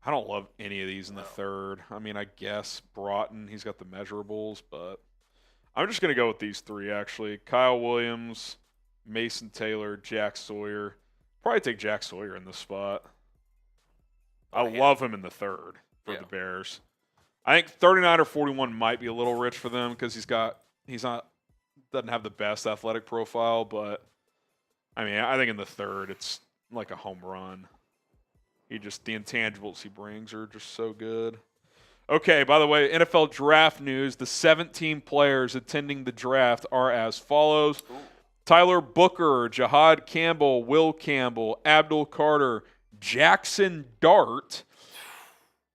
I don't love any of these in the third. I mean, I guess Broughton, he's got the measurables, but I'm just going to go with these three, actually. Kyle Williams, Mason Taylor, Jack Sawyer. Probably take Jack Sawyer in this spot. I love him in the third for the Bears. I think 39 or 41 might be a little rich for them because doesn't have the best athletic profile, but I mean, I think in the third it's like a home run. The intangibles he brings are just so good. Okay, by the way, NFL draft news, the 17 players attending the draft are as follows. Ooh. Tyler Booker, Jahad Campbell, Will Campbell, Abdul Carter, Jackson Dart,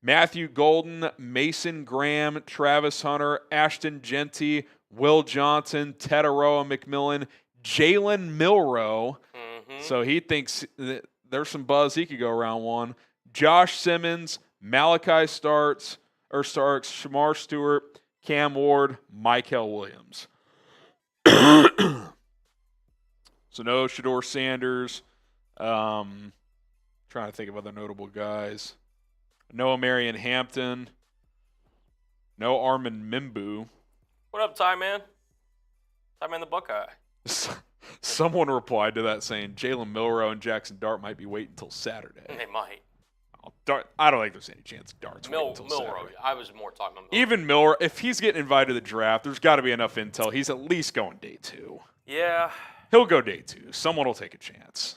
Matthew Golden, Mason Graham, Travis Hunter, Ashton Jeanty, Will Johnson, Tetaroa McMillan, Jalen Milroe. Mm-hmm. So he thinks there's some buzz he could go round one. Josh Simmons, Malachi Starks, Shamar Stewart, Cam Ward, Michael Williams. So no Shador Sanders. Trying to think of other notable guys. No Omarion Hampton. No Armin Mimbu. What up, Ty Man? Ty Man the Buckeye. Someone replied to that saying Jalen Milroe and Jackson Dart might be waiting until Saturday. They might. I don't think there's any chance Dart's waiting until Milroe. Saturday. I was more talking about Milroe. Even Milroe, if he's getting invited to the draft, there's got to be enough intel. He's at least going day 2. Yeah. He'll go day 2. Someone will take a chance.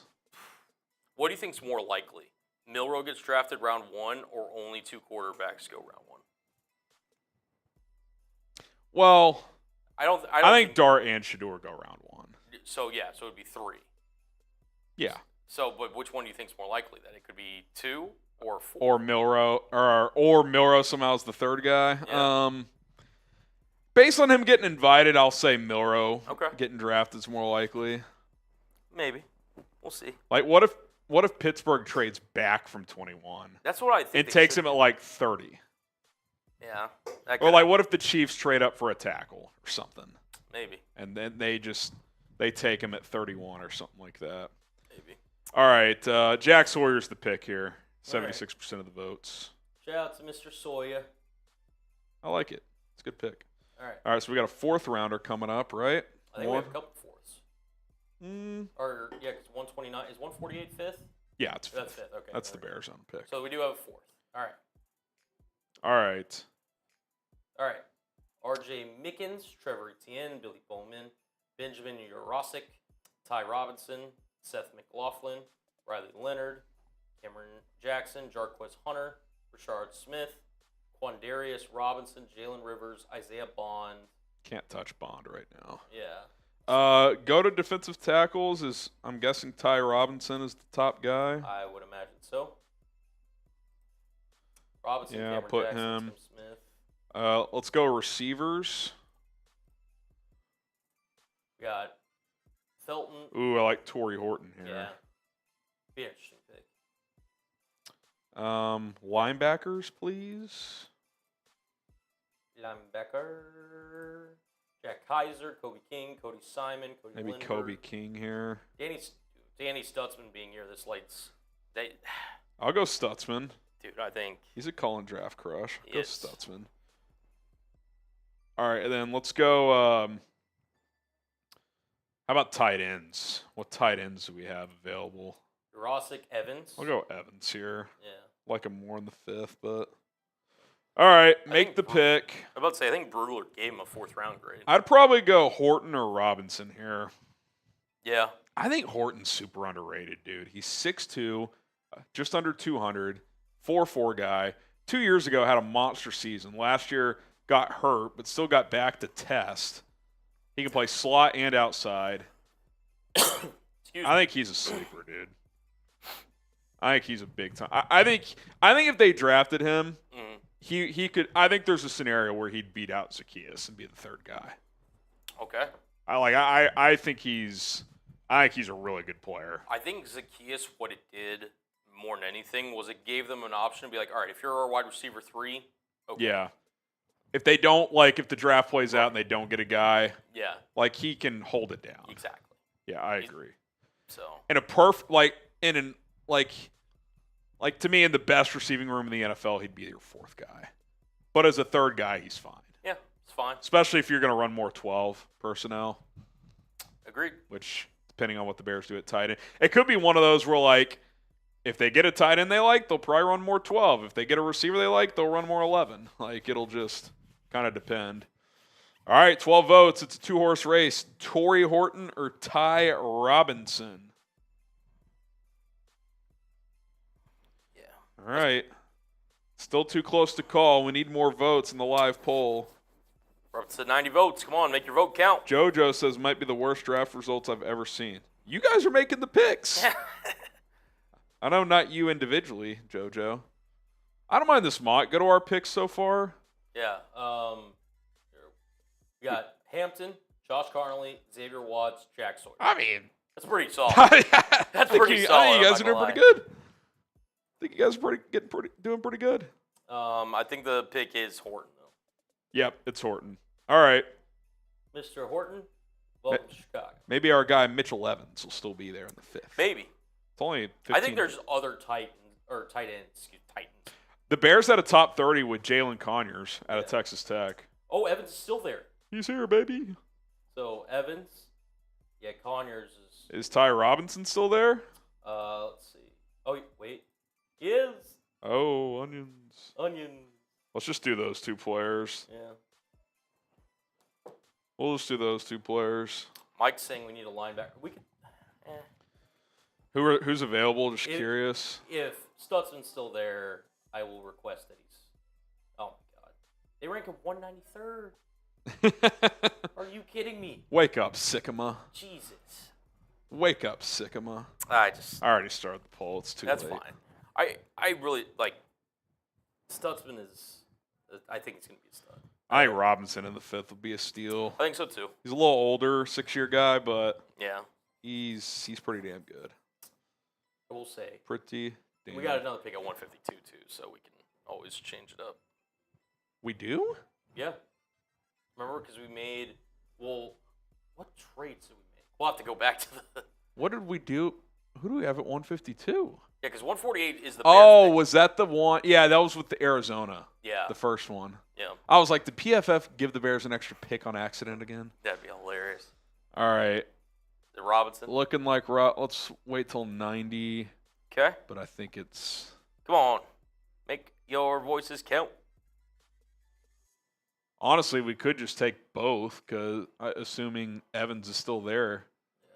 What do you think's more likely? Milroe gets drafted round 1 or only 2 quarterbacks go round 1? Well, I think Dart and Shador go round 1. So it would be 3. Yeah. So, but which one do you think's more likely? That it could be 2 or 4? Or Milroe, or Milroe somehow is the third guy. Yeah. Based on him getting invited, I'll say Milroe getting drafted is more likely. Maybe. We'll see. Like, what if Pittsburgh trades back from 21? That's what I think. It takes him at like 30. Yeah. Or like, what if the Chiefs trade up for a tackle or something? Maybe. And then they take him at 31 or something like that. Maybe. All right, Jack Sawyer's the pick here. 76% of the votes. Shout out to Mr. Sawyer. I like it. It's a good pick. All right, so we got a 4th rounder coming up, right? I think we have a couple 4ths. Or because 129 is 148 5th. Yeah, it's 5th. That's 5th. Okay. That's the Bears on pick. So we do have a 4th. All right. R.J. Mickens, Trevor Etienne, Billy Bowman, Benjamin Urosic, Ty Robinson, Seth McLaughlin, Riley Leonard, Cameron Jackson, Jarquez Hunter, Rashard Smith, Quandarius Robinson, Jalen Rivers, Isaiah Bond. Can't touch Bond right now. Yeah. Go to defensive tackles. I'm guessing Ty Robinson is the top guy. I would imagine so. Robinson, yeah, Cameron put Jackson, him. Tim Smith. Let's go receivers. We got Felton. Ooh, I like Torrey Horton here. Yeah. Be an interesting pick. Linebackers, please. Linebacker. Jack Kaiser, Kobe King, Cody Simon, Cody Maybe Lindbergh. Kobe King here. Danny Stutzman being here this late's. I'll go Stutzman. Dude, I think He's a Cullen draft crush. He Go is. Stutzman. All right, and then let's go. How about tight ends? What tight ends do we have available? Jurassic Evans. I'll go Evans here. Yeah. Like him more in the 5th, but all right, make the pick. I'm about to say I think Brugler gave him a 4th round grade. I'd probably go Horton or Robinson here. Yeah. I think Horton's super underrated, dude. He's 6'2", just under 200, 4'4" guy. 2 years ago had a monster season. Last year got hurt, but still got back to test. He can play slot and outside. Excuse me. I think he's a sleeper, dude. I think he's a big time. I think if they drafted him, he could. I think there's a scenario where he'd beat out Zacchaeus and be the 3rd guy. Okay. I think he's a really good player. I think Zacchaeus, what it did more than anything was it gave them an option to be like, all right, if you're our wide receiver 3, okay. Yeah. If they don't if the draft plays out and they don't get a guy, he can hold it down. Exactly. Yeah, I agree. So. And to me, in the best receiving room in the NFL, he'd be your 4th guy. But as a 3rd guy, he's fine. Yeah, it's fine. Especially if you're going to run more 12 personnel. Agreed. Which, depending on what the Bears do at tight end, it could be one of those where if they get a tight end they like, they'll probably run more 12. If they get a receiver they like, they'll run more 11. It'll just kind of depend. All right, 12 votes. It's a 2-horse race. Torrey Horton or Ty Robinson? All right. Still too close to call. We need more votes in the live poll. Robinson, 90 votes. Come on, make your vote count. JoJo says might be the worst draft results I've ever seen. You guys are making the picks. I know not you individually, JoJo. I don't mind this mock. Go to our picks so far. Yeah. We got Hampton, Josh Carnley, Xavier Watts, Jack Sawyer. I mean, that's pretty solid. That's pretty solid. I think you guys are doing pretty good. I think you guys are doing pretty good. I think the pick is Horton, though. Yep, it's Horton. All right. Mr. Horton, welcome to Chicago. Maybe our guy Mitchell Evans will still be there in the 5th. Maybe. It's only 15. I think there's other tight ends. The Bears had a top 30 with Jalen Conyers out of Texas Tech. Oh, Evans is still there. He's here, baby. So, Evans. Yeah, Conyers is... Is Ty Robinson still there? Let's see. Oh, wait. He is. Oh, onions. Onions. Let's just do those 2 players. Yeah. We'll just do those 2 players. Mike's saying we need a linebacker. We could... Who's available? Just curious. If Stutzman's still there, I will request that he's... Oh, my God. They rank him 193rd. Are you kidding me? Wake up, Sycamore. Jesus. Wake up, Sycamore. I already started the poll. It's too late. That's fine. I really, Stutzman is... I think he's going to be a stud. I think Robinson in the 5th will be a steal. I think so, too. He's a little older, 6-year guy, but yeah, he's pretty damn good. I will say. Pretty damn. We got another pick at 152, too, so we can always change it up. We do? Yeah. Remember, because we made, what trades did we make? We'll have to go back to the... What did we do? Who do we have at 152? Yeah, because 148 is the Bears Oh, pick. was that the one? Yeah, that was with the Arizona. Yeah. The first one. Yeah. I was like, did PFF give the Bears an extra pick on accident again? That'd be hilarious. All right. The Robinson? Looking like let's wait till 90. Okay. But I think it's... Come on. Make your voices count. Honestly, we could just take both, assuming Evans is still there. Yeah.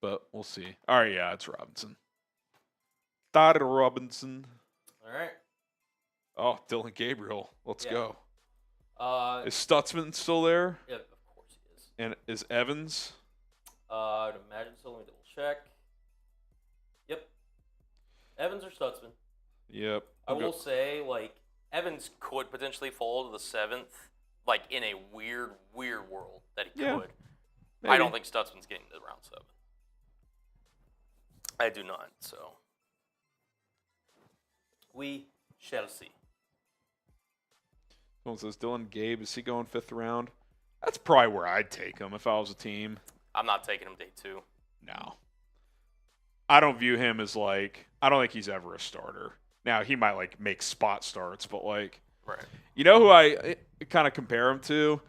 But we'll see. All right, yeah, it's Robinson. Todd Robinson. All right. Oh, Dylan Gabriel. Let's go. Is Stutzman still there? Yeah, of course he is. And is Evans? I'd imagine so. Let me double check. Yep. Evans or Stutzman. Yep. I will say, Evans could potentially fall to the 7th, in a weird world that he could. Maybe. I don't think Stutzman's getting to round 7. I do not, so. We shall see. Someone says, Dylan Gabe, is he going 5th round? That's probably where I'd take him if I was a team. I'm not taking him day 2. No. I don't view him as I don't think he's ever a starter. Now, he might make spot starts, but Right. You know who I kind of compare him to?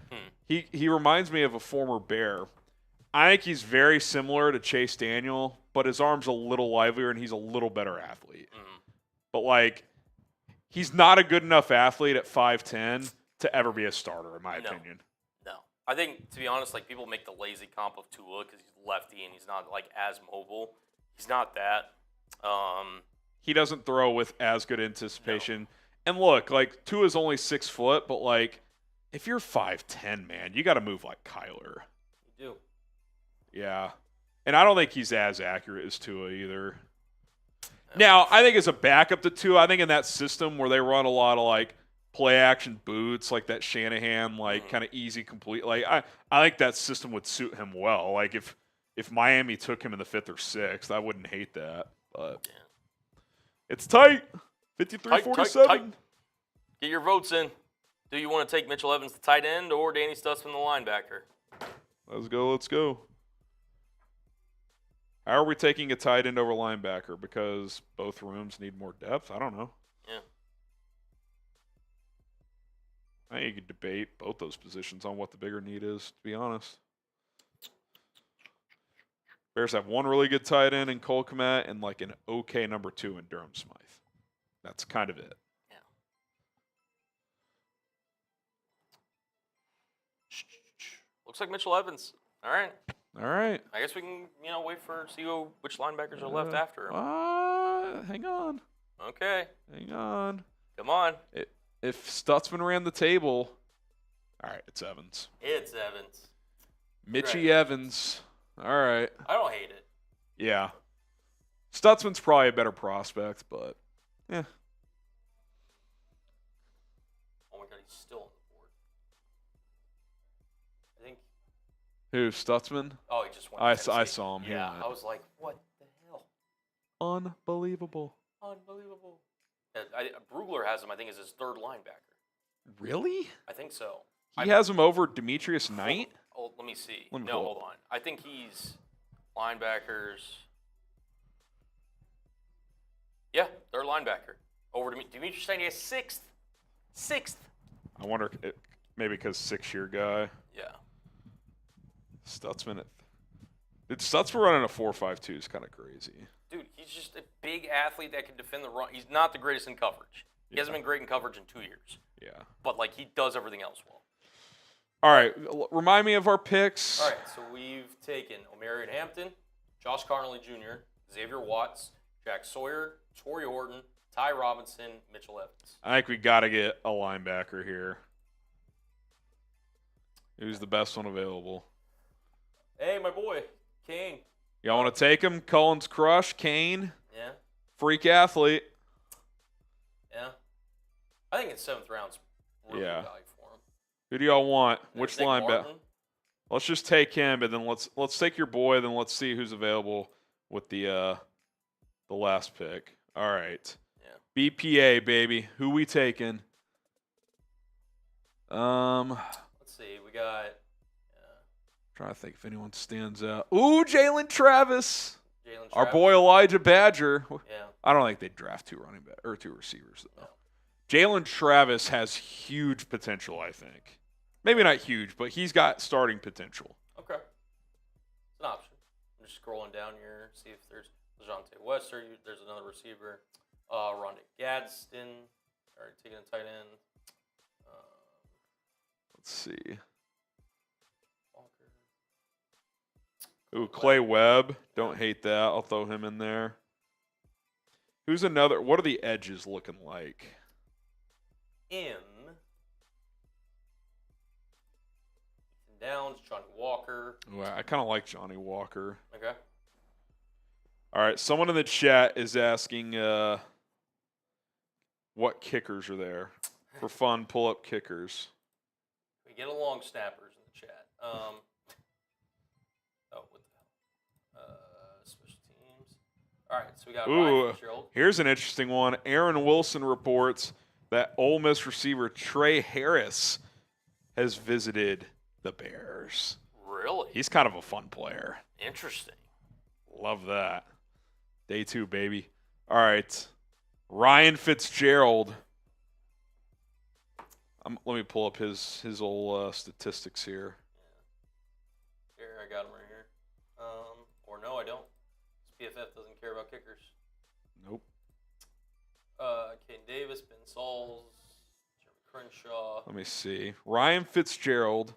He reminds me of a former Bear. I think he's very similar to Chase Daniel, but his arm's a little livelier and he's a little better athlete. But he's not a good enough athlete at 5'10" to ever be a starter, in my opinion. No. I think, to be honest, people make the lazy comp of Tua because he's lefty and he's not as mobile. He's not that. He doesn't throw with as good anticipation. No. And look, Tua's only 6 foot, but if you're 5'10", man, you got to move like Kyler. You do. Yeah. And I don't think he's as accurate as Tua either. Now, I think as a backup to Tua, I think in that system where they run a lot of play action boots, like that Shanahan, kind of easy complete. I think that system would suit him well. If Miami took him in the 5th or 6th, I wouldn't hate that. But it's tight. 53-47. Tight. Get your votes in. Do you want to take Mitchell Evans, the tight end, or Danny Stutzman, the linebacker? Let's go. How are we taking a tight end over linebacker? Because both rooms need more depth? I don't know. Yeah. I think you could debate both those positions on what the bigger need is, to be honest. Bears have one really good tight end in Cole Kmet and an okay number 2 in Durham Smythe. That's kind of it. Yeah. Looks like Mitchell Evans. All right. I guess we can, wait see which linebackers are left after him. Hang on. Okay. Hang on. Come on. If Stutzman ran the table, all right, it's Evans. It's Evans. Mitchie Evans. All right. I don't hate it. Yeah. Stutzman's probably a better prospect, but yeah. Oh my God, he's still on the board. I think. Who, Stutzman? Oh, he just went. I saw him. Yeah, I was like, what the hell? Unbelievable. Yeah, Brugler has him, I think, as his 3rd linebacker. Really? I think so. He has him over Demetrius Knight? Oh, let me see. Hold on. I think he's linebackers. Yeah, 3rd linebacker. Over to Demetrius Knight, he has 6th. I wonder if maybe because 6-year guy. Yeah. Stutzman. Stutzman running a 4.52 is kind of crazy. Dude, he's just a big athlete that can defend the run. He's not the greatest in coverage. He hasn't been great in coverage in 2 years. Yeah. But, he does everything else well. All right. Remind me of our picks. All right. So we've taken Omarion Hampton, Josh Carnley Jr., Xavier Watts, Jack Sawyer, Torrey Horton, Ty Robinson, Mitchell Evans. I think we got to get a linebacker here. Who's the best one available? Hey, my boy, Kane. Y'all want to take him? Cullen's crush, Kane. Yeah. Freak athlete. Yeah. I think in 7th round's really good value for him. Who do y'all want? Which linebacker? Martin? Let's just take him, and then let's take your boy. Then let's see who's available with the last pick. All right. Yeah. BPA baby. Who we taking? Let's see. We got. Trying to think if anyone stands out. Ooh, Jalen Travis. Our boy Elijah Badger. Yeah. I don't think they'd draft 2 receivers though. No. Jalen Travis has huge potential, I think. Maybe not huge, but he's got starting potential. Okay. It's an option. I'm just scrolling down here, see if there's DeJounte Wester. There's another receiver. Rondé Gadsden. All right, taking a tight end. Let's see. Ooh, Clay Webb. Don't hate that. I'll throw him in there. Who's another? What are the edges looking like? Ethan Downs, Johnny Walker. Ooh, I kind of like Johnny Walker. Okay. All right. Someone in the chat is asking what kickers are there. For fun, pull up kickers. We get along snappers in the chat. What the hell? Special teams. All right, so we got Ryan Ooh, Fitzgerald. here's an interesting one. Aaron Wilson reports that Ole Miss receiver Trey Harris has visited the Bears. Really? He's kind of a fun player. Interesting. Love that. Day 2, baby. All right. Ryan Fitzgerald. Let me pull up his old statistics here. Here, I got him right here. Or no, I don't. PFF doesn't care about kickers. Nope. Caden Davis, Ben Sauls, Jeremy Crenshaw. Let me see. Ryan Fitzgerald,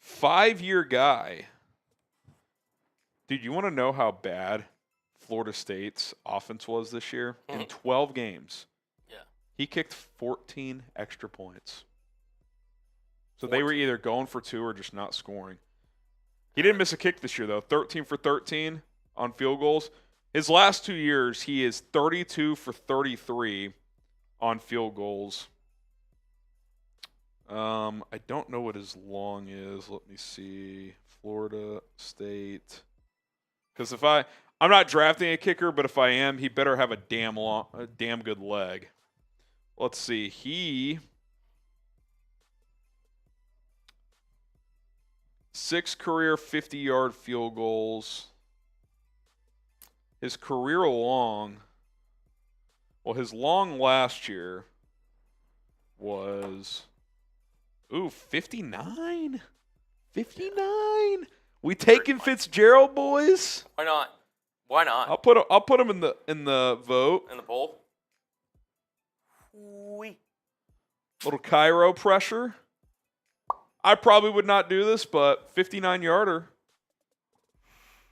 5-year guy. Dude, you want to know how bad Florida State's offense was this year? In 12 games. Yeah. He kicked 14 extra points. So 14. They were either going for 2 or just not scoring. He didn't miss a kick this year, though. 13 for 13 on field goals. His last 2 years, he is 32 for 33 on field goals. I don't know what his long is. Let me see. Florida State. Because I'm not drafting a kicker, but if I am, he better have a damn good leg. Let's see. He 6 career 50-yard field goals. His career long, his long last year was, 59? 59? We taking Fitzgerald, boys? Why not? Why not? I'll put him in the vote. In the poll? Wee. Little Cairo pressure. I probably would not do this, but 59-yarder.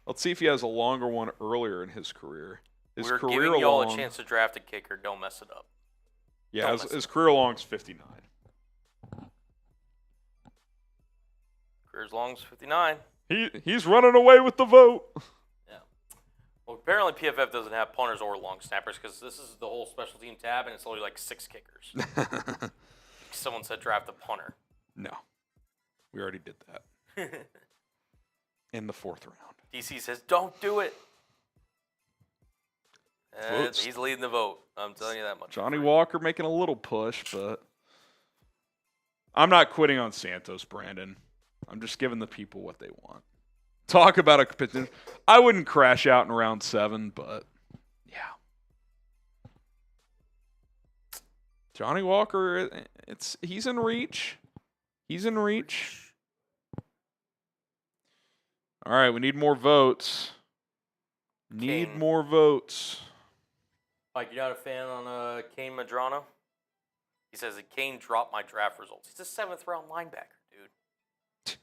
Let's see if he has a longer one earlier in his career. We're giving y'all a chance to draft a kicker. Don't mess it up. Yeah, his career long is 59. Career's long is 59. He's running away with the vote. Yeah. Well, apparently PFF doesn't have punters or long snappers because this is the whole special team tab, and it's only like 6 kickers. Someone said draft a punter. No. We already did that. In the 4th round. DC says, don't do it. He's leading the vote. I'm telling you that much. Johnny Walker making a little push, but I'm not quitting on Santos, Brandon. I'm just giving the people what they want. Talk about a competition. I wouldn't crash out in round 7, but yeah. Johnny Walker, he's in reach. He's in reach. All right, we need more votes. Need more votes. Mike, you're not a fan on Kane Madrano? He says that Kane dropped my draft results. He's a 7th-round linebacker, dude.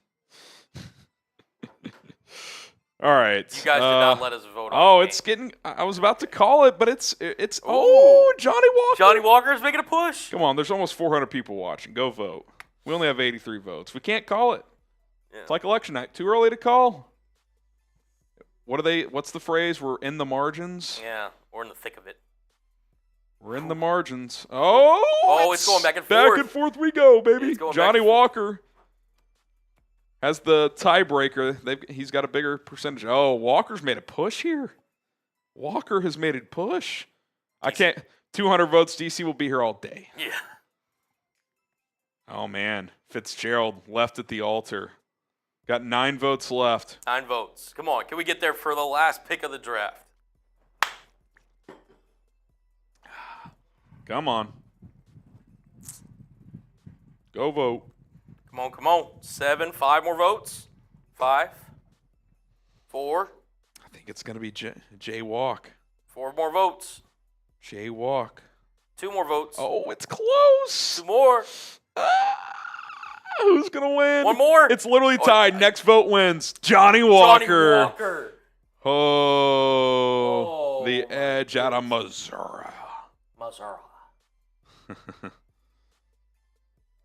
All right. You guys did not let us vote on Kane. It's getting – I was about to call it, but it's Johnny Walker. Johnny Walker's making a push. Come on, there's almost 400 people watching. Go vote. We only have 83 votes. We can't call it. Yeah. It's like election night. Too early to call. What's the phrase? We're in the margins? Yeah, we're in the thick of it. We're in the margins. Oh, it's going back and forth. Back and forth we go, baby. Johnny Walker has the tiebreaker. He's got a bigger percentage. Oh, Walker's made a push here. Walker has made a push. I can't. 200 votes. DC will be here all day. Yeah. Oh, man. Fitzgerald left at the altar. Got 9 votes left. 9 votes. Come on. Can we get there for the last pick of the draft? Come on. Go vote. Come on, come on. 7, 5 more votes. 5, 4. I think it's going to be Jay Walk. 4 more votes. Jay Walk. 2 more votes. Oh, it's close. 2 more. Who's going to win? 1 more. It's literally tied. Next vote wins. Johnny Walker. Johnny Walker. Oh, the edge out of Missouri.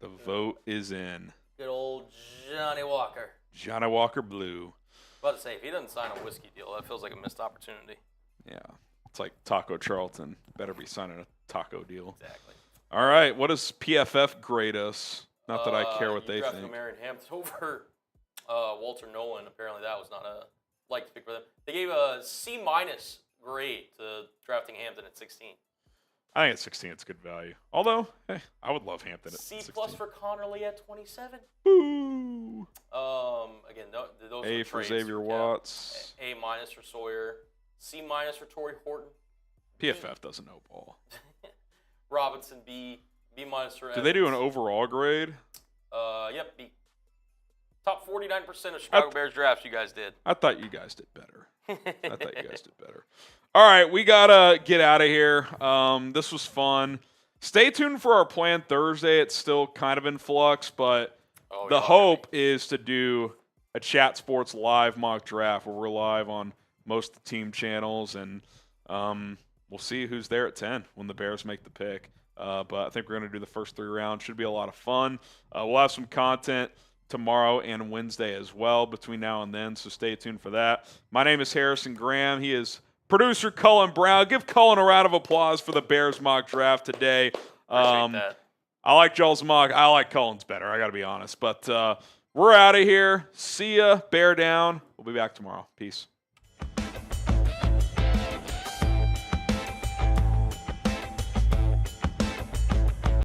The vote is in. Good old Johnny Walker. Johnny Walker Blue. About to say, if he doesn't sign a whiskey deal, that feels like a missed opportunity. Yeah. It's like Taco Charlton. Better be signing a taco deal. Exactly. All right. What does PFF grade us? Not that I care what they think. Omarion Hampton over Walter Nolan. Apparently that was not a liked pick for them. They gave a C- grade to drafting Hampton at 16. I think at 16 it's good value. Although, I would love Hampton at C 16. plus for Connerly at 27. Boo! Again, those A are for trades Xavier Watts. A minus for Sawyer. C minus for Torrey Horton. PFF doesn't know ball. Robinson B. B minus for Do they do an overall grade? Yep, B. Top 49% of Chicago Bears drafts you guys did. I thought you guys did better. All right, we got to get out of here. This was fun. Stay tuned for our plan Thursday. It's still kind of in flux, but the hope is to do a Chat Sports live mock draft where we're live on most of the team channels, and we'll see who's there at 10 when the Bears make the pick. But I think we're going to do the first 3 rounds. Should be a lot of fun. We'll have some content tomorrow and Wednesday as well between now and then, so stay tuned for that. My name is Harrison Graham. He is producer Cullen Brown. Give Cullen a round of applause for the Bears mock draft today. Appreciate that. I like Joel's mock. I like Cullen's better, I got to be honest. But we're out of here. See ya. Bear down. We'll be back tomorrow. Peace.